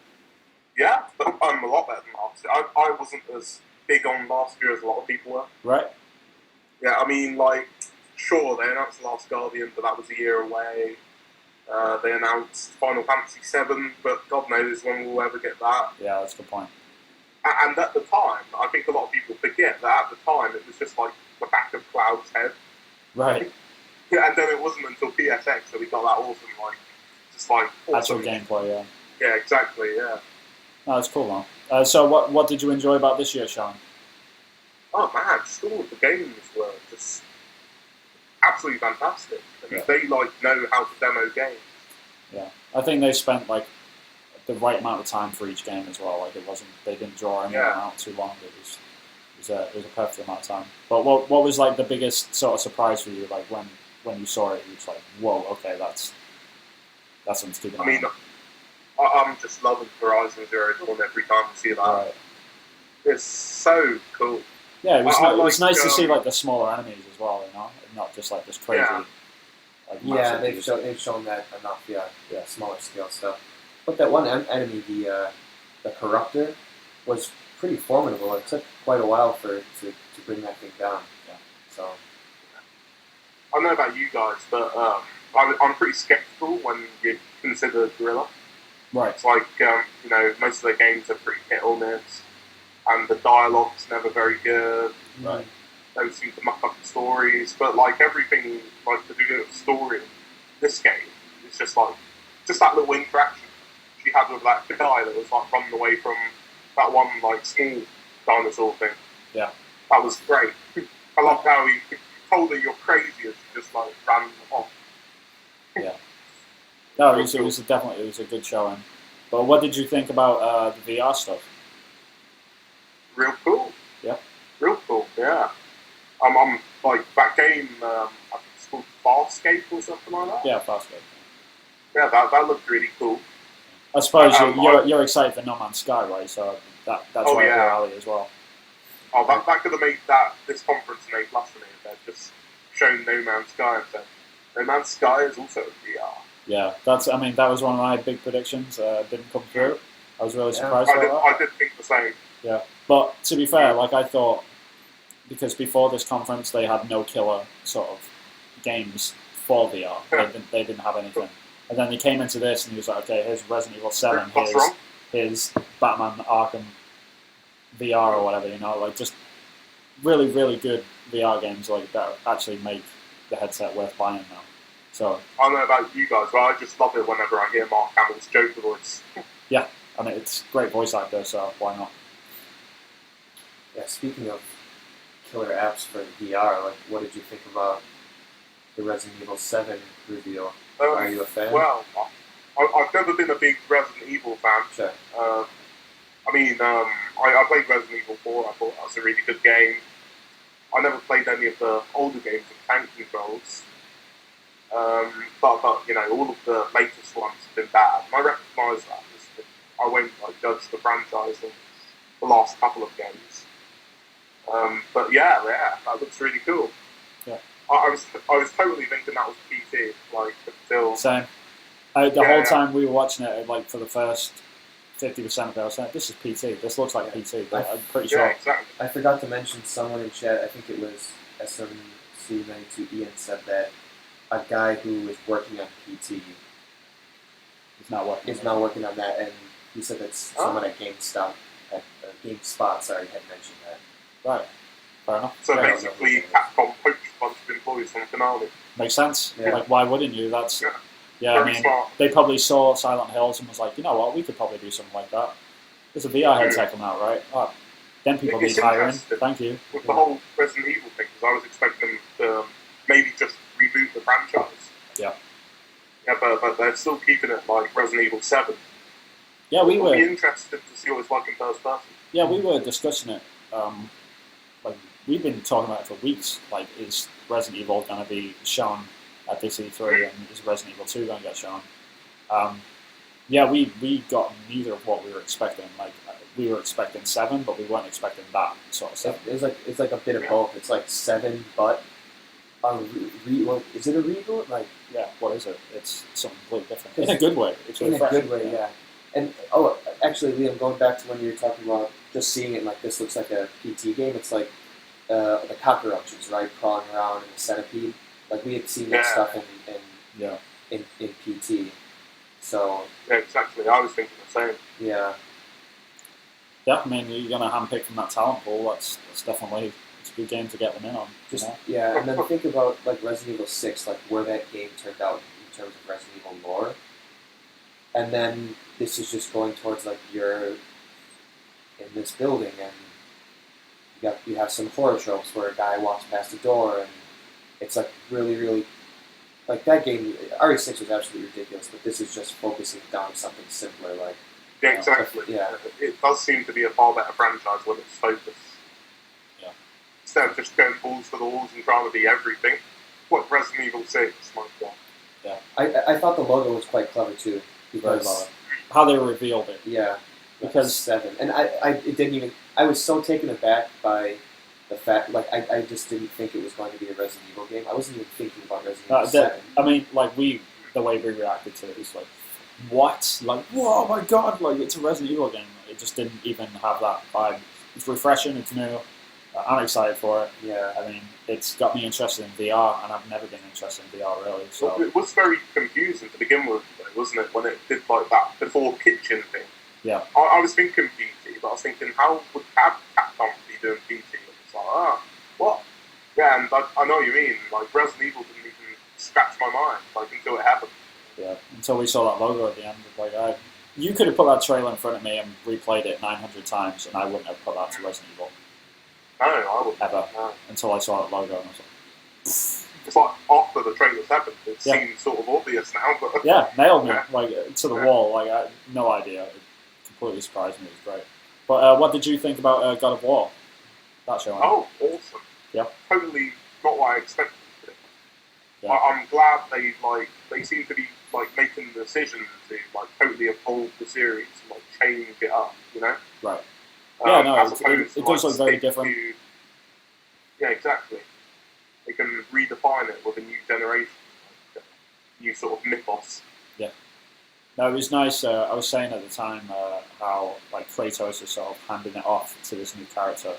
Yeah, but I'm a lot better than last year. I wasn't as big on last year as a lot of people were. Right. Yeah, I mean, like, sure, they announced The Last Guardian, but that was a year away. They announced Final Fantasy VII, but God knows when we'll ever get that. Yeah, that's a good point. And at the time, I think a lot of people forget that at the time it was just like the back of Cloud's head. Right. Yeah, and then it wasn't until PSX that we got that awesome, like, just like Actual awesome gameplay, yeah. Yeah, exactly. Yeah. No, that's cool, man. So what did you enjoy about this year, Sean? Oh man, just all of the games were just absolutely fantastic. And they like know how to demo games. Yeah, I think they spent like the right amount of time for each game as well. Like they didn't draw anyone out too long. It was a perfect amount of time. But what was like the biggest sort of surprise for you? Like when you saw it, you was like, whoa, okay, that's something to keep an eye on. I mean, I'm just loving Horizon Zero Dawn every time I see that. Right. It's so cool. Yeah, it was nice to see um, like the smaller enemies as well, you know, and not just like this crazy. Yeah. Like, Yeah, they've shown that enough. Yeah, smaller scale stuff. But that one enemy, the Corruptor, was pretty formidable. It took quite a while to bring that thing down. Yeah. So I don't know about you guys, but I'm pretty skeptical when you consider Guerrilla. Right. It's like you know, most of their games are pretty hit or miss, and the dialogue's never very good. Right. Don't seem to muck up the stories, but like everything, like to do with the story, this game is just like that little interaction she had with that guy that was like running away from that one like small dinosaur thing. Yeah. That was great. I loved how he told her you're crazy as she just like ran off. Yeah. No, it was definitely it was a good showing. But what did you think about the VR stuff? Real cool. Yeah. Real cool. Yeah. I'm like that game. I think it's called Farscape or something like that. Yeah, Farscape. Yeah, that looked really cool. I suppose you're excited for No Man's Sky, right? So that's right up your alley as well. Oh, that could have made this conference an A+ for me if they'd just shown No Man's Sky and said, No Man's Sky is also VR. Yeah, that was one of my big predictions. Didn't come through. I was really surprised by that. I did think the same. Yeah, but to be fair, like I thought, because before this conference they had no killer sort of games for VR. They didn't have anything. And then they came into this and he was like, okay, here's Resident Evil 7, here's Batman Arkham VR or whatever, like just really, really good VR games like that actually make the headset worth buying now. So I don't know about you guys, but I just love it whenever I hear Mark Hamill's Joker voice. Yeah, I mean, it's a great voice actor, so why not? Yeah, speaking of killer apps for VR, like, what did you think about the Resident Evil 7 reveal? Are you a fan? Well, I've never been a big Resident Evil fan. Sure. I mean, I played Resident Evil 4. I thought that was a really good game. I never played any of the older games with tank controls. But all of the latest ones have been bad. And I recognise that. I won't judge the franchise in the last couple of games. But yeah, that looks really cool. Yeah. I was totally thinking that was PT, until... Same. The whole time we were watching it, for the first 50% of it, I was like, this is PT. This looks like PT, but I'm pretty sure. Yeah, exactly. I forgot to mention, someone in chat, I think it was SMC92 Ian, said that a guy who is working on PT is not working on that, and he said that someone at GameSpot, had mentioned that. Right. Fair enough. So basically, Capcom poached a bunch of employees from Konami. Makes sense. Yeah. Why wouldn't you? That's Very I mean, smart. they probably saw Silent Hills and was like, you know what, we could probably do something like that. There's a VR headset coming out, right? Oh, then people need hiring. Thank you. With the whole Resident Evil thing, because I was expecting them to maybe just reboot the franchise. Yeah. Yeah, but they're still keeping it like Resident Evil 7. Yeah, we were. I'd be interested to see what it's like in first person. Yeah, we were discussing it. We've been talking about it for weeks. Is Resident Evil going to be shown at this E3, and is Resident Evil 2 going to get shown? We got neither of what we were expecting. We were expecting 7, but we weren't expecting that sort of stuff. It's like a bit of both. It's like 7, but is it a reboot? Yeah, what is it? It's something completely different. In a good way. It's in a good way, yeah. And actually, Liam, going back to when you were talking about just seeing it like this looks like a PT game. It's like the cockroaches, right, crawling around in a centipede. We had seen that stuff in PT. So yeah, exactly. I was thinking the same. Yeah. Yeah, I mean, you're going to handpick from that talent pool. That's definitely it's a good game to get them in on. Yeah, and then think about Resident Evil 6, where that game turned out in terms of Resident Evil lore. And then this is just going towards you're in this building and you have some horror tropes where a guy walks past a door and it's really, really that game. RE6 was absolutely ridiculous, but this is just focusing down something simpler. Yeah, exactly. It does seem to be a far better franchise when it's focused. Yeah. Instead of just going balls to the walls and trying to be everything. What Resident Evil 6, my God. Yeah. I thought the logo was quite clever too. Because how they revealed it. Yeah. Because 7. And it didn't even... I was so taken aback by the fact... I just didn't think it was going to be a Resident Evil game. I wasn't even thinking about Resident Evil 7. I mean, the way we reacted to it was what? Whoa, my God, it's a Resident Evil game. It just didn't even have that vibe. It's refreshing, it's new. I'm excited for it. Yeah. I mean, it's got me interested in VR, and I've never been interested in VR, really. So. Well, it was very confusing to begin with, wasn't it, when it did that before kitchen thing? Yeah. I was thinking PT, but I was thinking, how would Capcom be doing PT? It's what? Yeah, and I know what you mean. Resident Evil didn't even scratch my mind, until it happened. Yeah, until we saw that logo at the end. You could have put that trailer in front of me and replayed it 900 times, and I wouldn't have put that to Resident Evil. No, I wouldn't. Ever. No. Until I saw that logo, and I was like, it's like after the trailer's happened, it seems sort of obvious now. But yeah, nailed me like to the wall. Like I had no idea. It completely surprised me. It was great. But what did you think about God of War? That show. Oh, awesome! Yeah, totally not what I expected. Yeah. I'm glad they seem to be like making the decision to like totally evolve the series, and, like change it up, you know? Right. Yeah, no, as it opposed to, does look very stick different. to- yeah, exactly. They can redefine it with a new generation, like, new sort of mythos. Yeah. No, it was nice. I was saying at the time how like Kratos is sort of handing it off to this new character.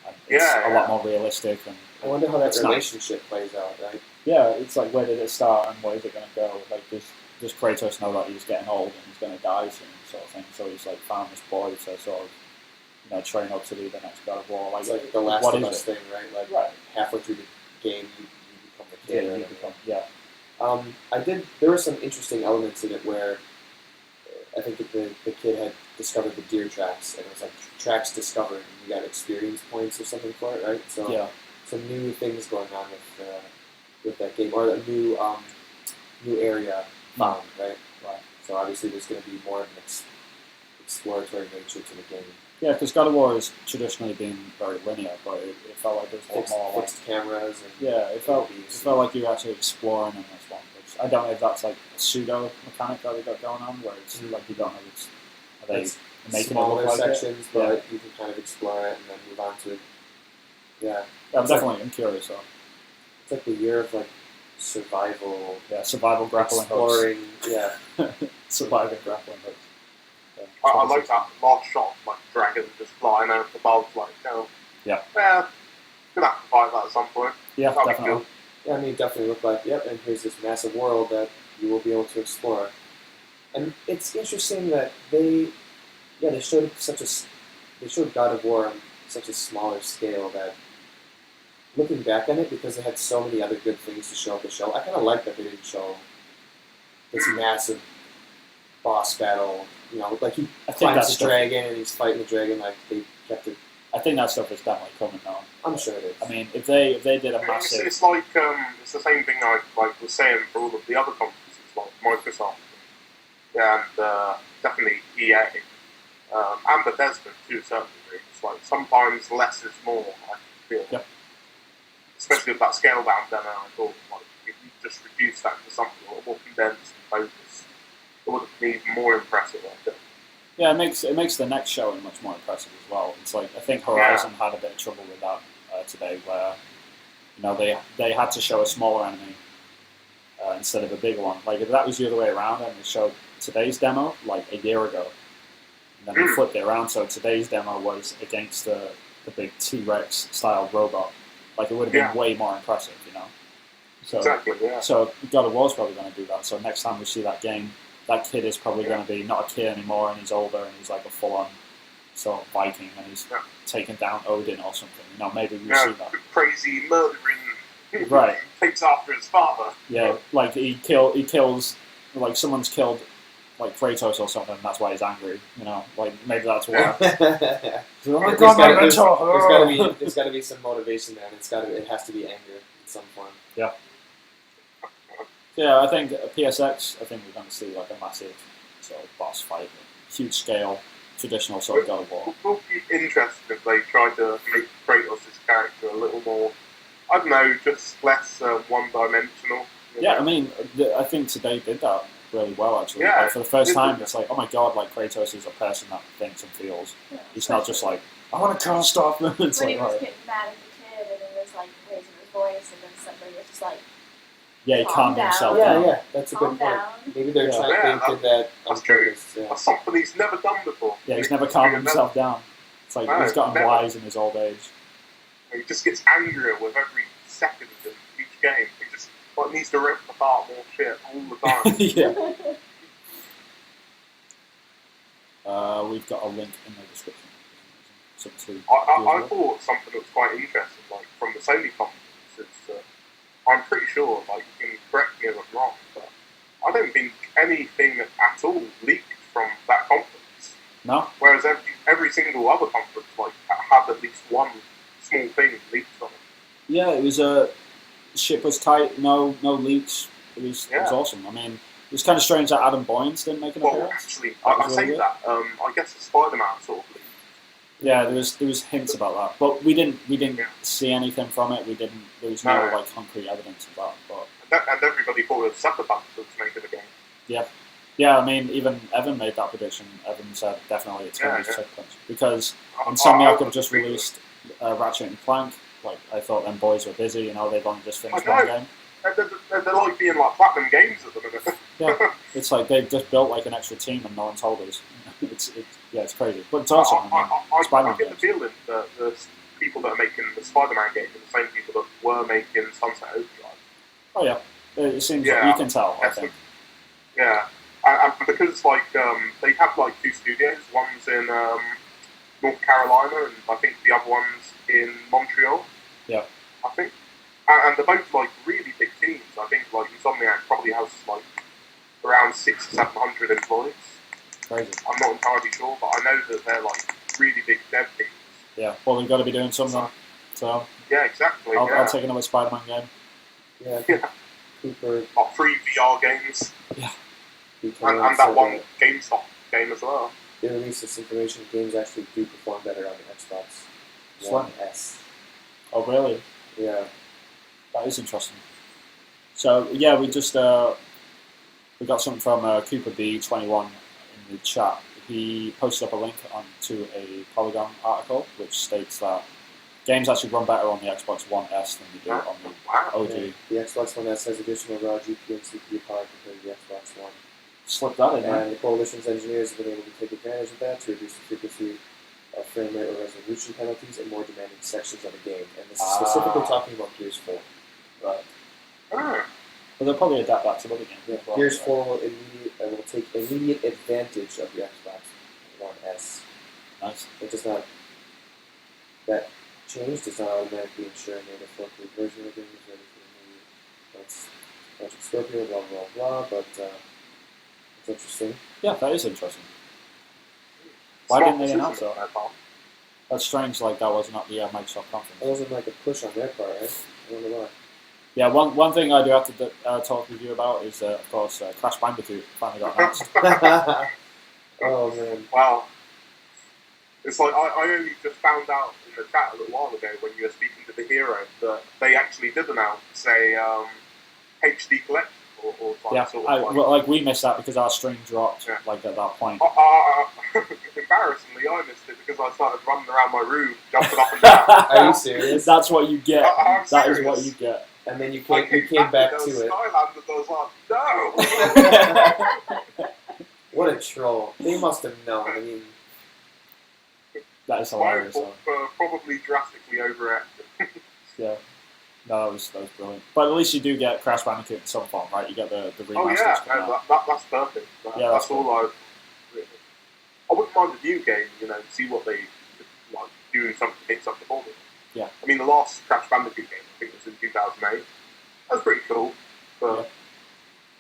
And it's a lot more realistic. And I wonder how that it's relationship plays out, right? Yeah, it's like where did it start and where is it going to go? Like does Kratos know that he's getting old and he's going to die soon, sort of thing? So he's like found this boy to sort of train up to be the next God of War. Like, It's like the Last of Us thing, right? Like halfway through the game, you become the kid. Yeah, you become, yeah. There were some interesting elements in it where I think that the kid had discovered the deer tracks, and it was like tracks discovered, and you got experience points or something for it, right? So yeah. Some new things going on with that game, or a new area found, right? Right. So obviously there's going to be more of an exploratory nature to the game. Yeah, because God of War has traditionally been very linear, but it felt like there's a lot more fixed cameras. And it felt like you were actually exploring in this one. Which I don't know if that's like a pseudo mechanic that we got going on, where it's like you don't know are they making smaller it look like sections, it? but you can kind of explore it and then move on to it. Yeah, I'm curious. So it's like the year of like survival. Yeah, survival grappling exploring. hooks. Yeah, surviving grappling hooks. I like that last shot, like dragon just flying out above, like, yeah, gonna have to fight that at some point. Yeah, That'd be definitely. cool. Yeah, I mean, it definitely looked like, yep, and here's this massive world that you will be able to explore. And it's interesting that they showed God of War on such a smaller scale that, looking back on it, because they had so many other good things to show at the show, I kind of like that they didn't show this massive boss battle. Like he climbs the dragon and he's fighting the dragon. Like they kept it. I think that stuff is definitely coming now. I'm sure it is. I mean, if they did a massive, It's like it's the same thing I was saying for all of the other conferences, like Microsoft, and definitely EA, and Bethesda to a certain degree. It's like sometimes less is more. I feel, especially with that scale down demo. I thought like if you just reduce that to something a little more condensed and focused, it would have been even more impressive. I think. Yeah, it makes the next showing much more impressive as well. It's like I think Horizon had a bit of trouble with that today, where they had to show a smaller enemy instead of a bigger one. Like if that was the other way around, and they showed today's demo like a year ago, and then they flipped it around, so today's demo was against the big T-Rex style robot. Like it would have been way more impressive, So, exactly, yeah. So God of War's probably going to do that. So next time we see that game, that kid is probably going to be not a kid anymore, and he's older, and he's like a full-on sort of Viking, and he's taking down Odin or something. Maybe we'll see that. Crazy murdering. Right. Takes after his father. Yeah, like he kills, like someone's killed, like Kratos or something, and that's why he's angry. Like maybe that's why. Oh my God, my mentor! There's got to be some motivation there, and it has to be anger in some form. Yeah. Yeah, I think PSX. I think we're going to see like a massive sort of boss fight, huge scale, traditional sort of God of War. It would be interesting if they tried to make Kratos' character a little more, I don't know, just less one-dimensional. Yeah, I mean, I think today did that really well actually. Yeah, like, for the first time, it's like, oh my God, like Kratos is a person that thinks and feels. Yeah, he's not just like, I want to kill stuff. It's when like, he was getting mad at the kid, and he was like raising his voice, and then somebody was just like. Yeah, he calmed himself down. down. Yeah, that's a good point. Maybe they're trying to did that on purpose. Yeah. That's something he's never done before. Yeah, he's never calmed himself down. It's like he's gotten wise in his old age. He just gets angrier with every second of each game. He just needs to rip apart more shit all the time. Yeah. We've got a link in the description. I thought something that was quite interesting, like from the Sony conference. I'm pretty sure, like, you can correct me if I'm wrong, but I don't think anything at all leaked from that conference. No. Whereas every single other conference, like, had at least one small thing leaked from it. Yeah, it was ship was tight, no leaks. It was awesome. I mean, it was kind of strange that Adam Boyens didn't make an Well, appearance. actually, That I was say really weird. that. I guess the Spider-Man sort of leaked. Yeah, there was hints about that, but we didn't see anything from it. There was no No. like concrete evidence of that. But And everybody thought it was Sucker Punch that was making the game. yeah. I mean, even Evan made that prediction. Evan said definitely it's going to be Yeah. Sucker Punch because I Insomniac have was just thinking- released Ratchet and Clank. Like I thought, them boys were busy. They've only just finished I one know. game. They're like being like platinum games at the minute. Yeah, it's like they've just built like an extra team and no one told us. It's crazy, but it's awesome. I Spider-Man get the games. feeling that the people that are making the Spider-Man game are the same people that were making Sunset Overdrive. Oh yeah, it seems Yeah, like you can tell. I that's think. Yeah, and because like they have like 2 studios. One's in North Carolina, and I think the other one's in Montreal. Yeah. I think, and they're both like really big teams. I think like Insomniac probably has like around 600 or 700 employees. Crazy. I'm not entirely sure, but I know that they're like really big dev teams. Yeah, well, we've got to be doing something. So Yeah, exactly. I'll take another Spider-Man game. Yeah, Cooper. Like 3 VR games. Yeah. And that one GameStop game as well. They released this information. Games actually do perform better on the Xbox One S. Oh really? Yeah. That is interesting. So yeah, we just we got something from Cooper B21 in the chat. He posted up a link onto a Polygon article which states that games actually run better on the Xbox One S than they do on the OG. Yeah, the Xbox One S has additional raw GPU and CPU power compared to the Xbox One. Slip that in there. And the Coalition's engineers have been able to take advantage of that to reduce the frequency of frame rate or resolution penalties in more demanding sections of the game. And this is specifically talking about Gears 4. Right. Ah. Well, they'll probably adapt that to other games. Yeah, as well, Gears right? 4 will take immediate advantage of the Xbox One S. Nice. It does not. That change does not automatically ensure a native 4K version of the game is ready for immediate. That's Project Scorpio, blah blah blah. But it's interesting. Yeah, that is interesting. Why didn't they announce that? That's strange. Like that wasn't at the Microsoft conference. It wasn't like a push on their part, right? I wonder why. Yeah, one thing I do have to talk with you about is, of course, Crash Bandicoot finally got announced. Oh man! Wow. It's like I only just found out in the chat a little while ago when you were speaking to the hero that they actually did announce a HD collection or Yeah, sort of like we missed that because our stream dropped like at that point. Embarrassingly, I missed it because I started running around my room, jumping up and down. Are you serious? That's what you get. I'm That is serious. what you get. And then you came back to it. Skylanders, I was like, no! What a troll! They must have known. I mean, That is hilarious. though. Probably drastically overacted. Yeah. No, that was brilliant. But at least you do get Crash Bandicoot in some form, right? You get the remasters Oh yeah, coming no, out. that's perfect. Yeah, that's that's all I wouldn't mind a new game, see what they like doing something hit something for me. Yeah. I mean, the last Crash Bandicoot game, I think, was in 2008. That was pretty cool, but Yeah.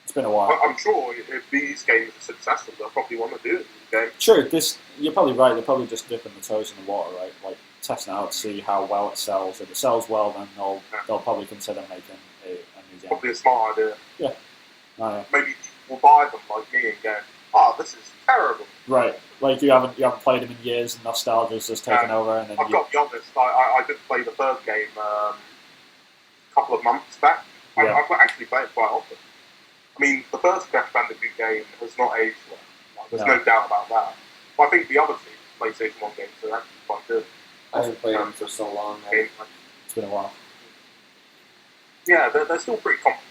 It's been a while. I'm sure if these games are successful, they'll probably want to do it. Okay? True, you're probably right. They're probably just dipping the toes in the water, right? Like testing it out to see how well it sells. If it sells well, then they'll probably consider making a new game. Probably a smart idea. Yeah. Maybe we'll buy them like me and go, "Oh, this is terrible." Right. Like you haven't played them in years, and nostalgia's just taken over, and then I've got to be honest. I did play the third game a couple of months back. Yeah. I've actually played it quite often. I mean, the first Crash Bandicoot game has not aged well. There's no doubt about that. But I think the other two PlayStation 1 games are actually quite good. I haven't played them for so long now. It's been a while. Yeah, they're still pretty competent.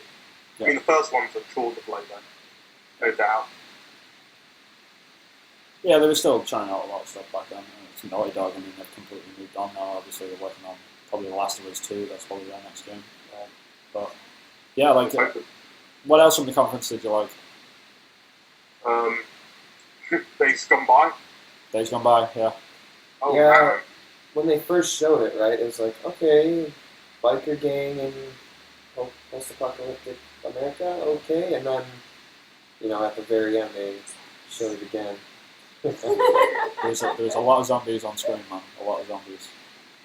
Yeah. I mean, the first one's a chore to play though, no doubt. Yeah, they were still trying out a lot of stuff back then. It's Naughty Dog. I mean, they've completely moved on now. Obviously, they're working on probably The Last of Us 2. That's probably their next game. But yeah, like, what else from the conference did you like? Days Gone By. Days Gone By, yeah. Oh, yeah, man. when they first showed it, right, it was like, okay, biker gang in post-apocalyptic America, okay, and then, at the very end, they showed it again. There's a lot of zombies on screen, man. A lot of zombies.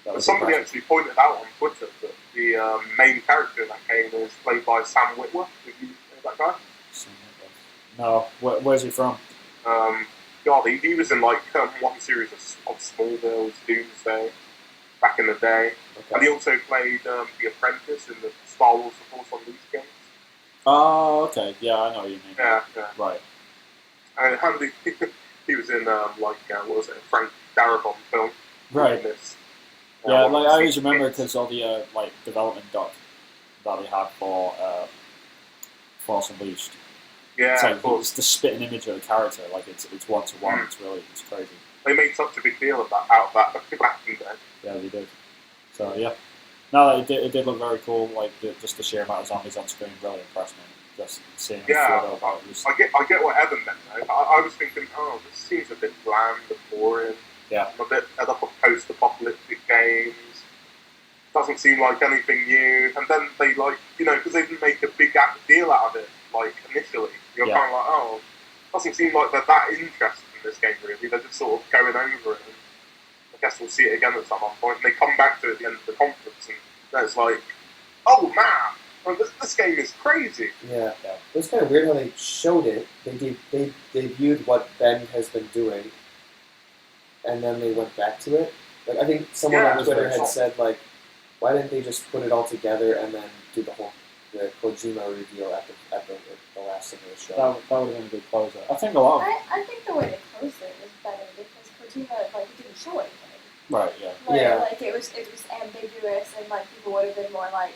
But somebody actually pointed out on Twitter that the main character in that game is played by Sam Witwer. Have you heard that guy? No, where's he from? God, he was in like one series of Smallville, Doomsday, back in the day. Okay. And he also played The Apprentice in the Star Wars The Force Unleashed games. Oh, okay. Yeah, I know what you mean. Yeah. Right. And he was in what was it, a Frank Darabont film. Right. This, yeah, like I always remember because all the like development doc that they had for Force Unleashed. Yeah, it's like, of course. it's the spitting image of the character. Like it's 1-to-1. It's crazy. They made such a big deal out of that back in the day. Yeah, they did. So yeah, no, it did look very cool. Like just the sheer amount of zombies on screen really impressed me. Just seeing a photo about it. I get what Evan meant though. I was thinking, this seems a bit bland and boring. Yeah. I'm a bit fed up of post-apocalyptic games. Doesn't seem like anything new. And then they because they didn't make a big deal out of it initially. You're kind of like, doesn't seem like they're that interested in this game really. They're just sort of going over it. And I guess we'll see it again at some point. And they come back to it at the end of the conference, and then it's like, oh man, this game is crazy. Yeah. It was kind of weird how they showed it. They debuted what Ben has been doing, and then they went back to it. Like I think someone on Twitter had said like, why didn't they just put it all together and then do the Kojima reveal at the last thing of the show? That would have been a good closer. I think a lot of I think the way they closed it was better because Kojima didn't show anything. Right. Yeah. Like it was ambiguous and like people would have been more like,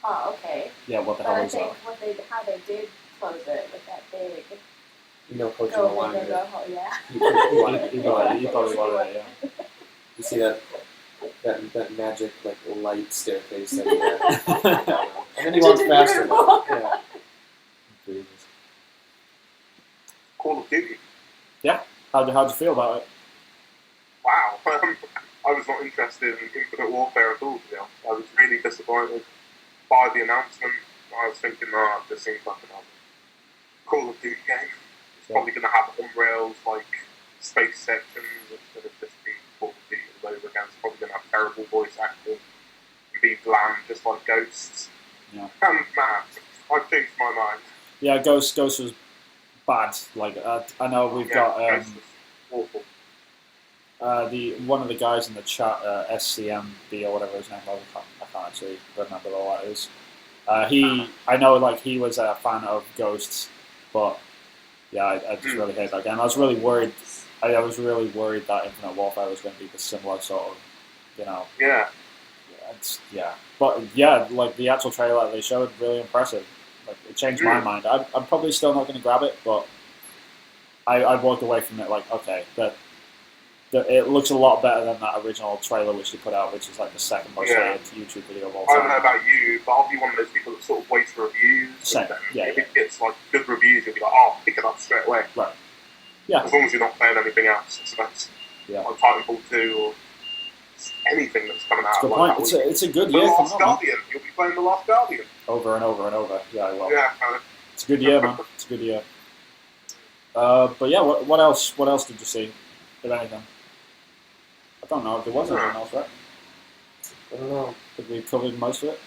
oh okay. Yeah. What the hell is that? But I think how they did close it with that big. Kojima wanted it. Yeah. He probably wanted it. Yeah. You see that magic light staircase that he had. And then he walks faster. Yeah. Call of Duty. Yeah. How'd you feel about it? Wow. I was not interested in Infinite Warfare at all, to be honest. I was really disappointed by the announcement. I was thinking, this seems like another Call of Duty game. It's probably going to have on-rails, space sections, instead of just being Call of Duty all over again. It's probably going to have terrible voice acting and be bland, just like Ghosts. Yeah. And man, I've changed my mind. Yeah, Ghost was bad. I know we've got Ghost was awful. One of the guys in the chat, SCMB or whatever his name was, I can't actually remember all that is. I know he was a fan of Ghosts, but yeah, I just really hate that game. I was really worried. I was really worried that Infinite Warfare was going to be the similar sort of, Yeah. But yeah, the actual trailer that they showed, really impressive. It changed my mind. I'm probably still not going to grab it, but I walked away from it okay, it looks a lot better than that original trailer which they put out, which is the second most hated YouTube video of all time. I don't know about you, but I'll be one of those people that sort of waits for reviews. Same. If it gets good reviews, you'll be like, oh, pick it up straight away. Right. Yeah. As long as you're not playing anything else, I suppose. Yeah. Like Titanfall 2 or anything that's coming out. That's a good point. It's a good year. The Last Guardian. You'll be playing The Last Guardian. Over and over and over. Yeah, I will. Yeah. It's a good year, man. It's a good year. But yeah, what else? What else did you see? If anything? I don't know. There wasn't anything else, right? I don't know. Did we cover most of it?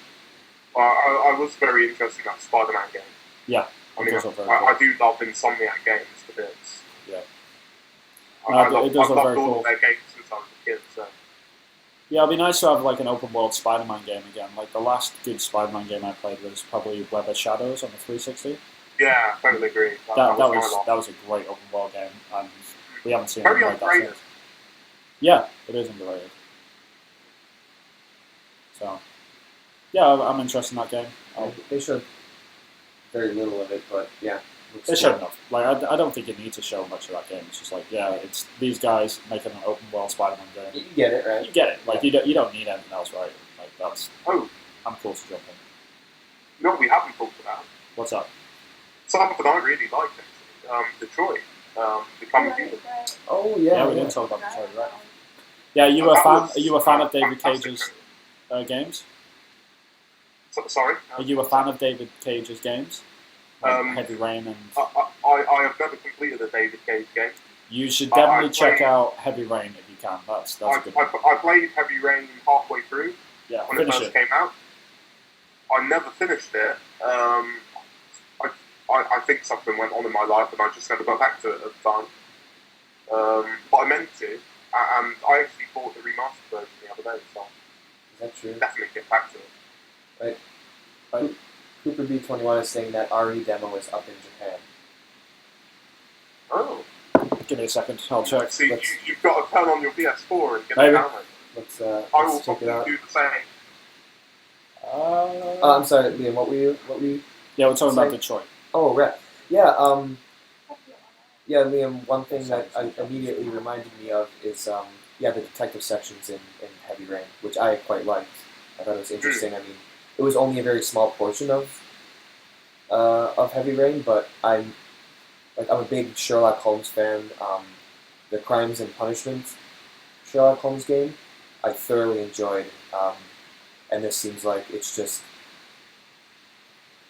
Well, I was very interested in that Spider-Man game. Yeah. I mean, I do love Insomniac games to bits. Yeah. I've loved all of their games since I was a kid, so. Yeah, it'd be nice to have an open world Spider-Man game again. The last good Spider-Man game I played was probably Web of Shadows on the 360. Yeah, I totally agree. That was a great open world game, and we haven't seen anything like that since. Yeah, it is underrated. So, yeah, I'm interested in that game. They showed very little of it, but yeah. They showed enough. I don't think you need to show much of that game. It's just it's these guys making an open world Spider-Man game. You get it, right? You get it. You don't need anything else, right? That's. Oh. I'm cool to jump in. You know what we haven't talked about? What's up? Something I really liked, actually. Detroit. Become Human. Oh yeah. Yeah, we didn't talk about Detroit, right? Yeah, are you a fan of David Cage's games? Sorry? Are you a fan of David Cage's games? Heavy Rain and... I have never completed a David Cage game. You should definitely check out Heavy Rain if you can. That's I good. I played Heavy Rain halfway through when it first came out. I never finished it. I think something went on in my life and I just never got back to it at the time. But I meant to, and I actually bought the remastered version the other day, so Is that true? definitely get back to it. Right. Cooper B21 is saying that RE demo is up in Japan. Oh. Give me a second, I'll check. See, you've got to turn on your PS4 and get it downloaded. Let's I will check it out. do the same. I'm sorry, Liam. What were you? Yeah, we're talking about saying? Detroit. Oh, right. Yeah. Yeah, Liam. One thing that immediately reminded me of is the detective sections in Heavy Rain, which I quite liked. I thought it was interesting. I mean, it was only a very small portion of Heavy Rain, but I'm a big Sherlock Holmes fan. The Crimes and Punishment Sherlock Holmes game, I thoroughly enjoyed, and this seems like it's just,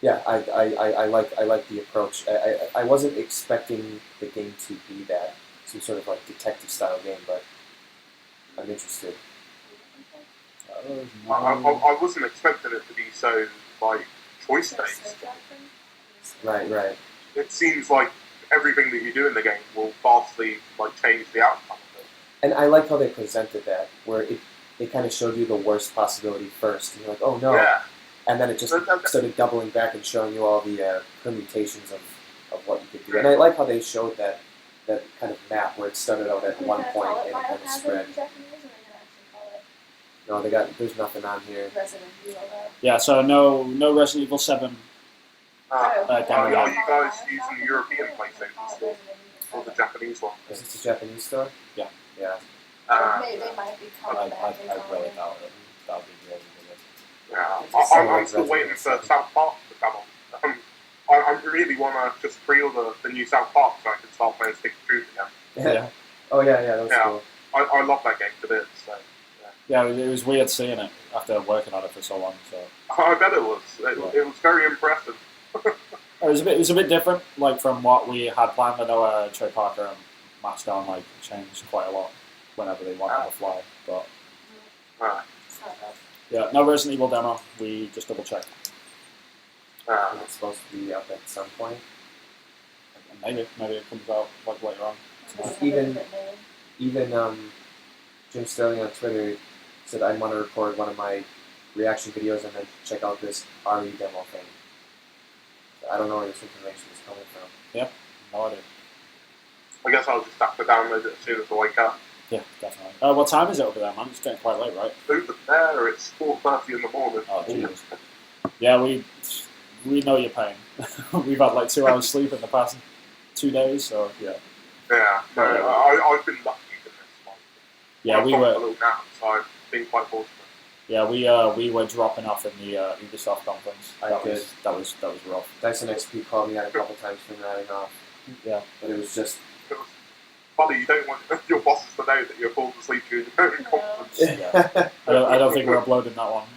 yeah, I like the approach. I wasn't expecting the game to be that, some sort of like detective style game, but I'm interested. I wasn't expecting it to be so like choice based. Right. It seems like everything that you do in the game will vastly like change the outcome of it. And I like how they presented that, where it kind of showed you the worst possibility first, and you're like, oh no, and then it just started doubling back and showing you all the permutations of what you could do. And I like how they showed that kind of map where it started out at one point and it kind of spread. No, there's nothing on here. Yeah, so no Resident Evil 7. Are you guys using the European PlayStation store or the Japanese one? Is this the Japanese store? Yeah. Yeah. They might be coming back. I really doubt it. That would be really good. Yeah, I'm still waiting for South Park to come on. I really want to just pre-order the new South Park so I can start playing Stick of Truth again. Yeah. Oh yeah, that was cool. I love that game to bits. So, yeah, it was weird seeing it after working on it for so long. So I bet it was. It was very impressive. It was a bit different, like from what we had planned. I know Trey Parker and Matt Stone like changed quite a lot whenever they went on the fly, but yeah, no Resident Evil demo. We just double checked. It's supposed to be up at some point. Maybe it comes out like later on. Even Jim Sterling on Twitter said I want to record one of my reaction videos and then check out this RE demo thing. I don't know where this information is coming from. Yeah, no idea. I guess I'll just have to download it as soon as I wake up. Yeah, definitely. What time is it over there, man? It's getting quite late, right? Over there, it's 4:30 in the morning. Oh, Jesus. Yeah, we know your pain. We've had like 2 hours sleep in the past 2 days, so yeah. Yeah, no, I've been lucky in this one. Yeah, we were. A little nap, so I've been quite fortunate. Yeah, we were dropping off in the Ubisoft conference. That was rough. Dyson XP called me out a couple times for nodding off. Yeah, but it was just. It was funny. You don't want your bosses to know that you're falling asleep during your own conference. Yeah. I don't think we're uploading that one.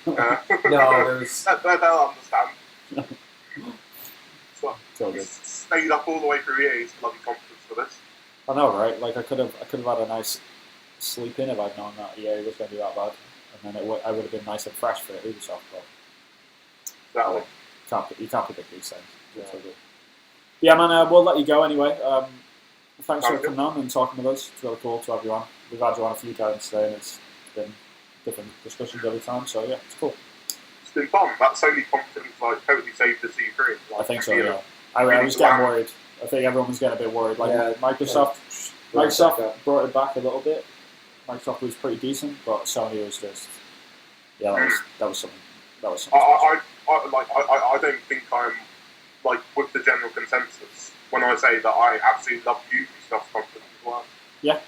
No, there was. They'll understand. So good. Stayed up all the way through EA's bloody conference for this. I know, right? Like I could have had a nice sleep in if I'd known that EA was going to be that bad, and then I would have been nice and fresh for Ubisoft. But you can't predict these things. Yeah, man. We'll let you go anyway. Thanks for coming on and talking with us. It's really cool to have you on. We've had you on a few times today, and it's been different discussions every time. So yeah, it's cool. It's been fun. That Sony conference like totally saved the C3. Like, I think so. Yeah. I was getting worried. I think everyone was getting a bit worried. Like Microsoft brought it back a little bit. Microsoft was pretty decent, but Sony was just that was something. I don't think I'm like with the general consensus when I say that I absolutely love Ubisoft conference as well. Yeah,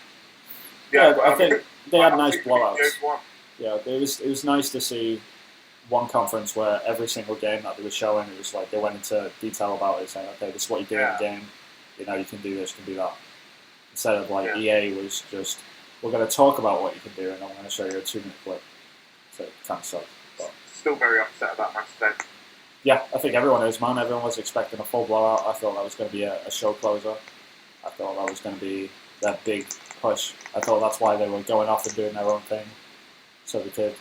I think they had nice blowouts. Yeah, it was nice to see one conference where every single game that they were showing, it was like they went into detail about it, saying, okay, this is what you do in the game. You know, you can do this, you can do that. Instead of like EA was just, we're going to talk about what you can do, and I'm going to show you a 2-minute clip. So it kind of sucked. But still very upset about Mass Effect. Yeah, I think everyone is, man. Everyone was expecting a full blowout. I thought that was going to be a show closer. I thought that was going to be that big push. I thought that's why they were going off and doing their own thing, so they could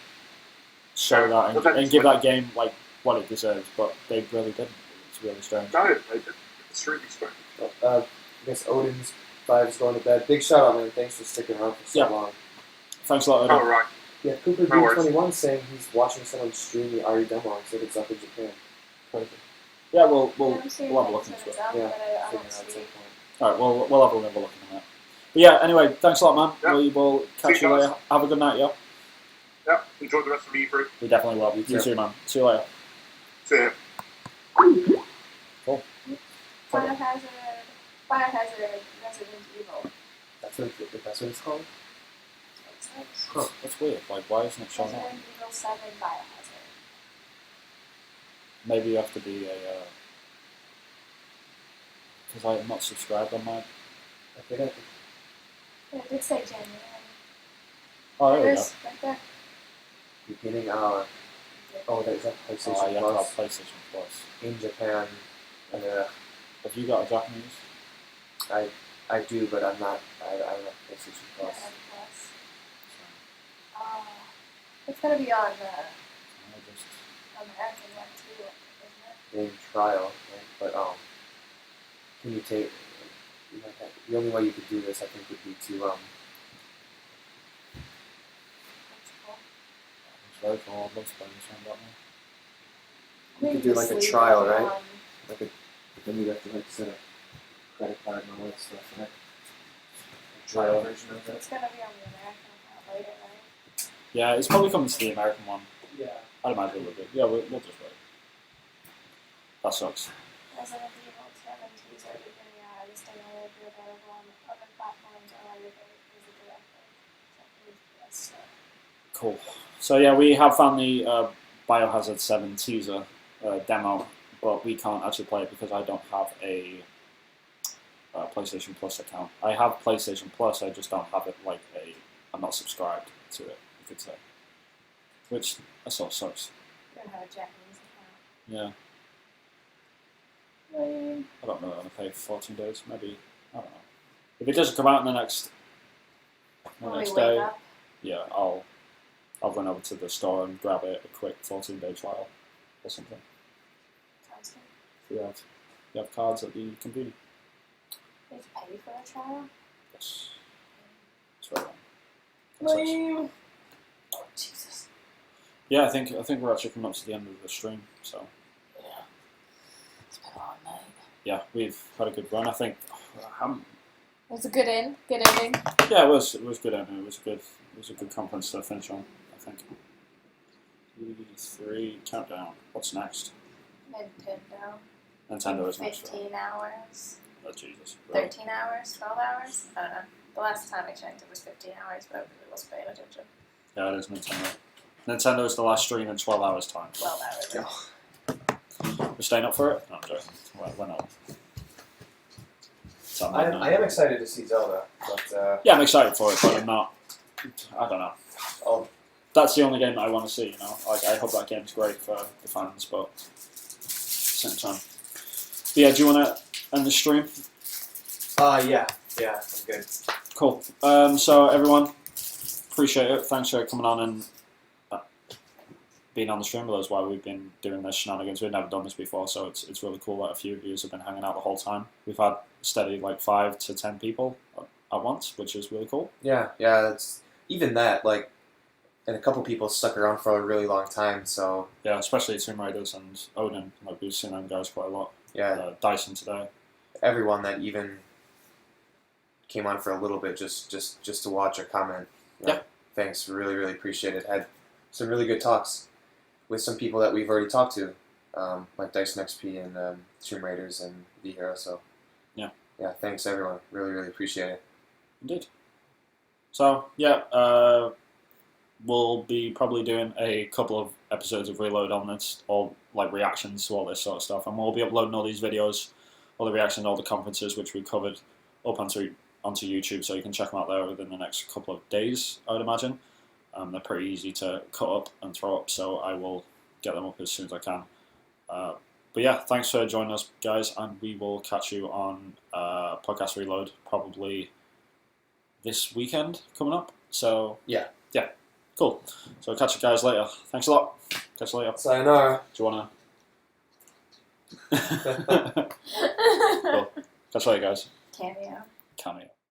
show that and give that game like what it deserves. But they really didn't. It's really strange. No, they did. It's really strange. I guess Odin's 5 is going to bed. Big shout out, man. Thanks for sticking around for so long. Thanks a lot, Odin. Oh, right. Yeah, Cooper B21 saying he's watching someone stream the RE demo and said it's up in Japan. Crazy. Yeah, we'll have a look into it. Yeah. Alright, we'll have a look at that. But yeah, anyway, thanks a lot, man. Yeah. We will catch you later. Have a good night, yeah? Yeah, enjoy the rest of the E3. We definitely will. You too, man. See you later. See ya. Cool. Biohazard Resident Evil. That's what it's called? Huh, that's weird. Like, why isn't it showing up? Resident Evil 7 Biohazard. Maybe you have to be a... Because I'm not subscribed on mine. Okay. Yeah, it did say January. Oh, there we It go. is, right there. Beginning hour. Oh, that is that PlayStation Oh, you have to Plus. have PlayStation Plus. In Japan. Have you got a Japanese? I do, but I'm not. I don't have PlayStation Plus. It's gonna be on the American one too, isn't it? In trial, right? But can you take? You might have, the only way you could do this, I think, would be to It's very cool. I'd love to play this one, don't you could do like a trial, right? Like a, but then you'd have to like set a credit card and all that stuff, right? A trial version of that. It's gonna be on the American account later, right? Yeah, it's probably coming to the American one. Yeah. I'd imagine it would be. Yeah, we'll just wait. That sucks. Resident Evil 7 teaser beginning hour. This demo will be available on other platforms or later visit directly. Cool. So yeah, we have found the Biohazard 7 teaser demo, but we can't actually play it because I don't have a PlayStation Plus account. I have PlayStation Plus, I just don't have it like I'm not subscribed to it, you could say. Which, that sort of sucks. You don't have a Japanese account. Yeah. I don't really want to pay for 14 days, maybe, I don't know. If it doesn't come out in the next day, yeah, I'll run over to the store and grab a quick 14-day trial or something. Sounds good. You have cards at the computer. You have to pay for a trial? Yes. It's very long. Lame. Jesus. Yeah, I think we're actually coming up to the end of the stream, so. Yeah. It's been a long night. Yeah, we've had a good run. I think. It was a good ending. Yeah, it was good ending. It was a good conference to finish on, I think. 3 countdown. What's next? Nintendo is next. 15 hours. Oh Jesus. Really? 13 hours? 12 hours? I don't know. The last time I checked it was 15 hours, but I wasn't paying attention. Yeah, it is Nintendo. Nintendo is the last stream in 12 hours time. 12 hours. Yeah. We're staying up for it? No, I'm joking. We're not. I am excited to see Zelda, but yeah, I'm excited for it, but I'm not. I don't know. Oh, that's the only game that I want to see. You know, like I hope that game's great for the fans, but at the same time. But yeah, do you want to end the stream? Yeah, I'm good. Cool. So everyone, appreciate it. Thanks for coming on and being on the stream with us while we've been doing this shenanigans. We've never done this before, so it's really cool that a few of you have been hanging out the whole time. We've had steady like 5 to 10 people at once, which is really cool. Yeah, that's even that, like, and a couple people stuck around for a really long time, so... Yeah, especially Tomb Raiders and Odin, like we've seen them guys quite a lot. Yeah. Dyson today. Everyone that even came on for a little bit just to watch or comment. Yeah. Thanks, really, really appreciate it. Had some really good talks with some people that we've already talked to, like Dyson XP and Tomb Raiders and V-Hero, so... Yeah, thanks everyone. Really, really appreciate it. Indeed. So, yeah, we'll be probably doing a couple of episodes of Reload on this, all like reactions to all this sort of stuff, and we'll be uploading all these videos, all the reactions, all the conferences which we covered up onto YouTube, so you can check them out there within the next couple of days, I would imagine. They're pretty easy to cut up and throw up, so I will get them up as soon as I can. But yeah, thanks for joining us, guys, and we will catch you on Podcast Reload, probably this weekend coming up. So yeah, cool. So I'll catch you guys later. Thanks a lot. Catch you later. Sayonara. Do you wanna? Cool. Catch you later, guys. Cameo. Cameo.